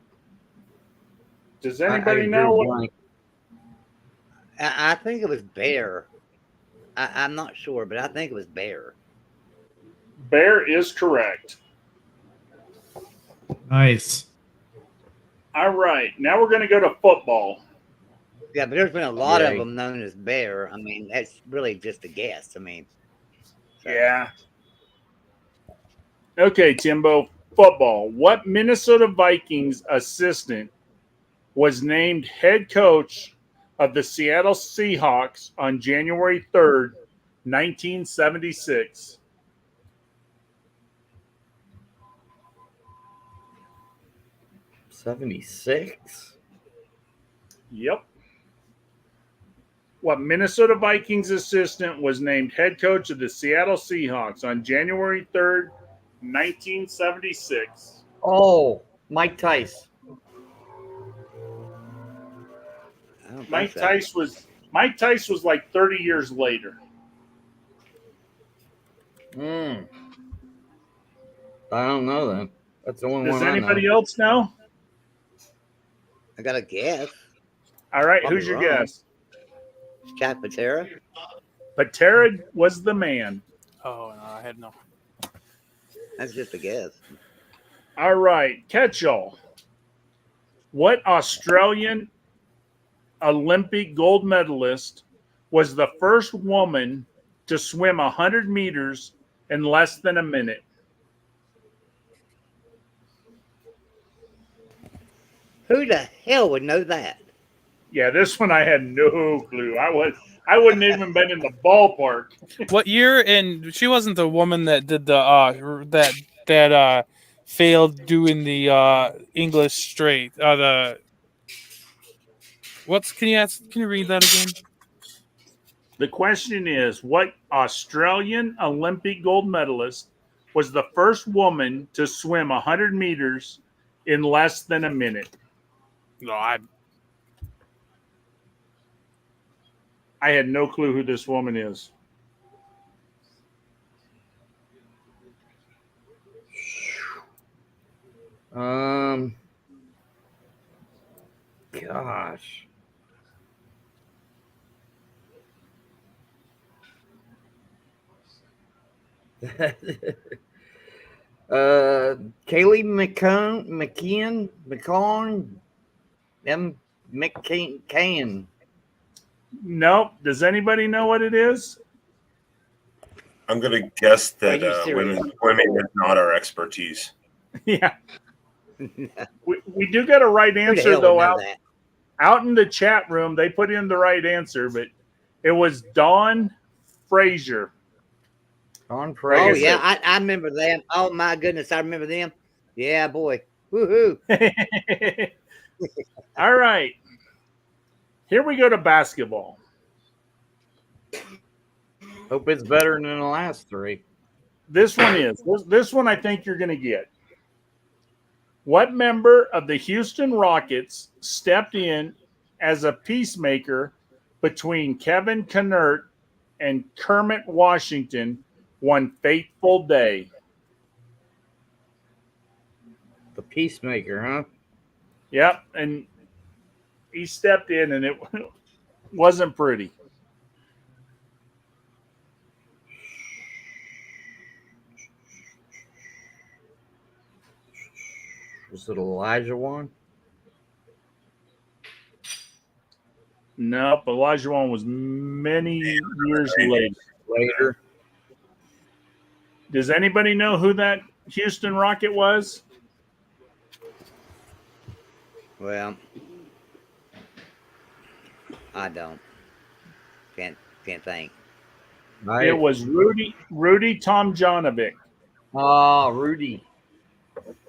Does I anybody drew know a what? blank. I think it was Bear. I'm not sure, but I think it was Bear. Bear is correct. Nice. All right, now we're going to go to football. Yeah, but there's been a lot Yeah. of them known as Bear. I mean, that's really just a guess. I mean, so- Yeah. Okay, Timbo, football. What Minnesota Vikings assistant was named head coach of the Seattle Seahawks on January 3rd, 1976? 76? Yep. What Minnesota Vikings assistant was named head coach of the Seattle Seahawks on January 3rd, 1976? Oh, Mike Tice. I don't think Mike so. Tice was like 30 years later. I don't know then. That's the only Does one anybody I know. else know? I got a guess. All right, Probably who's your wrong. guess? Jack Patera. Patera was the man. Oh no, I had no. That's just a guess. All right, catch-all. What Australian Olympic gold medalist was the first woman to swim 100 meters in less than a minute? Who the hell would know that? Yeah, this one I had no clue. I wouldn't even been in the ballpark. What year? And she wasn't the woman that did the that failed doing the English straight. The what's can you read that again? The question is, what Australian Olympic gold medalist was the first woman to swim 100 meters in less than a minute? No, I had no clue who this woman is. Gosh. Kaylee McCon, M. McCann. Nope. Does anybody know what it is? I'm going to guess that Are you serious? women is not our expertise. Yeah. We do got a right Who the answer, hell would though, know that? out in the chat room. They put in the right answer, but it was Dawn Frazier. On Oh Fraser. yeah, I remember them. Oh my goodness, I remember them. Yeah, boy. Woohoo. All right. Here we go to basketball. Hope it's better than the last three. This one is. This one I think you're going to get. What member of the Houston Rockets stepped in as a peacemaker between Kevin Kennert and Kermit Washington one fateful day? The Peacemaker, huh? Yep, and he stepped in, and it wasn't pretty. Was it Elijah one? Nope, Elijah one was many years Later. Does anybody know who that Houston Rocket was? Well, I don't. Can't think. It was Rudy Tomjanovic. Oh, Rudy.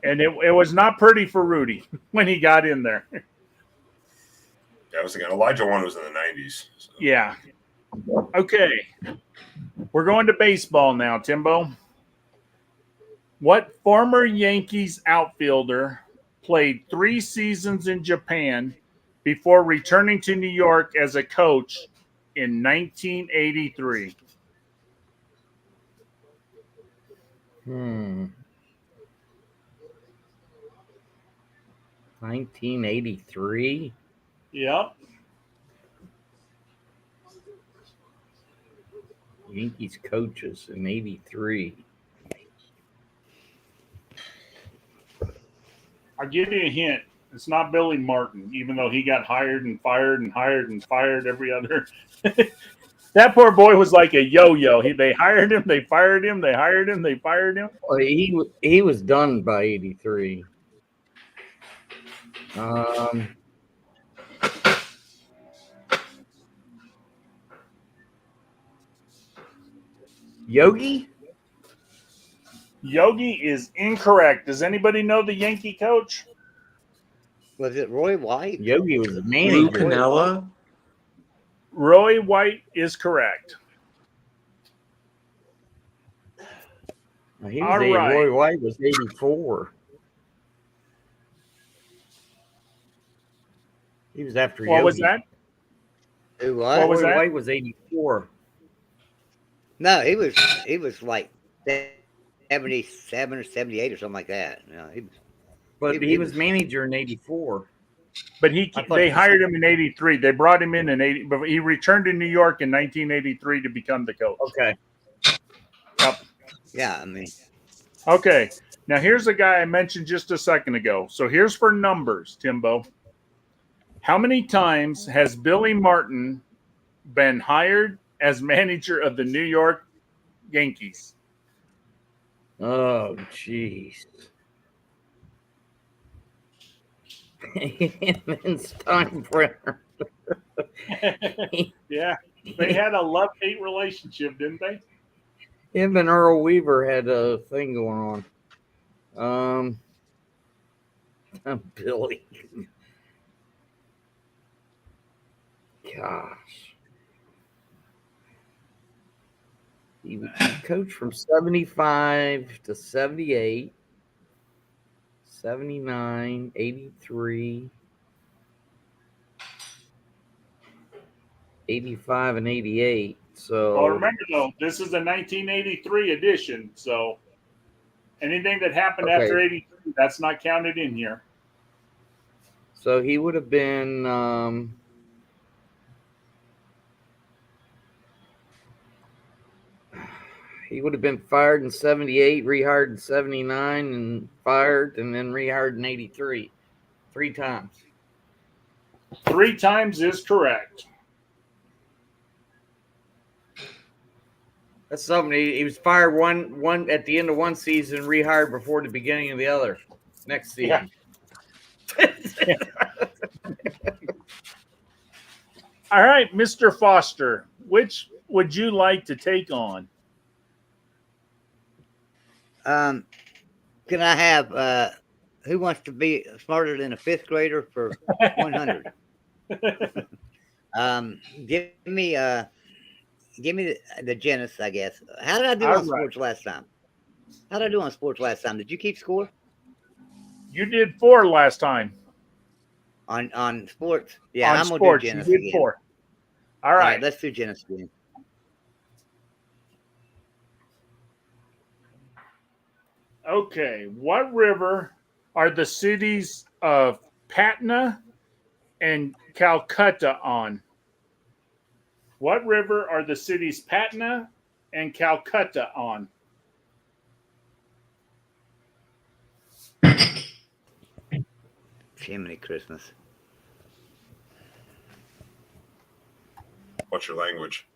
And it was not pretty for Rudy when he got in there. Yeah, I was thinking Elijah one was in the 90s. So. Yeah. Okay. We're going to baseball now, Timbo. What former Yankees outfielder played 3 seasons in Japan before returning to New York as a coach in 1983? 1983. Yep. Yankees coaches in 83. I'll give you a hint. It's not Billy Martin, even though he got hired and fired and hired and fired every other. That poor boy was like a yo-yo. They hired him, they fired him, they hired him, they fired him. Well, he was done by 83. Yogi? Yogi is incorrect. Does anybody know the Yankee coach? Was it Roy White? Yogi was a Lou manager. Piniella? Roy White is correct. He was All right. Roy White was 84. He was after What Yogi. was that? Who was? What was Roy that? White was 84. No, he was like 77 or 78 or something like that. No, he was. But he was manager in 84. But I thought they you hired said- him in 83. They brought him in 80, but he returned to New York in 1983 to become the coach. Okay. Yep. Yeah, I mean, Okay. Now here's the guy I mentioned just a second ago. So here's for numbers, Timbo. How many times has Billy Martin been hired as manager of the New York Yankees? Oh, jeez. It's time for Yeah, they had a love-hate relationship, didn't they? Him and Earl Weaver had a thing going on. Billy. Gosh. He coached from 75 to 78, 79, 83, 85, and 88. So Well, remember though, this is a 1983 edition, so anything that happened Okay. after 83, that's not counted in here. So he would have been fired in 78, rehired in 79, and fired, and then rehired in 83. 3 times. 3 times is correct. That's something. He was fired one at the end of one season, rehired before the beginning of the other next season. All right, Mr. Foster, which would you like to take on? Can I have who wants to be smarter than a 5th grader for 100? Give me the Genesis, I guess. How did I do on sports last time? How did I do on sports last time? Did you keep score? You did 4 last time. On sports? Yeah, on I'm sports, going to do Genesis you did again. 4. All right. Let's do Genesis again. Okay. What river are the cities of Patna and Calcutta on? What river are the cities Patna and Calcutta on? Jiminy Christmas. What's your language?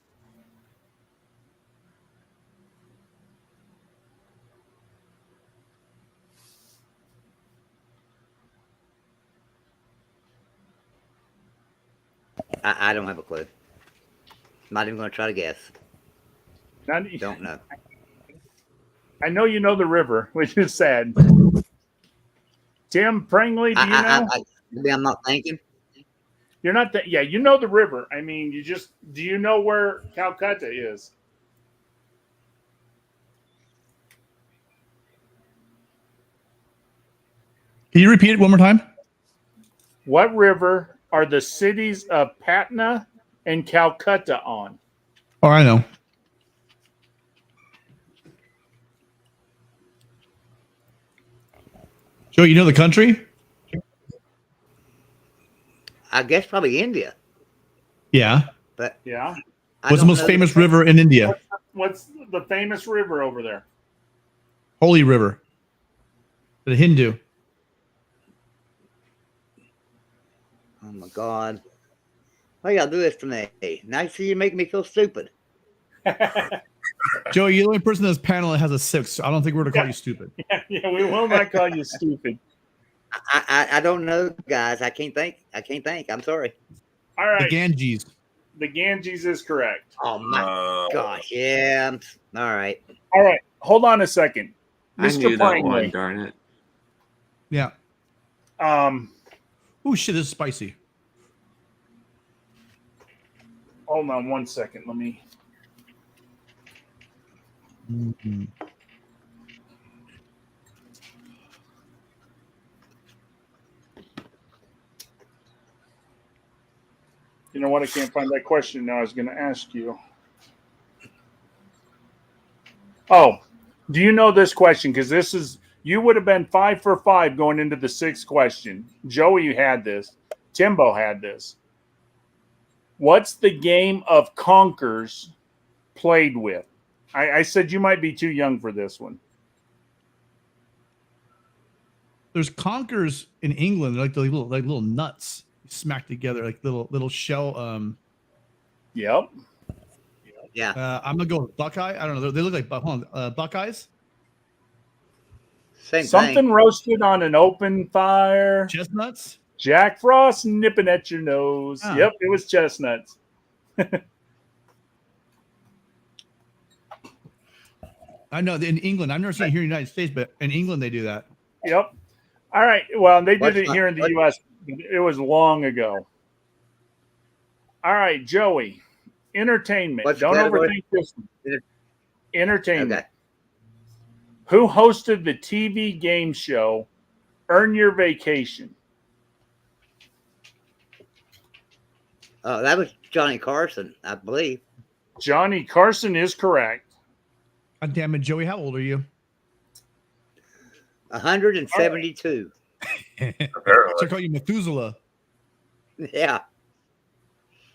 I don't have a clue. Not even going to try to guess. Don't know. I know you know the river, which is sad. Tim Pringley, do you know? Maybe I'm not thinking. You're not that. Yeah, you know the river. I mean, do you know where Calcutta is? Can you repeat it one more time? What river are the cities of Patna and Calcutta on? Oh, I know. Joe, you know the country? I guess probably India. Yeah. But yeah. What's the most famous river in India? What's the famous river over there? Holy River. The Hindu. Oh my God. Why y'all do this to me? Now you see you make me feel stupid. Joe, you're the only person in this panel that has a 6. So I don't think we're going to call you stupid. Yeah, we will not call you stupid. I don't know, guys. I can't think. I'm sorry. All right. The Ganges. The Ganges is correct. Oh my gosh. Yeah. All right. All right. Hold on a second. I Mr. knew that one, Pringley. darn it. Yeah. Oh shit, this is spicy. Hold on one second. Let me. Mm-hmm. You know what? I can't find that question now. I was going to ask you. Oh, do you know this question? Because you would have been 5 for 5 going into the 6th question. Joey had this. Timbo had this. What's the game of conkers played with? I said you might be too young for this one. There's conkers in England. They're like the little nuts smacked together, like little shell. Yep. Yeah. I'm gonna go with Buckeye. I don't know. They look like Buckeyes. Same Something thing. roasted on an open fire. Chestnuts. Jack Frost nipping at your nose. Oh. Yep, it was chestnuts. I know in England. I've never seen it here in the United States, but in England they do that. Yep. All right. Well, they did What's it my- here in the what- U.S. It was long ago. All right, Joey. Entertainment. What's the Don't category? overthink this one. Entertainment. Okay. Who hosted the TV game show Earn Your Vacation? Oh, that was Johnny Carson, I believe. Johnny Carson is correct. God damn it, Joey! How old are you? 172. Apparently. So I call you Methuselah. Yeah.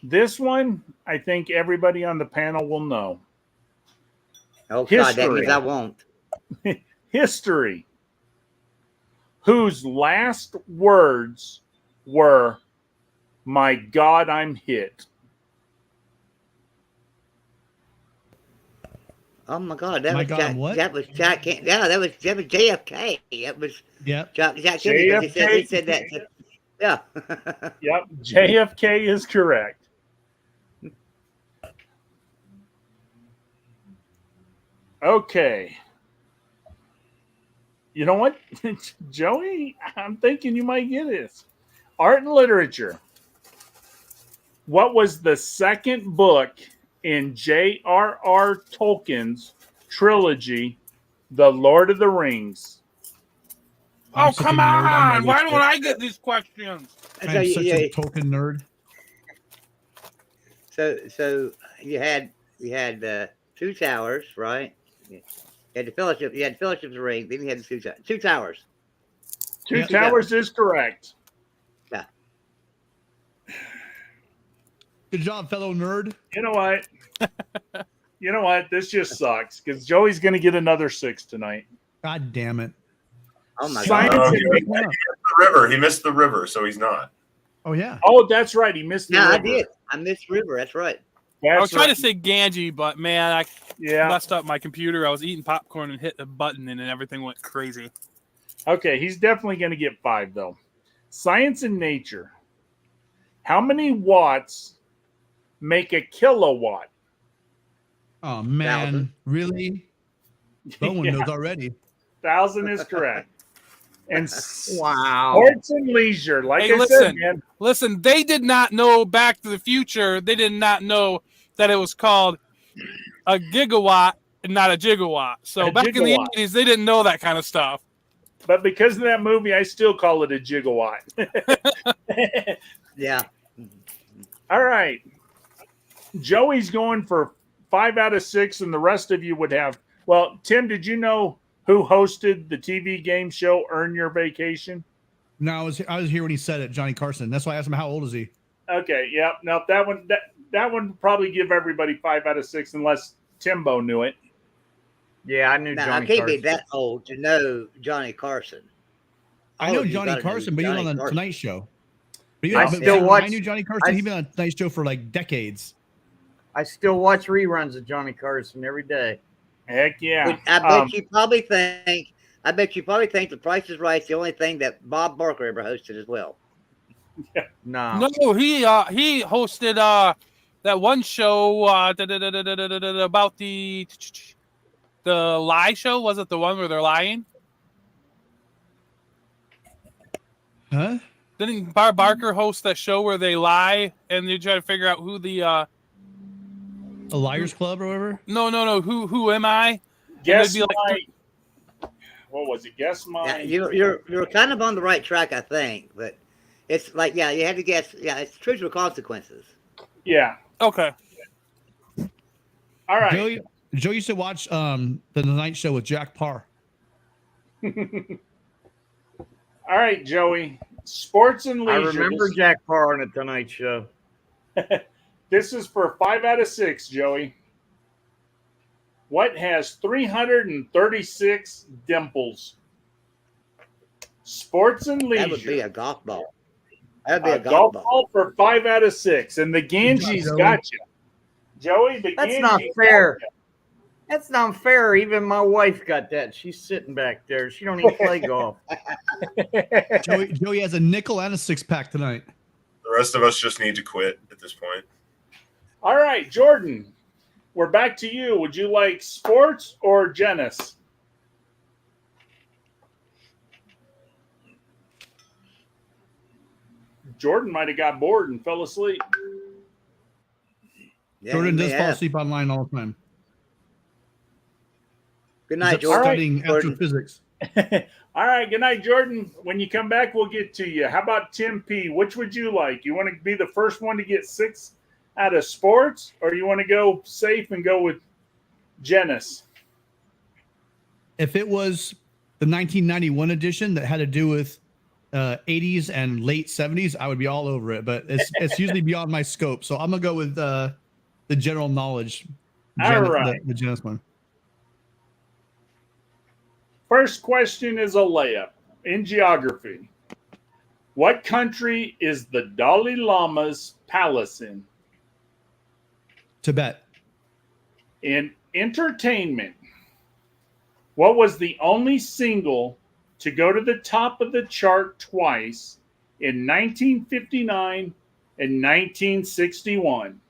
This one, I think everybody on the panel will know. Oh, God, that History. means I won't. History. Whose last words were, "My God, I'm hit." Oh my God, that My was God, Jack. what? That was Jack. Yeah, that was JFK. That was Yep. Jack Kennedy. JFK. He said that. Yeah. Yep, JFK is correct. Okay. You know what, Joey? I'm thinking you might get this. Art and literature. What was the second book in J.R.R. Tolkien's trilogy, The Lord of the Rings? I'm Oh, such a come nerd my on. Why list. don't I get these questions? So, I'm such yeah, a token nerd. so you had two towers, right? You had the Fellowship. You had Fellowship of the Ring. Then you had the two towers. Two Yeah. Towers is correct. Good job, fellow nerd. You know what? You know what? This just sucks because Joey's going to get another 6 tonight. God damn it. Oh my Science God. and He missed the river. He missed the river, so he's not. Oh yeah. Oh, that's right. He missed the Yeah, I river. did. I missed River. That's right. I was That's trying right. to say Ganji, but man, I Yeah. messed up my computer. I was eating popcorn and hit a button, and then everything went crazy. Okay, he's definitely going to get 5 though. Science and nature. How many watts make a kilowatt? Oh man, 1,000. really? Bowen Yeah, knows already. 1,000 is correct. And Wow. sports and leisure, like Hey, I said, listen. man. Listen, they did not know Back to the Future. They did not know that it was called a gigawatt and not a gigawatt. So A back in the gigawatt. 80s, they didn't know that kind of stuff. But because of that movie, I still call it a gigawatt. Yeah. All right. Joey's going for 5 out of 6, and the rest of you would have. Well, Tim, did you know who hosted the TV game show Earn Your Vacation? No, I was here when he said it, Johnny Carson. That's why I asked him how old is he. Okay, yep. Now that one would probably give everybody 5 out of 6 unless Timbo knew it. Yeah, I knew Now, Johnny I can't be Carson. that old to know Johnny Carson. I All know of you Johnny gotta know Carson, but he was Johnny on the Carson. Tonight Show. But I still watch- I knew Johnny Carson. I- He's been on the Tonight Show for like decades. I still watch reruns of Johnny Carson every day. Heck yeah. But I bet you probably think. I bet you probably think The Price is Right is the only thing that Bob Barker ever hosted as well. No. No, he hosted that one show about the lie show. Was it the one where they're lying? Huh? Didn't Barker host that show where they lie and they try to figure out who the A Liars Club or whatever? no who am I? Guess they'd be like- my. What was it? Guess my. Yeah, you're kind of on the right track, I think. But it's like, yeah, you had to guess. Yeah, it's truth or consequences. Yeah. Okay. All right. Joe used to watch the Tonight Show with Jack Parr. All right, Joey. Sports and I leisure. remember Jack Parr on the Tonight Show. This is for 5 out of 6, Joey. What has 336 dimples? Sports and leisure. That would be a golf ball. That'd be A a golf ball. for 5 out of 6. And the Ganges Joey. got you. Joey, the That's Ganges not got fair. you. That's not fair. Even my wife got that. She's sitting back there. She don't even play golf. Joey has a nickel and a 6-pack tonight. The rest of us just need to quit at this point. All right, Jordan, we're back to you. Would you like sports or Genesis? Jordan might have got bored and fell asleep. Yeah, Jordan he does may fall have. asleep online all the time. Good He's night, up Jordan. studying Jordan. astrophysics. All right, good night, Jordan. When you come back, we'll get to you. How about Tim P? Which would you like? You want to be the first one to get 6 out of sports, or you want to go safe and go with Genesis? If it was the 1991 edition that had to do with 80s and late 70s, I would be all over it. But it's usually beyond my scope, so I'm gonna go with the general knowledge. All right. The Genesis one. First question is a layup in geography. What country is the Dalai Lama's palace in? Tibet. In entertainment, what was the only single to go to the top of the chart twice in 1959 and 1961?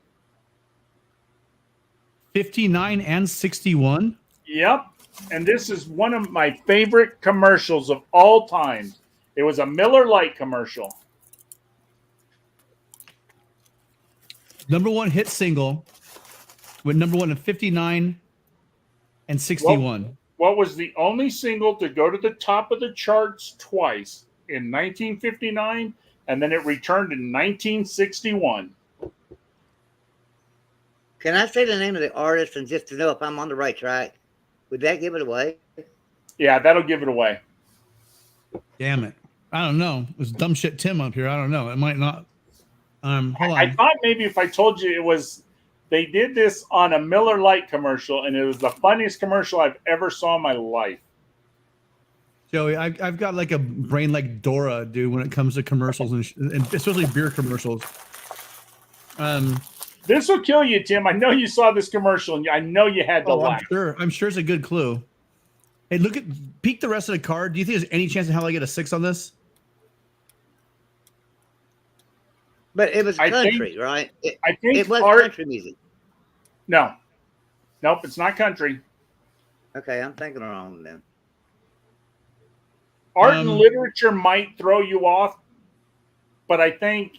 59 and 61. Yep. And this is one of my favorite commercials of all time. It was a Miller Lite commercial. Number one hit single with number one in 59 and 61. What was the only single to go to the top of the charts twice in 1959, and then it returned in 1961? Can I say the name of the artist and just to know if I'm on the right track? Would that give it away? Yeah, that'll give it away. Damn it. I don't know. It was dumb shit Tim up here. I don't know. It might not. Hold on. I thought maybe if I told you it was, they did this on a Miller Lite commercial, and it was the funniest commercial I've ever saw in my life. Joey, I've got like a brain like Dora, dude, when it comes to commercials and especially beer commercials. This will kill you, Tim. I know you saw this commercial, and I know you had to laugh. I'm sure it's a good clue. Hey, peek the rest of the card. Do you think there's any chance in hell I get a 6 on this? But it was I country, think- right? I think It was art. country music. No, nope, it's not country. Okay, I'm thinking wrong then. Art and literature might throw you off, but I think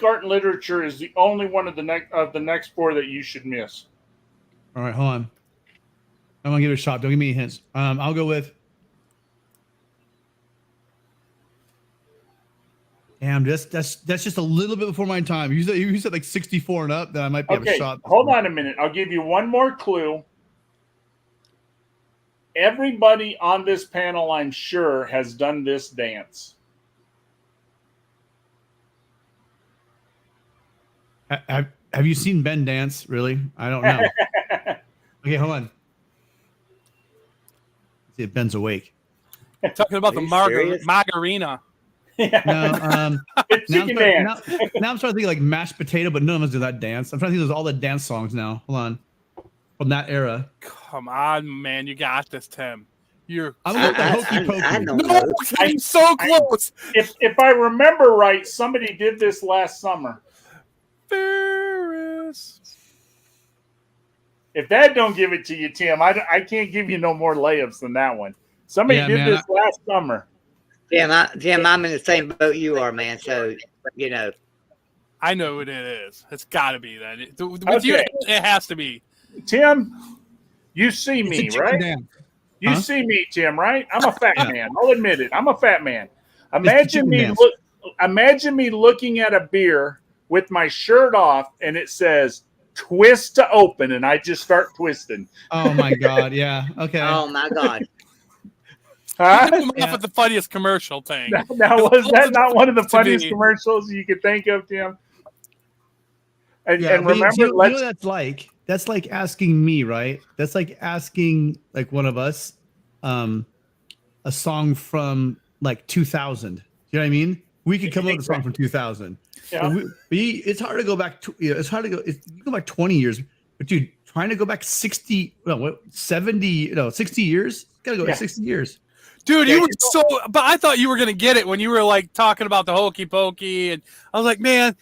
art and literature is the only one of the next 4 that you should miss. All right, hold on. I'm gonna give it a shot. Don't give me any hints. I'll go with. Damn, that's just a little bit before my time. You said like 64 and up, then I might be have a Okay, shot. hold on a minute. I'll give you one more clue. Everybody on this panel, I'm sure, has done this dance. Have you seen Ben dance? Really? I don't know. Okay, hold on. See if Ben's awake. Talking about Are the you serious? margarina. No, It's now I'm, chicken starting, dance. now I'm starting to think like mashed potato, but none of us do that dance. I'm trying to think of all the dance songs now. Hold on. From that era. Come on, man. You got this, Tim. You're I'm going with the hokey I pokey. don't no, know. I'm so close. If I remember right, somebody did this last summer. Ferris. If that don't give it to you, Tim, I can't give you no more layups than that one. Somebody Yeah, did man, this last summer. Jim, I'm in the same boat you are, man. So, you know, I know what it is. It's got to be that. With you, Okay. it has to be. Tim, you see It's a me, chicken right? dance. You Huh? see me, Tim, right? I'm a fat Yeah. man. I'll admit it. I'm a fat man. the Imagine chicken me dance. imagine me looking at a beer with my shirt off and it says twist to open and I just start twisting. Oh my god, yeah. Okay. oh my God. Huh? You Yeah. off with the funniest commercial thing. Now, was that not one of the To funniest me. commercials you could think of, Tim? And, Yeah, and but you remember, know what that's like? That's like asking me, right? That's like asking like one of us a song from like 2000. You know what I mean? We could come up with a song from 2000. Yeah. It's hard to go back to, it's hard to go, you go back 20 years, but dude, trying to go back 60 years. Gotta go back 60 years. Dude, you were so, but I thought you were gonna get it when you were like talking about the hokey pokey, and I was like, man,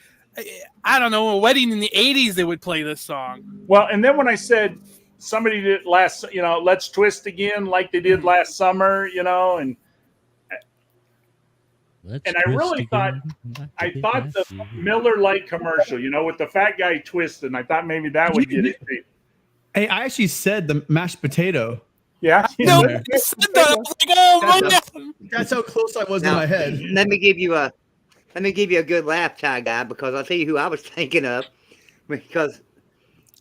I don't know, a wedding in the '80s they would play this song. Well, and then when I said somebody did last, let's twist again like they did last summer, and I really thought the Miller Lite commercial, with the fat guy twisting, I thought maybe that would get it. Hey, I actually said the mashed potato. Yeah. No, you said that. I was like, oh man. That's how close I was in my head. Let me give you a good laugh, Ty Guy, because I'll tell you who I was thinking of. Because,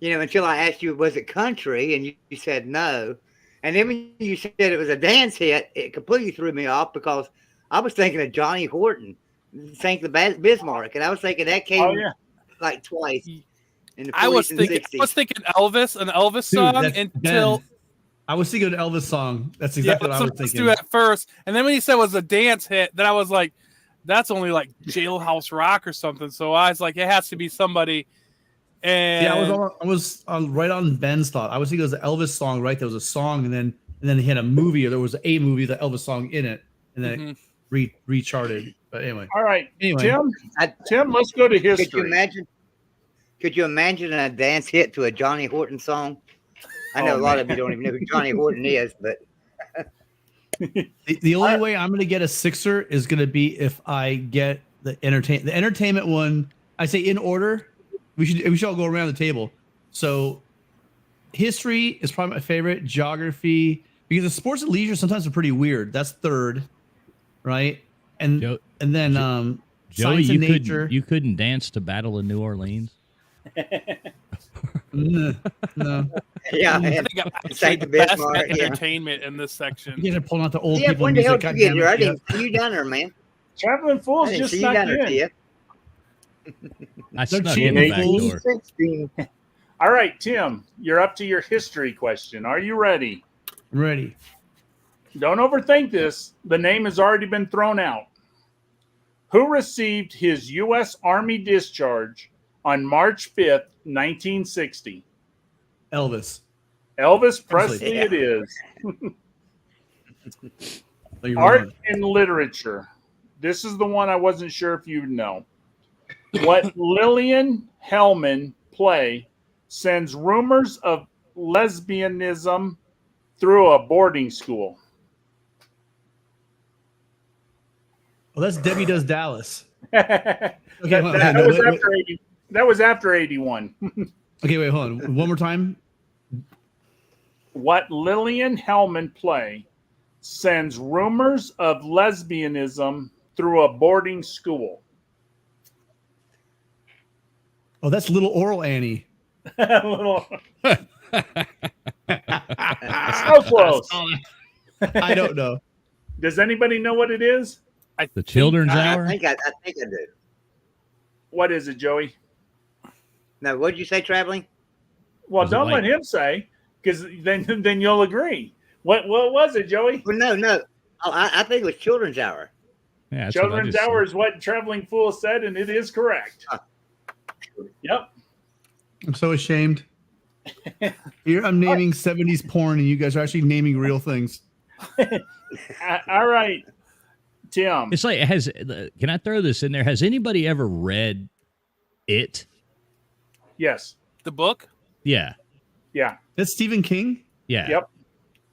until I asked you, was it country? And you said no. And then when you said it was a dance hit, it completely threw me off because I was thinking of Johnny Horton, Thank the Bismarck. And I was thinking that came like twice in the 40s and 60s. I was thinking Elvis, an Elvis song until... Ben. I was thinking an Elvis song. That's exactly what I was thinking. Do at first, and then when he said it was a dance hit, then I was like, "That's only like Jailhouse Rock or something." So I was like, "It has to be somebody." And I was right on Ben's thought. I was thinking it was an Elvis song, right? There was a song, and then he had a movie, or there was a movie, the Elvis song in it, and then it recharted. But anyway, all right. Anyway, Tim, let's go to history. Could you imagine a dance hit to a Johnny Horton song? I know a lot of you don't even know who Johnny Horton is, but the only way I'm going to get a sixer is going to be if I get the entertainment one. I say in order. We should all go around the table. So, history is probably my favorite. Geography, because the sports and leisure sometimes are pretty weird. That's third, right? And then Joey, science and nature. You couldn't dance to Battle of New Orleans. No. Yeah, I think I'm saying the best entertainment in this section. You guys are pulling out the old people. When the hell did you get here? I didn't see you down there, man. Traveling Fools just snuck in. I snuck in the back door. All right, Tim, you're up to your history question. Are you ready? I'm ready. Don't overthink this. The name has already been thrown out. Who received his U.S. Army discharge on March 5th, 1960? Elvis Presley it is. Art and literature. This is the one I wasn't sure if you'd know. What Lillian Hellman play sends rumors of lesbianism through a boarding school? Well, that's Debbie Does Dallas. That was after 81. Okay, wait, hold on. One more time. What Lillian Hellman play sends rumors of lesbianism through a boarding school? Oh, that's Little Oral Annie. So close. I don't know. Does anybody know what it is? The Children's Hour? I think I do. What is it, Joey? Now, what did you say, traveling? Well, don't let him say, because then you'll agree. What was it, Joey? Well, no. I think it was Children's Hour. Yeah, Children's Hour is what Traveling Fool said, and it is correct. Yep. I'm so ashamed. Here I'm naming 70s porn, and you guys are actually naming real things. All right, Tim. It's like, can I throw this in there? Has anybody ever read it? Yes. The book? Yeah. Yeah. That's Stephen King? Yeah. Yep.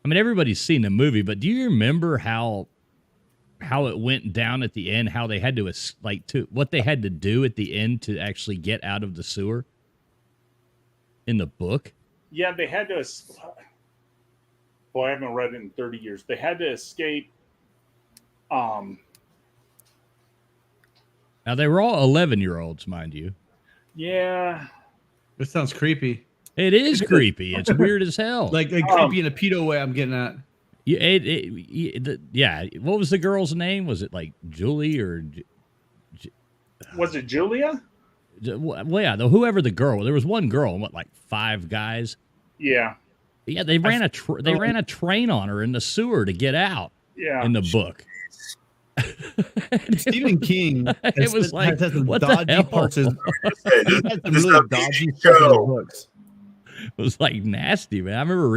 I mean, everybody's seen the movie, but do you remember how it went down at the end? How they had to what they had to do at the end to actually get out of the sewer in the book? Yeah, they had to. Boy, I haven't read it in 30 years. They had to escape. Now they were all 11-year-olds, mind you. Yeah. This sounds creepy. It is creepy. It's weird as hell. Like creepy in a pedo way. I'm getting at. Yeah. What was the girl's name? Was it like Julie or? Was it Julia? Well, yeah. Whoever the girl. There was one girl and like 5 guys. Yeah. Yeah. They ran a train on her in the sewer to get out. Yeah. In the book. Stephen King. It was like has some what dodgy the hell? parts. He has some really dodgy stuff in the books. was like nasty, man. I remember